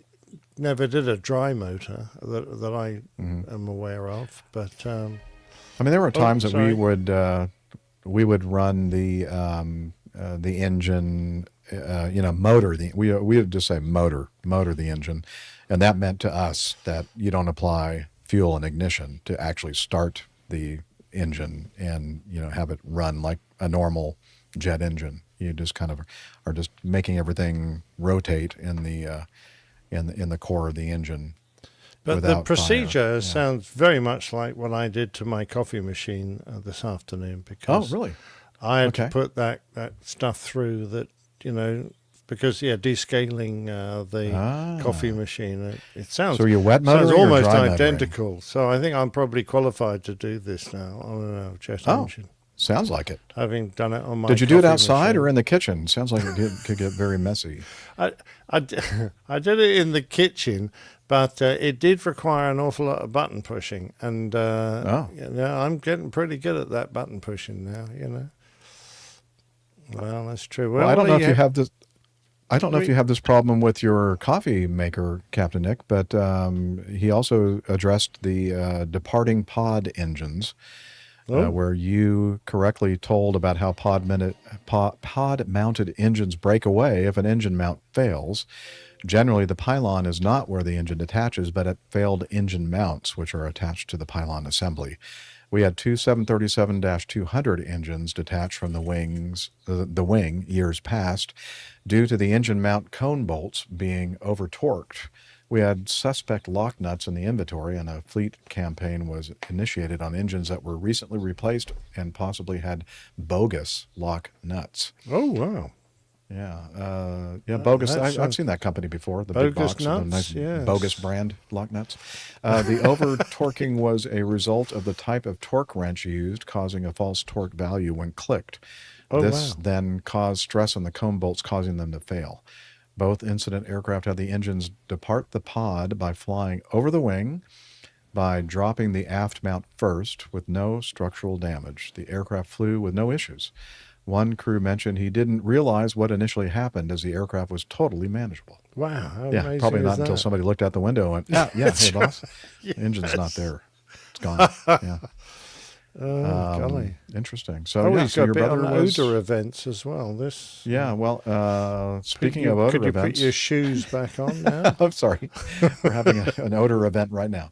never did a dry motor that I am aware of, but I mean, there were times that we would run the engine, motor we would just say motor the engine, and that meant to us that you don't apply fuel and ignition to actually start the engine and have it run like a normal jet engine. You just kind of are just making everything rotate in the core of the engine. But the procedure sounds very much like what I did to my coffee machine this afternoon, because really? I had to put that stuff through that, because descaling the coffee machine. It sounds so. Your wet motoring sounds almost or dry identical. Motoring? So I think I'm probably qualified to do this now on a jet engine. Sounds like it. Having done it on my. Did you do it outside machine. or in the kitchen? Sounds like it could get very messy. I did it in the kitchen, but it did require an awful lot of button pushing, and I'm getting pretty good at that button pushing now. Well, that's true. Well, I don't know if you have this. I don't know if you have this problem with your coffee maker, Captain Nick, but he also addressed the departing pod engines, where you correctly told about how pod-mounted engines break away if an engine mount fails. Generally, the pylon is not where the engine attaches, but at failed engine mounts, which are attached to the pylon assembly. We had two 737-200 engines detached from the wing years past due to the engine mount cone bolts being over-torqued. We had suspect lock nuts in the inventory, and a fleet campaign was initiated on engines that were recently replaced and possibly had bogus lock nuts. Oh, wow. Yeah, bogus. I've seen that company before. The big box, nuts, the nice bogus brand lock nuts. The over-torquing was a result of the type of torque wrench used, causing a false torque value when clicked. This then caused stress on the cone bolts, causing them to fail. Both incident aircraft had the engines depart the pod by flying over the wing, by dropping the aft mount first with no structural damage. The aircraft flew with no issues. One crew mentioned he didn't realize what initially happened, as the aircraft was totally manageable. Wow, how amazing probably not is until that? somebody looked out the window and hey boss, the engine's not there, it's gone. Golly, interesting. So he's so got your a bit brother on was odor events as well. This speaking of odor could you events, put your shoes back on now? I'm sorry, we're having an odor event right now.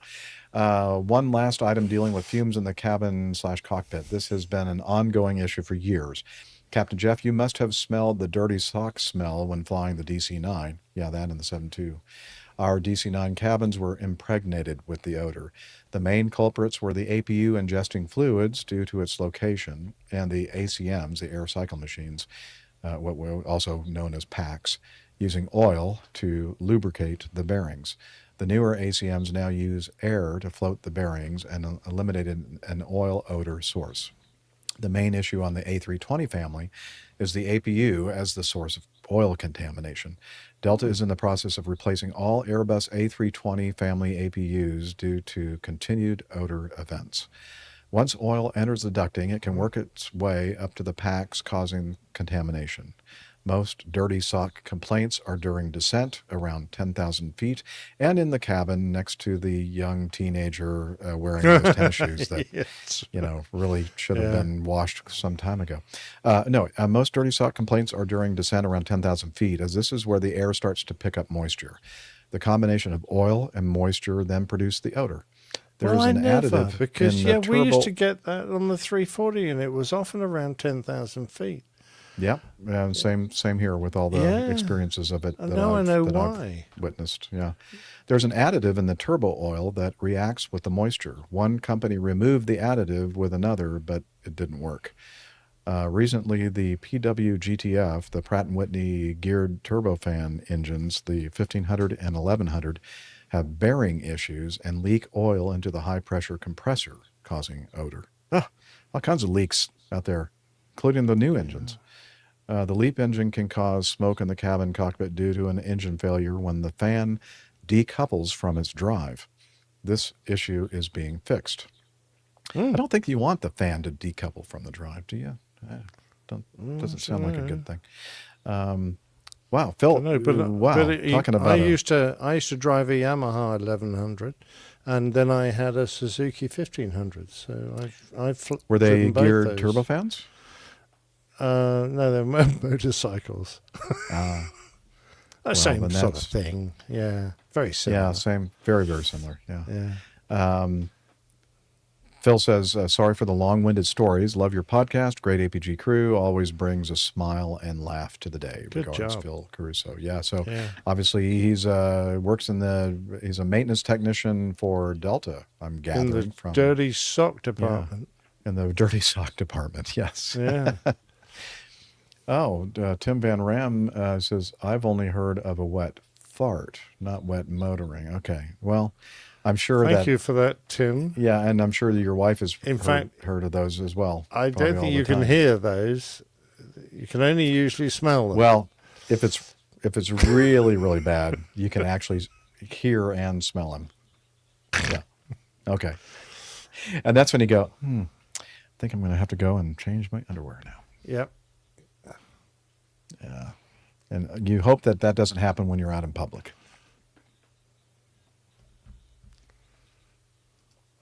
One last item dealing with fumes in the cabin/cockpit. This has been an ongoing issue for years. Captain Jeff, you must have smelled the dirty sock smell when flying the DC-9. Yeah, that and the 7-2. Our DC-9 cabins were impregnated with the odor. The main culprits were the APU ingesting fluids due to its location, and the ACMs, the air cycle machines, what were also known as PACs, using oil to lubricate the bearings. The newer ACMs now use air to float the bearings and eliminated an oil odor source. The main issue on the A320 family is the APU as the source of oil contamination. Delta is in the process of replacing all Airbus A320 family APUs due to continued odor events. Once oil enters the ducting, it can work its way up to the packs, causing contamination. Most dirty sock complaints are during descent around 10,000 feet and in the cabin next to the young teenager wearing those tennis shoes that, Yes. really should have Yeah. been washed some time ago. Most dirty sock complaints are during descent around 10,000 feet, as this is where the air starts to pick up moisture. The combination of oil and moisture then produce the odor. There's Well, I an never, additive because in the we used turbo- to get that on the 340, and it was often around 10,000 feet. Yep, same here with all the Yeah. experiences of it And that now I know I've why. witnessed. Yeah, there's an additive in the turbo oil that reacts with the moisture. One company removed the additive with another, but it didn't work. Recently, the PW GTF, the Pratt & Whitney geared turbofan engines, the 1500 and 1100, have bearing issues and leak oil into the high-pressure compressor, causing odor. All kinds of leaks out there, including the new engines. The LEAP engine can cause smoke in the cabin cockpit due to an engine failure when the fan decouples from its drive. This issue is being fixed. I don't think you want the fan to decouple from the drive, do you? Doesn't sound like a good thing. Wow, Phil. No, but, talking about I used to drive a Yamaha 1100, and then I had a Suzuki 1500. So I've were they driven both geared those. turbofans? No, they're motorcycles. Same then sort of that's- thing. Yeah, very similar. Yeah, same. Very, very similar. Yeah. Yeah. Phil says, sorry for the long-winded stories. Love your podcast. Great APG crew. Always brings a smile and laugh to the day. Good Regards, job. Phil Caruso. Yeah, so Yeah. obviously he's works he's a maintenance technician for Delta, I'm In gathering the from. dirty sock department. In the dirty sock department, yes. Yeah. Tim Van Ram says, I've only heard of a wet fart, not wet motoring. Okay, well, I'm sure Thank you for that, Tim. Yeah, and I'm sure that your wife has fact, heard of those as well. I probably don't all think the you can time. hear those. You can only usually smell them. Well, if it's really, really bad, you can actually hear and smell them. Yeah. Okay. And that's when you go, I think I'm going to have to go and change my underwear now. Yep. Yeah. And you hope that doesn't happen when you're out in public.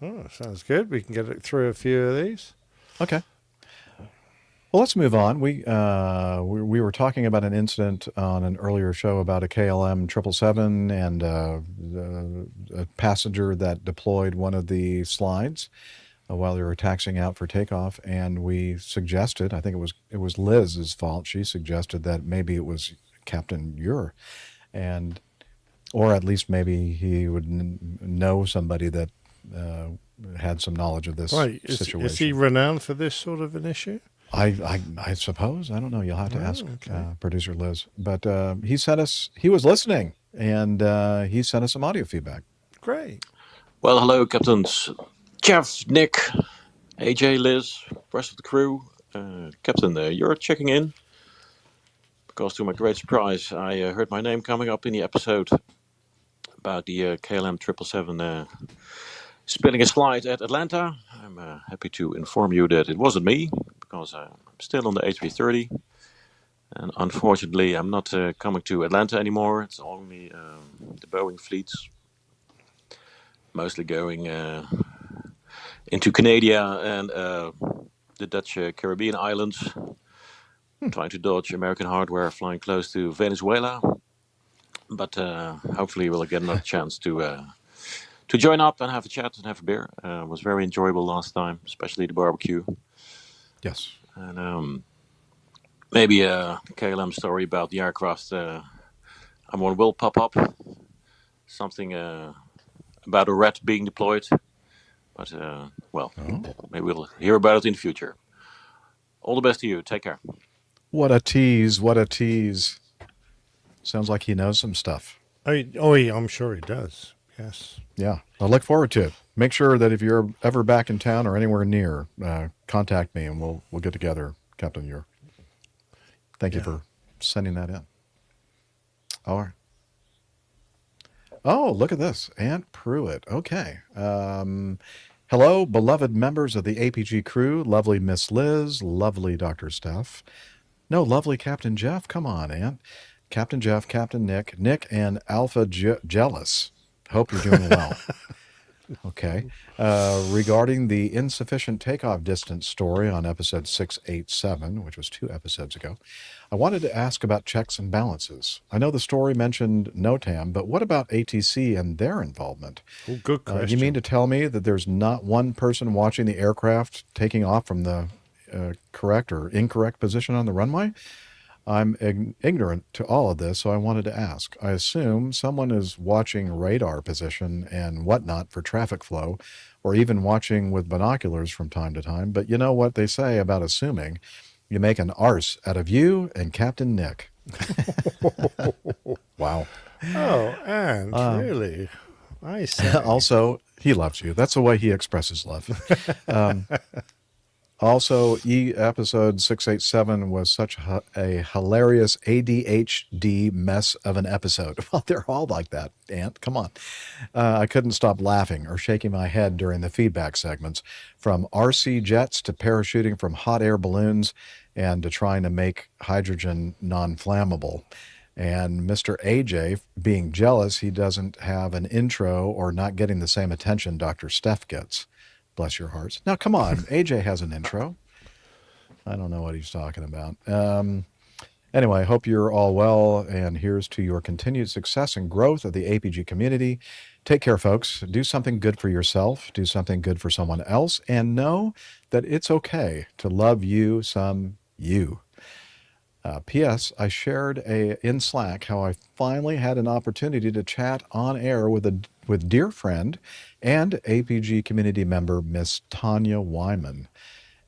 Oh, sounds good. We can get it through a few of these. Okay. Well, let's move on. We were talking about an incident on an earlier show about a KLM 777 and a passenger that deployed one of the slides while they were taxiing out for takeoff, and we suggested, I think it was Liz's fault. She suggested that maybe it was Captain Ure, or at least maybe he would know somebody that had some knowledge of this situation. Is he renowned for this sort of an issue? I suppose. I don't know. You'll have to ask producer Liz. But he was listening, and he sent us some audio feedback. Great. Well, hello, Captains Jeff, Nick, AJ, Liz, rest of the crew. Captain, you're checking in. Because to my great surprise, I heard my name coming up in the episode about the KLM 777 spilling a slide at Atlanta. I'm happy to inform you that it wasn't me, because I'm still on the A330. And unfortunately, I'm not coming to Atlanta anymore. It's only the Boeing fleets, mostly going into Canada and the Dutch Caribbean islands, trying to dodge American hardware flying close to Venezuela. But hopefully we'll get another chance to join up and have a chat and have a beer. It was very enjoyable last time, especially the barbecue. Yes. And maybe a KLM story about the aircraft I'm on will pop up. Something about a rat being deployed. But, maybe we'll hear about it in the future. All the best to you. Take care. What a tease. What a tease. Sounds like he knows some stuff. I'm sure he does. Yes. Yeah. I look forward to it. make sure that if you're ever back in town or anywhere near, contact me and we'll get together, Captain Ure. Thank you for sending that in. All right. Oh, look at this. Aunt Pruitt. Okay. Hello, beloved members of the APG crew. Lovely Miss Liz. Lovely Dr. Steph. No, lovely Captain Jeff. Come on, Aunt. Captain Jeff, Captain Nick, and Alpha Jealous. Hope you're doing well. Okay. Regarding the insufficient takeoff distance story on episode 687, which was 2 episodes ago, I wanted to ask about checks and balances. I know the story mentioned NOTAM, but what about ATC and their involvement? Oh, good question. You mean to tell me that there's not one person watching the aircraft taking off from the correct or incorrect position on the runway? I'm ignorant to all of this, so I wanted to ask. I assume someone is watching radar position and whatnot for traffic flow, or even watching with binoculars from time to time. But you know what they say about assuming. You make an arse out of you and Captain Nick. Wow. Oh, and really? I see. Also, he loves you. That's the way he expresses love. Also, episode 687 was such a hilarious ADHD mess of an episode. Well, they're all like that, Aunt. Come on. I couldn't stop laughing or shaking my head during the feedback segments, from RC jets to parachuting from hot air balloons and to trying to make hydrogen non-flammable. And Mr. AJ being jealous he doesn't have an intro or not getting the same attention Dr. Steph gets. Bless your hearts. Now, come on. AJ has an intro. I don't know what he's talking about. Anyway, I hope you're all well, and here's to your continued success and growth of the APG community. Take care, folks. Do something good for yourself. Do something good for someone else, and know that it's okay to love you some you. P.S. I shared in Slack how I finally had an opportunity to chat on air with dear friend and APG community member Miss Tanya Wyman.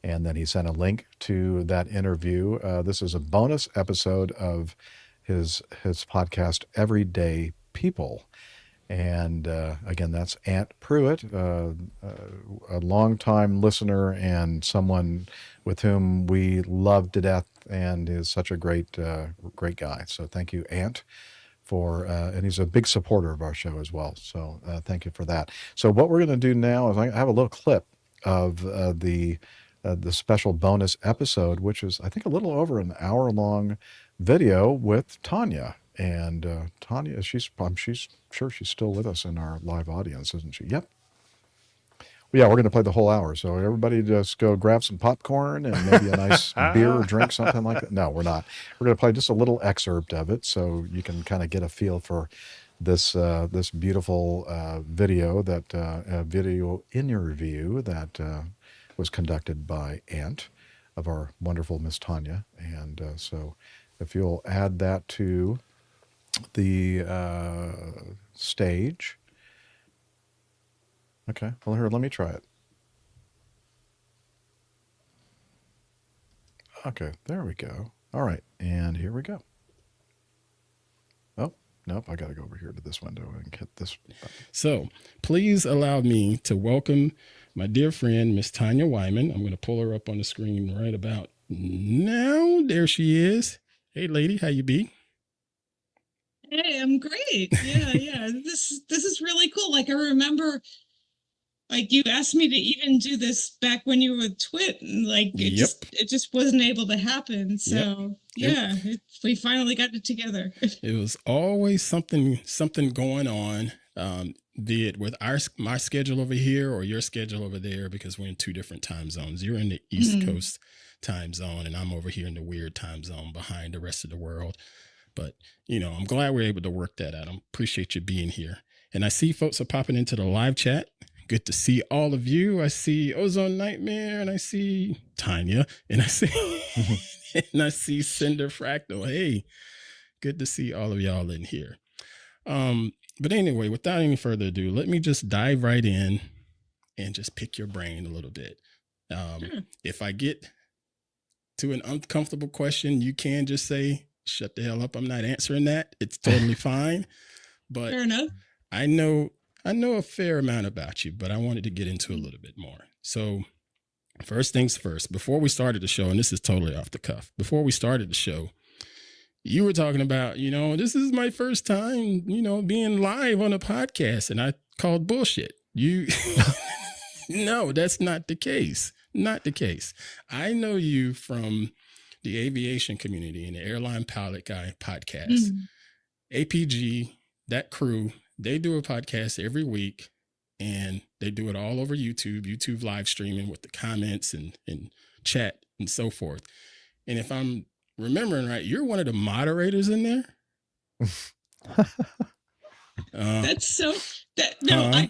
And then he sent a link to that interview. This is a bonus episode of his podcast, Everyday People. And again, that's Aunt Pruitt, a longtime listener and someone with whom we love to death and is such a great guy. So thank you, Aunt, and he's a big supporter of our show as well. So thank you for that. So what we're going to do now is I have a little clip of the special bonus episode, which is, I think, a little over an hour-long video with Tanya. And Tanya, I'm sure she's still with us in our live audience, isn't she? Yep. Well, yeah, we're going to play the whole hour. So everybody just go grab some popcorn and maybe a nice beer or drink, something like that. No, we're not. We're going to play just a little excerpt of it so you can kind of get a feel for this beautiful video interview that was conducted by Aunt of our wonderful Miss Tanya. And so if you'll add that to the stage. Okay, well, here, let me try it. Okay, there we go. All right, and here we go. Oh, nope, I got to go over here to this window and hit this button. So please allow me to welcome my dear friend, Miss Tanya Wyman. I'm going to pull her up on the screen right about now. There she is. Hey, lady, how you be? Hey, I'm great. Yeah. This is really cool. Like, I remember, like, you asked me to even do this back when you were with Twit, and like it just wasn't able to happen. So we finally got it together. It was always something going on, be it with my schedule over here or your schedule over there, because we're in 2 different time zones. You're in the East Coast time zone, and I'm over here in the weird time zone behind the rest of the world. But, I'm glad we're able to work that out. I appreciate you being here. And I see folks are popping into the live chat. Good to see all of you. I see Ozone Nightmare, and I see Tanya, and I see Cinder Fractal. Hey, good to see all of y'all in here. But anyway, without any further ado, let me just dive right in and just pick your brain a little bit. If I get to an uncomfortable question, you can just say, shut the hell up, I'm not answering that. It's totally fine. But fair enough. I know I know a fair amount about you, but I wanted to get into a little bit more. So first things first, before we started the show, and this is totally off the cuff, before we started the show, you were talking about, this is my first time, being live on a podcast, and I called bullshit. No, that's not the case. Not the case. I know you from the aviation community and the Airline Pilot Guy podcast. APG, that crew, they do a podcast every week, and they do it all over YouTube live streaming with the comments and chat and so forth. And if I'm remembering right, you're one of the moderators in there. That's so that no,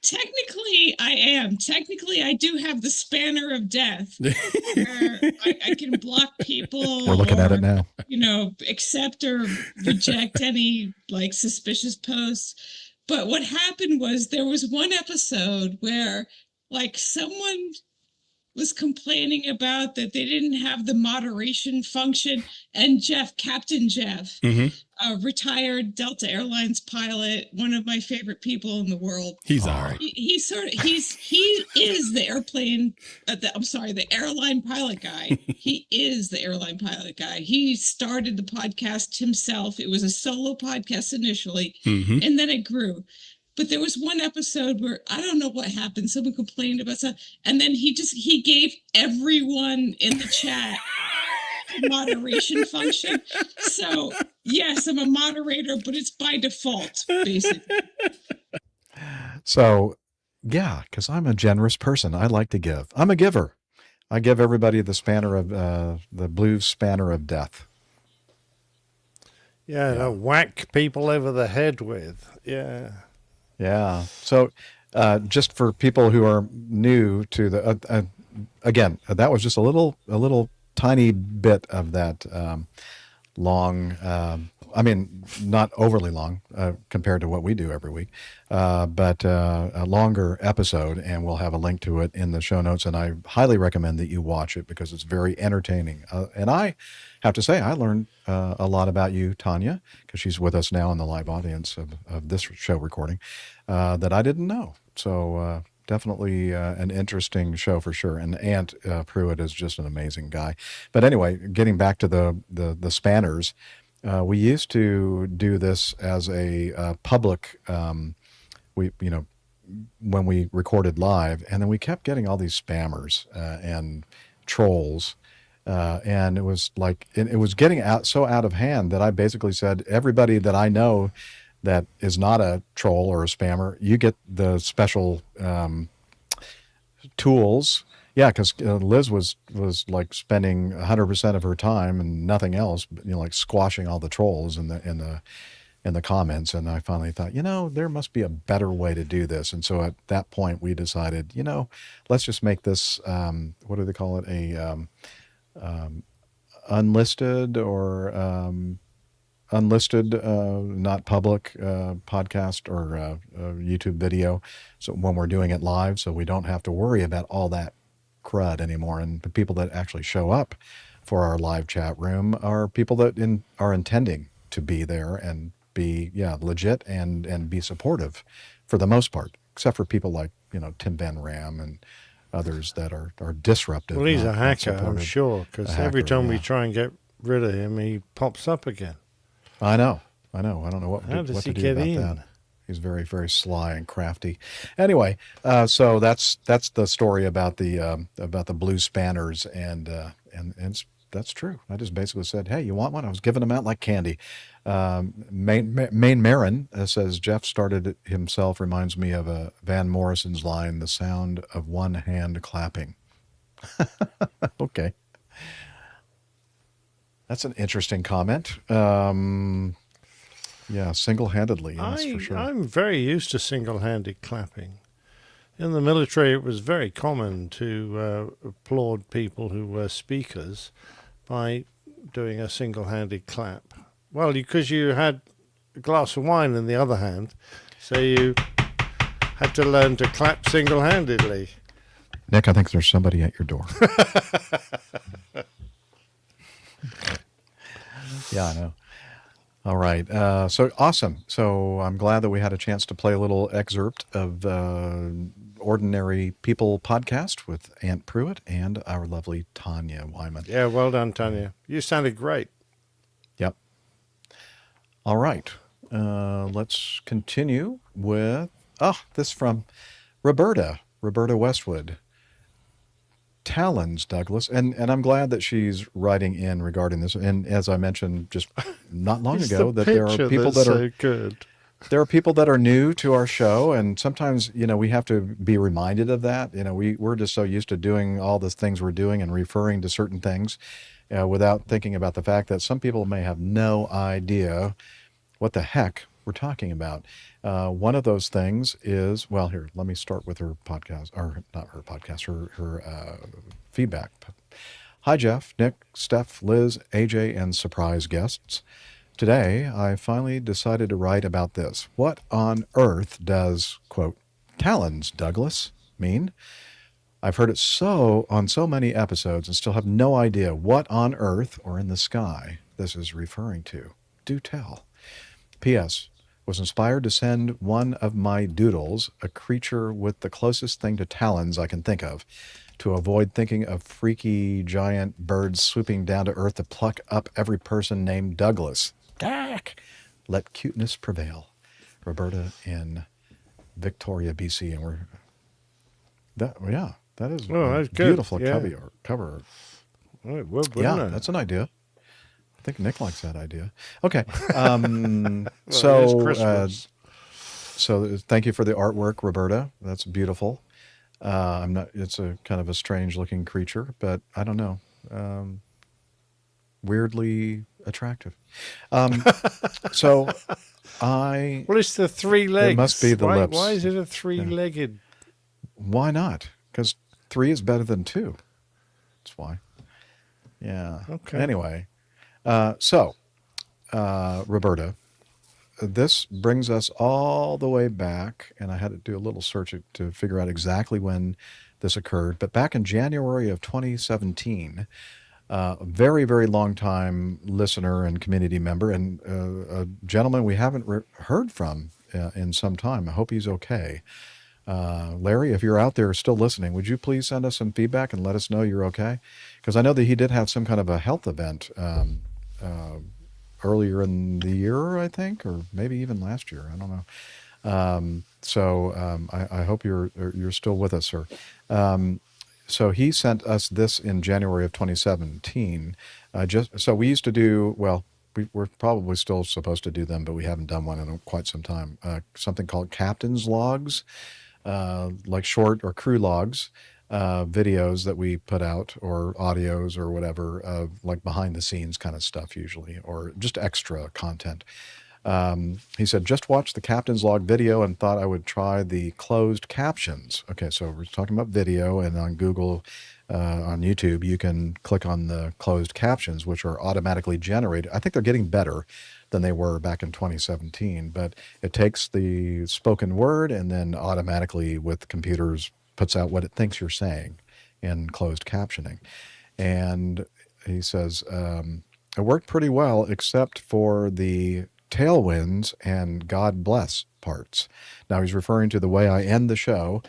technically I am. Technically, I do have the spanner of death, where I can block people. We're looking at it now. Accept or reject any suspicious posts. But what happened was there was one episode where someone was complaining about that they didn't have the moderation function, and Captain Jeff, retired Delta Airlines pilot, one of my favorite people in the world. He's all right. He is the the airline pilot guy. He is the airline pilot guy. He started the podcast himself. It was a solo podcast initially, and then it grew. But there was one episode where I don't know what happened. Someone complained about something, and then he gave everyone in the chat a moderation function. So yes, I'm a moderator, but it's by default, basically. So, yeah, because I'm a generous person. I like to give. I'm a giver. I give everybody the the blue spanner of death. Yeah, to whack people over the head with. Yeah. Yeah. So, just for people who are new to the, again, that was just a little tiny bit of that long. I mean, not overly long compared to what we do every week, but a longer episode, and we'll have a link to it in the show notes. And I highly recommend that you watch it because it's very entertaining. And I have to say, I learned a lot about you, Tanya, because she's with us now in the live audience of this show recording that I didn't know. So definitely an interesting show for sure. And Ant Pruitt is just an amazing guy. But anyway, getting back to the spanners. We used to do this as a public, when we recorded live, and then we kept getting all these spammers and trolls, and it was it was getting so out of hand that I basically said, everybody that I know that is not a troll or a spammer, you get the special tools. Yeah, because Liz was spending 100% of her time and nothing else, squashing all the trolls in the comments. And I finally thought, there must be a better way to do this. And so at that point, we decided, let's just make this what do they call it, a unlisted or unlisted, not public podcast or YouTube video. So when we're doing it live, so we don't have to worry about all that crud anymore, and the people that actually show up for our live chat room are people that are intending to be there and be legit and be supportive for the most part, except for people like Tim Van Ram and others that are disruptive. Well, he's a hacker, I'm sure, because every time we try and get rid of him, he pops up again. I know. I don't know what does to he do get about in? that. He's very, very sly and crafty. Anyway, so that's the story about the blue spanners, and that's true. I just basically said, "Hey, you want one?" I was giving them out like candy. Main Marin says Jeff started it himself. Reminds me of a Van Morrison's line: "The sound of one hand clapping." Okay, that's an interesting comment. Yeah, single-handedly, yes, for sure. I'm very used to single-handed clapping. In the military, it was very common to applaud people who were speakers by doing a single-handed clap. Well, because you had a glass of wine in the other hand, so you had to learn to clap single-handedly. Nick, I think there's somebody at your door. Yeah, I know. All right. So awesome. So I'm glad that we had a chance to play a little excerpt of Ordinary People podcast with Aunt Pruitt and our lovely Tanya Wyman. Yeah, well done, Tanya. You sounded great. Yep. All right. Let's continue with, this from Roberta Westwood. Talons Douglas, and I'm glad that she's writing in regarding this. And as I mentioned just not long ago, that there are people that are good. There are people that are new to our show, and sometimes we have to be reminded of that. We're just so used to doing all the things we're doing and referring to certain things without thinking about the fact that some people may have no idea what the heck we're talking about. One of those things is, well, here, let me start with her podcast, or not her podcast, her feedback. Hi, Jeff, Nick, Steph, Liz, AJ, and surprise guests. Today, I finally decided to write about this. What on earth does, quote, Talons Douglas mean? I've heard it on so many episodes and still have no idea what on earth or in the sky this is referring to. Do tell. P.S. Was inspired to send one of my doodles, a creature with the closest thing to talons I can think of, to avoid thinking of freaky giant birds swooping down to earth to pluck up every person named Douglas. Let cuteness prevail. Roberta in Victoria, BC. And that is that's good. Beautiful Yeah. cover. Oh, it would, Yeah, wouldn't it? that's an idea. I think Nick likes that idea. Okay. Well, it is Christmas. So thank you for the artwork, Roberta. That's beautiful. It's a kind of a strange looking creature, but I don't know. Weirdly attractive. So Well, it's the three legs. It must be the lips. Why is it a three-legged? Why not? Because 3 is better than 2. That's why. Yeah. Okay. Anyway, Roberta, this brings us all the way back, and I had to do a little search to figure out exactly when this occurred. But back in January of 2017, a very, very long time listener and community member, and a gentleman we haven't heard from in some time. I hope he's okay. Larry, if you're out there still listening, would you please send us some feedback and let us know you're okay? Because I know that he did have some kind of a health event earlier in the year, I think, or maybe even last year. I don't know. I hope you're still with us, sir. So he sent us this in January of 2017. So we used to do, well, we're probably still supposed to do them, but we haven't done one in quite some time. Something called captain's logs, like short or crew logs, videos that we put out, or audios or whatever, of like behind the scenes kind of stuff usually, or just extra content. He said, just watched the captain's log video and thought I would try the closed captions. Okay, so we're talking about video, and on Google, on YouTube, you can click on the closed captions, which are automatically generated. I think they're getting better than they were back in 2017, but it takes the spoken word and then automatically with computers puts out what it thinks you're saying in closed captioning. And he says, it worked pretty well except for the tailwinds and God bless parts. Now he's referring to the way I end the show.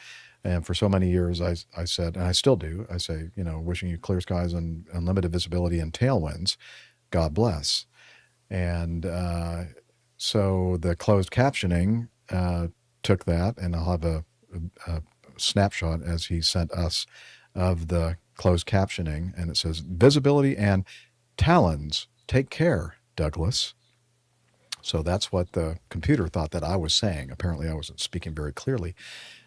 And for so many years, I said, and I still do, I say, wishing you clear skies and unlimited visibility and tailwinds, God bless. And so the closed captioning took that, and I'll have a snapshot as he sent us of the closed captioning, and it says, visibility and talons, take care, Douglas. So that's what the computer thought that I was saying. Apparently I wasn't speaking very clearly.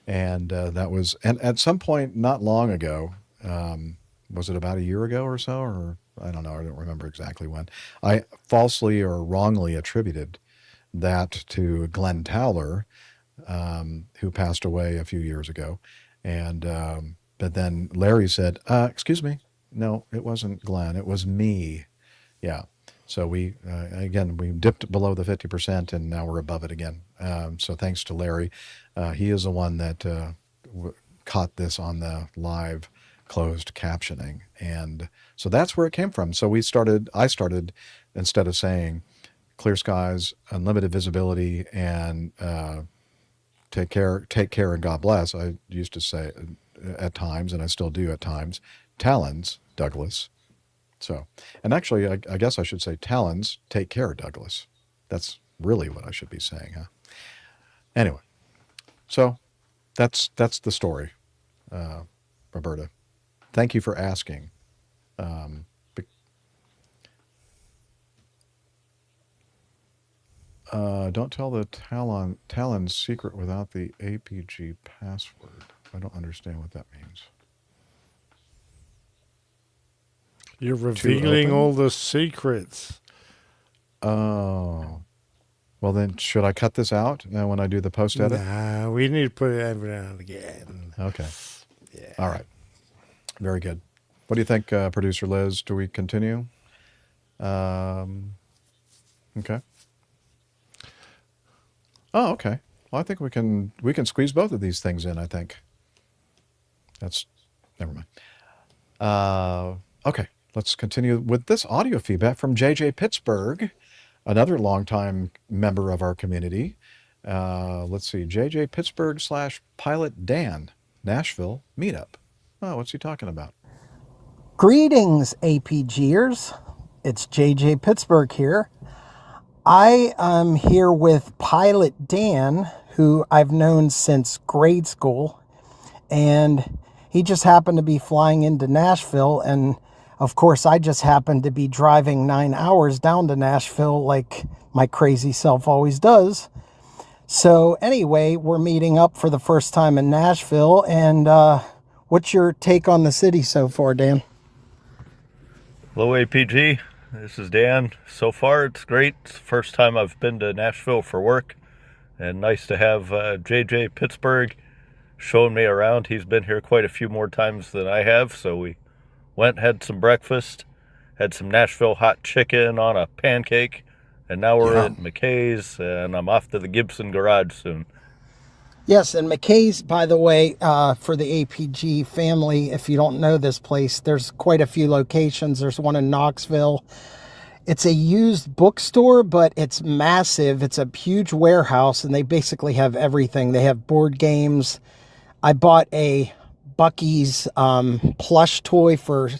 And that was, and at some point not long ago, was it about a year ago or so, or I don't know, I don't remember exactly when, I falsely or wrongly attributed that to Glenn Towler, who passed away a few years ago. And but then Larry said, excuse me, no, it wasn't Glenn, it was me. Yeah. So we, again, we dipped below the 50% and now we're above it again. So thanks to Larry. He is the one that caught this on the live closed captioning. And so that's where it came from. So I started, instead of saying clear skies, unlimited visibility, and take care, and God bless. I used to say at times, and I still do at times, Talons Douglas. So, and actually, I guess I should say Talons, take care, Douglas. That's really what I should be saying, huh? Anyway, so that's the story, Roberta. Thank you for asking. Don't tell the Talon's secret without the APG password. I don't understand what that means. You're revealing all the secrets. Oh. Well, then, should I cut this out now when I do the post edit? Nah, we need to put it every now and again. Okay. Yeah. All right. Very good. What do you think, Producer Liz? Do we continue? Okay. Oh, okay. Well, I think we can squeeze both of these things in, I think. Never mind. Okay. Let's continue with this audio feedback from JJ Pittsburgh, another longtime member of our community. Let's see. JJ Pittsburgh / Pilot Dan, Nashville meetup. Oh, what's he talking about? Greetings, APGers. It's JJ Pittsburgh here. I am here with Pilot Dan, who I've known since grade school, and he just happened to be flying into Nashville, and of course I just happened to be driving 9 hours down to Nashville like my crazy self always does. So anyway, we're meeting up for the first time in Nashville, and what's your take on the city so far, Dan? Hello, APG. This is Dan. So far, it's great. It's the first time I've been to Nashville for work, and nice to have JJ Pittsburgh showing me around. He's been here quite a few more times than I have, so we went, had some breakfast, had some Nashville hot chicken on a pancake, and now we're at McKay's, and I'm off to the Gibson garage soon. Yes, and McKay's, by the way, for the APG family, if you don't know this place, there's quite a few locations. There's one in Knoxville. It's a used bookstore, but it's massive. It's a huge warehouse, and they basically have everything. They have board games. I bought a Bucky's plush toy for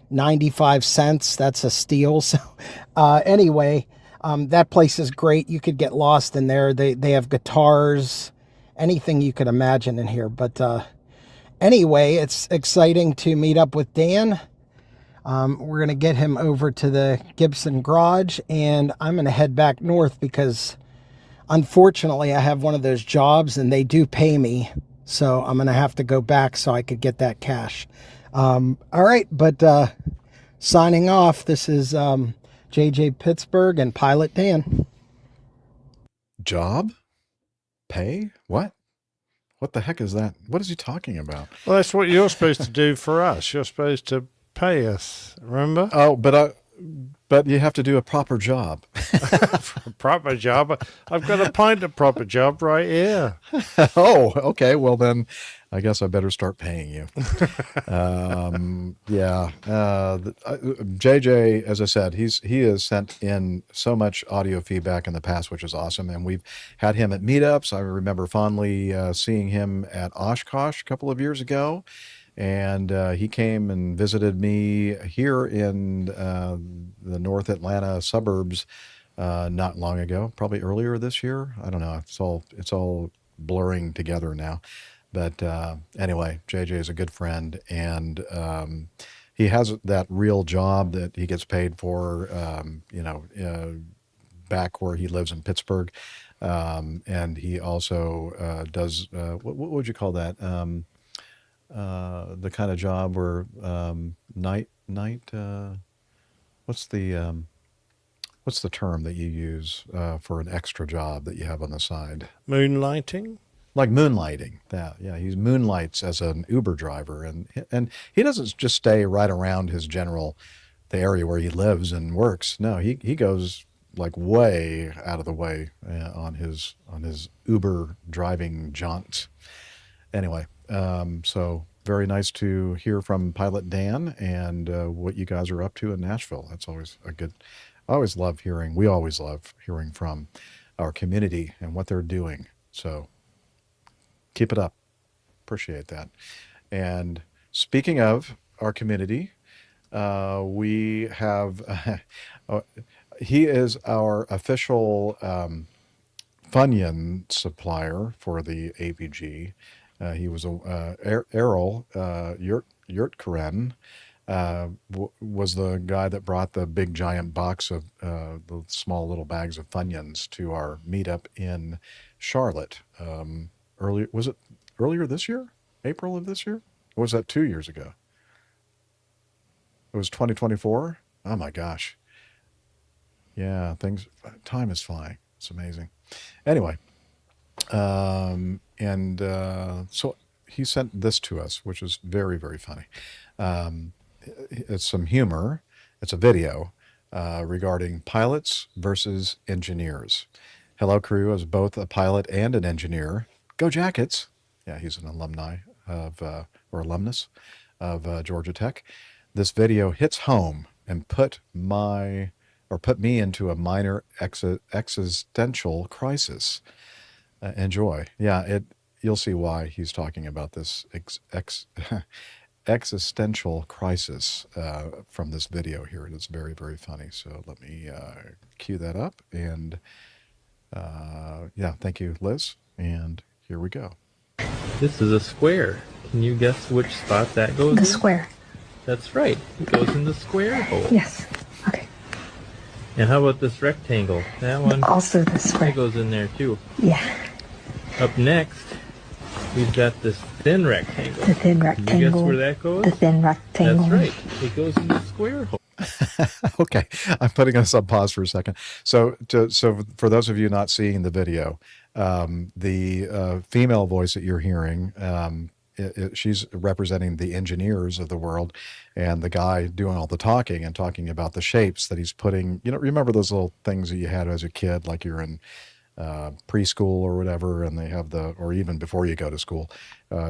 95 cents. That's a steal. So anyway, that place is great. You could get lost in there. They have guitars, anything you could imagine in here. But anyway, it's exciting to meet up with Dan. We're going to get him over to the Gibson garage, and I'm going to head back north because unfortunately I have one of those jobs and they do pay me. So I'm going to have to go back so I could get that cash. All right. But signing off, this is JJ Pittsburgh and Pilot Dan. Job? Pay? What? What the heck is that? What is he talking about? Well, that's what you're supposed to do for us. You're supposed to pay us, remember? Oh, but you have to do a proper job. Proper job? I've got a pint of proper job right here. Oh, okay. Well, then I guess I better start paying you. JJ, as I said, he has sent in so much audio feedback in the past, which is awesome. And we've had him at meetups. I remember fondly seeing him at Oshkosh a couple of years ago. And he came and visited me here in the North Atlanta suburbs not long ago, probably earlier this year. I don't know. It's all blurring together now. But anyway, JJ is a good friend, and he has that real job that he gets paid for, back where he lives in Pittsburgh. And he also does, what would you call that? The kind of job where what's the term that you use for an extra job that you have on the side? Moonlighting? Like moonlighting. Yeah, he moonlights as an Uber driver, and he doesn't just stay right around the area where he lives and works. No, he goes like way out of the way on his Uber driving jaunt. Anyway, so very nice to hear from Pilot Dan and what you guys are up to in Nashville. That's always a I always love hearing. We always love hearing from our community and what they're doing. So keep it up. Appreciate that. And speaking of our community, we have he is our official Funyun supplier for the APG. He was Errol Yurtkaren was the guy that brought the big giant box of the small little bags of Funyuns to our meetup in Charlotte. Was it earlier this year? April of this year? Or was that 2 years ago? It was 2024? Oh my gosh. Yeah, time is flying. It's amazing. Anyway, so he sent this to us, which is very, very funny. It's some humor. It's a video regarding pilots versus engineers. Hello, crew, as both a pilot and an engineer. Go Jackets! Yeah, he's an alumnus of Georgia Tech. This video hits home and put me into a minor existential crisis. Enjoy. Yeah, you'll see why he's talking about this existential crisis from this video here. It is very, very funny. So let me cue that up. And yeah, thank you, Liz. And here we go. This is a square. Can you guess which spot that goes in? The square. That's right. It goes in the square hole. Yes. Okay. And how about this rectangle? That one Also the square. that goes in there too. Yeah. Up next, we've got this thin rectangle. The thin Can you guess rectangle. where that goes? The thin rectangle. That's right. It goes in the square hole. Okay, I'm putting us on pause for a second. So for those of you not seeing the video, the female voice that you're hearing, she's representing the engineers of the world, and the guy doing all the talking and talking about the shapes that he's putting. Remember those little things that you had as a kid, like you're in preschool or whatever, and they have or even before you go to school,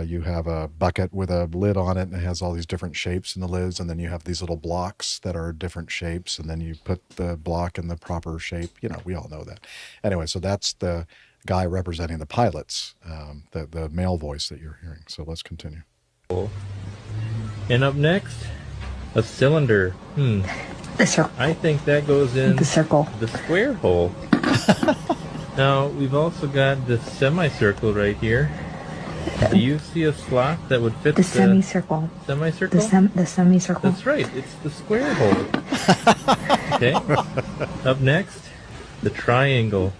you have a bucket with a lid on it, and it has all these different shapes in the lids, and then you have these little blocks that are different shapes, and then you put the block in the proper shape. We all know that. Anyway, so that's the guy representing the pilots, the male voice that you're hearing. So let's continue. And up next, a cylinder. The circle. I think that goes in The circle. the square hole. Now, we've also got this semicircle right here. Do you see a slot that would fit The semicircle. semicircle? The semicircle. That's right. It's the square hole. Okay. Up next, the triangle.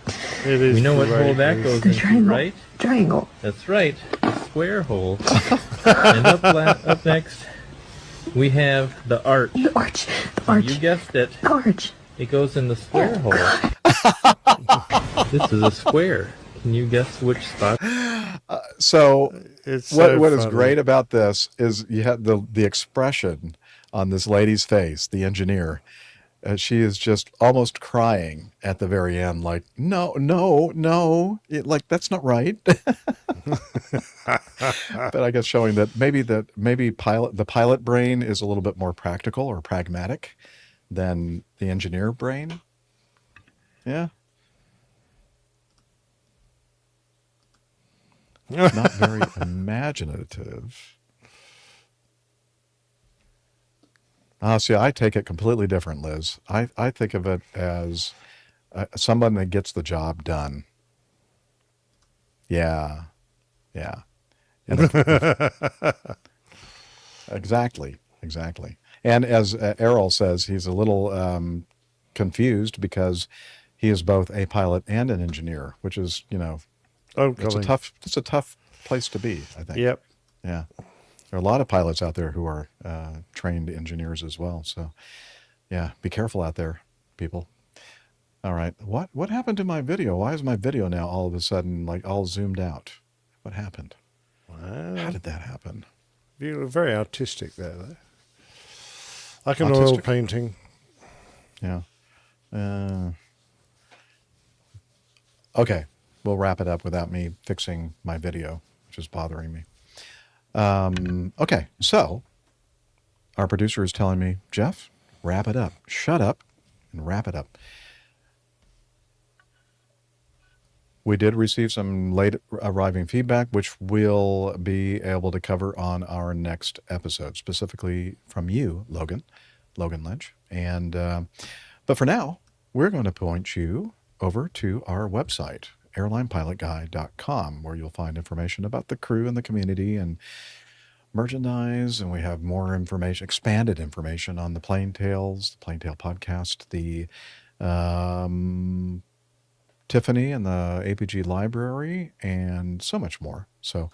It is We know what hole great. that goes The into, triangle. right? Triangle. That's right. The square hole. And up next, we have the arch. The arch. The arch. You guessed it. The arch. It goes in the square hole. This is a square. Can you guess which spot? So It's what is funny. great about this is you had the expression on this lady's face, the engineer. She is just almost crying at the very end, like, no, like that's not right. But I guess showing that maybe the pilot brain is a little bit more practical or pragmatic than the engineer brain. Yeah. Not very imaginative. See, I take it completely different, Liz. I think of it as someone that gets the job done. Yeah. And exactly. And as Errol says, he's a little confused because he is both a pilot and an engineer, which is, it's a tough place to be, I think. Yep. Yeah. There are a lot of pilots out there who are trained engineers as well. So, yeah, be careful out there, people. All right. What happened to my video? Why is my video now all of a sudden like all zoomed out? What happened? Wow. How did that happen? You were very artistic there, though. Like an Autistic. oil painting. Yeah. Okay. We'll wrap it up without me fixing my video, which is bothering me. Okay. So our producer is telling me, Jeff, wrap it up. Shut up and wrap it up. We did receive some late arriving feedback, which we'll be able to cover on our next episode, specifically from you, Logan Lynch. And but for now, we're going to point you over to our website, airlinepilotguy.com, where you'll find information about the crew and the community and merchandise, and we have more information, expanded information on the Plane Tales, the Plane Tale podcast, the Tiffany and the APG library, and so much more. So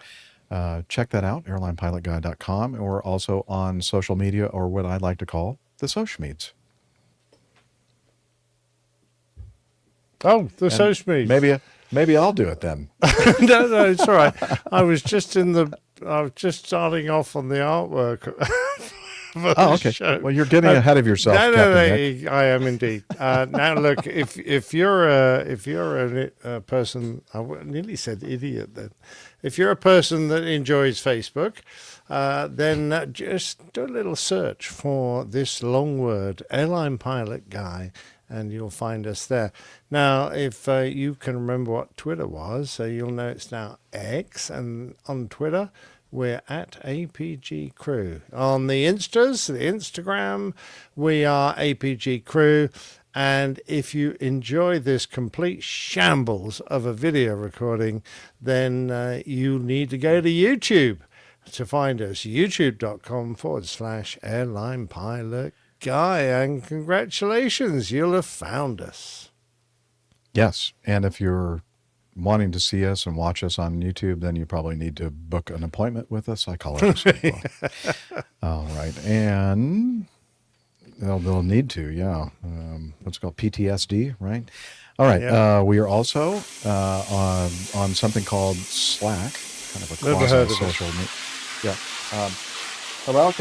check that out, airlinepilotguy.com, or also on social media, or what I like to call the social meds. Oh, the social media. Maybe I'll do it then. No, it's all right. I was just starting off on the artwork. Oh, okay. Show. Well, you're getting ahead of yourself. No, Captain Nick. I am indeed. Now, look, if you're a person, I nearly said idiot then. If you're a person that enjoys Facebook, then just do a little search for this long word, Airline Pilot Guy, and you'll find us there. Now, if you can remember what Twitter was, you'll know it's now X, and on Twitter, we're at APG Crew. On the Instagram, we are APG Crew. And if you enjoy this complete shambles of a video recording, then you need to go to YouTube to find us. youtube.com/Airline Pilot Guy. And congratulations, you'll have found us. Yes. And if you're wanting to see us and watch us on YouTube, then you probably need to book an appointment with a psychologist as well. All right. And they'll need to, yeah. What's it called? PTSD, right? All right. Yeah. We are also on something called Slack, kind of a Never heard of it. quasi-social media. Yeah. Hello?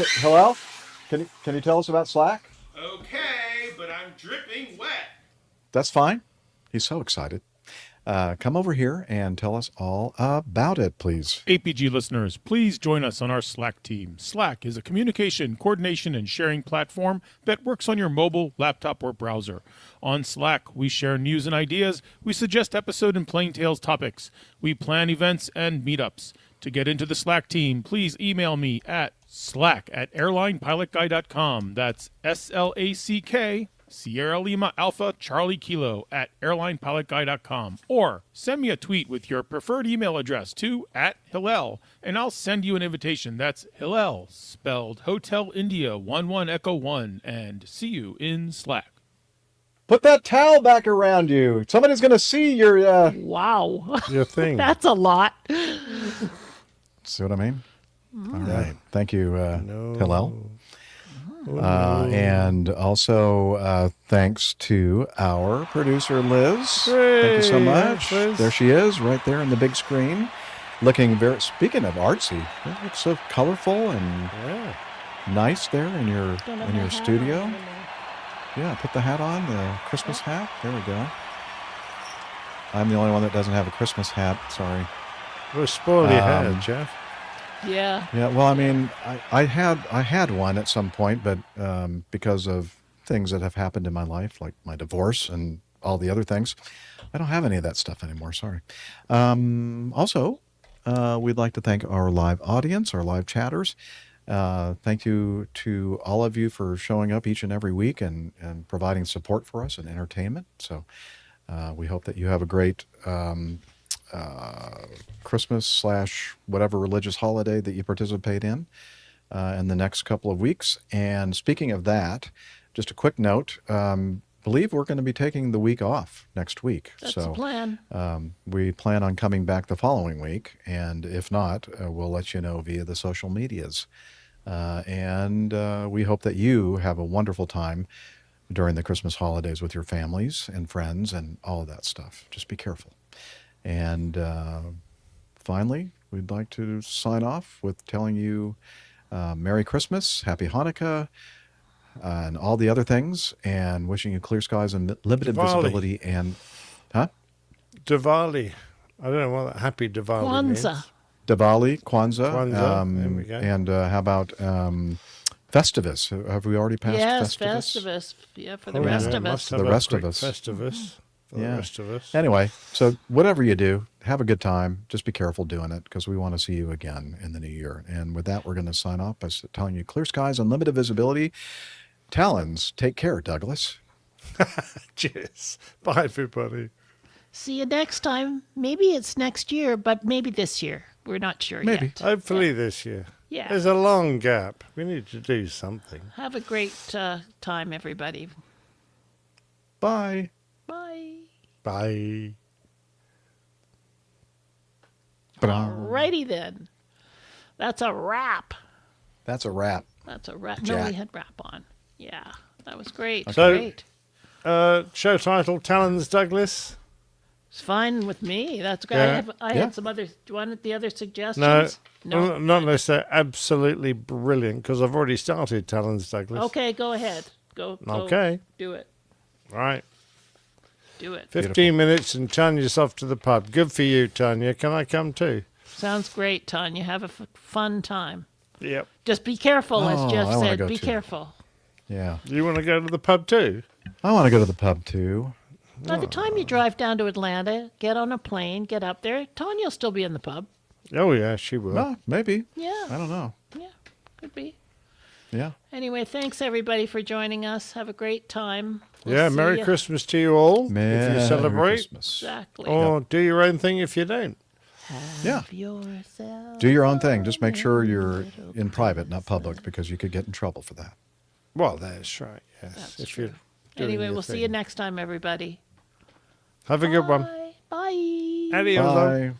Can you tell us about Slack? Okay, but I'm dripping wet. That's fine. He's so excited. Come over here and tell us all about it, please. APG listeners, please join us on our Slack team. Slack is a communication, coordination, and sharing platform that works on your mobile, laptop, or browser. On Slack, we share news and ideas. We suggest episode and Plain Tales topics. We plan events and meetups. To get into the Slack team, please email me at slack@airlinepilotguy.com. That's SLACK, Sierra Lima Alpha Charlie Kilo @airlinepilotguy.com, or send me a tweet with your preferred email address to @Hillel, and I'll send you an invitation. That's Hillel, spelled Hotel India 11 Echo 1, and see you in Slack. Put that towel back around you. Somebody's going to see your... Wow. Your thing. That's a lot. See what I mean? All right. Thank you, Hillel. And also thanks to our producer, Liz. Thank you so much. Liz. There she is, right there in the big screen. Looking very, speaking of artsy, it looks so colorful and nice there in your studio. Yeah, put the hat on, the Christmas hat. There we go. I'm the only one that doesn't have a Christmas hat. Sorry. We'll spoil your hair, Jeff. Yeah. Yeah. Well, I mean, I had one at some point, but because of things that have happened in my life, like my divorce and all the other things, I don't have any of that stuff anymore. Sorry. Also, we'd like to thank our live audience, our live chatters. Thank you to all of you for showing up each and every week and providing support for us and entertainment. So we hope that you have a great Christmas / whatever religious holiday that you participate in the next couple of weeks. And speaking of that, just a quick note, believe we're going to be taking the week off next week. That's the plan. We plan on coming back the following week, and if not, we'll let you know via the social medias. And we hope that you have a wonderful time during the Christmas holidays with your families and friends and all of that stuff. Just be careful. And finally, we'd like to sign off with telling you Merry Christmas, Happy Hanukkah, and all the other things, and wishing you clear skies and limited visibility. And Diwali. I don't know what Happy Diwali means. Kwanzaa. Diwali, Kwanzaa. Kwanzaa. There we go. And how about Festivus. Have we already passed Yes, Festivus? Festivus. Yeah, for the rest of us. The rest of us. Festivus. For the rest of us. Anyway, so whatever you do, have a good time. Just be careful doing it because we want to see you again in the new year. And with that, we're going to sign off by telling you clear skies, unlimited visibility. Talons, take care, Douglas. Cheers. Bye, everybody. See you next time. Maybe it's next year, but maybe this year. We're not sure yet. Hopefully this year. Yeah. There's a long gap. We need to do something. Have a great time, everybody. Bye. Bye. Bye. Alrighty then. That's a wrap. That's a wrap. That's a wrap. No, Jack. we had wrap on. Yeah, that was great. So, Great. show title, Talons Douglas. It's fine with me. That's great. Yeah. I had some other. Do you want the other No, suggestions? well, not unless they're absolutely brilliant, because I've already started Talons Douglas. Okay, go ahead. Go. Okay. Do it. Right. Do it. 15 minutes and Tanya's off to the pub. Good for you, Tanya. Can I come too? Sounds great, Tanya. Have a fun time. Yep. Just be careful, as Jeff I wanna said. go Be too. careful. Yeah. You want to go to the pub too? I want to go to the pub too. By the time you drive down to Atlanta, get on a plane, get up there, Tanya will still be in the pub. Oh, yeah, she will. No, maybe. Yeah. I don't know. Yeah, could be. Yeah. Anyway, thanks everybody for joining us. Have a great time. We'll Yeah, see Merry ya. Christmas to you all if Merry you celebrate. Christmas. Exactly. Or do your own thing if you don't. Yeah. Yourself. Do your own thing. Just make sure you're in private, not public, because you could get in trouble for that. Well, that's right, yes. That's if true. you're doing Anyway, your we'll see thing. you next time, everybody. Have a good one. Bye. Adios. Bye.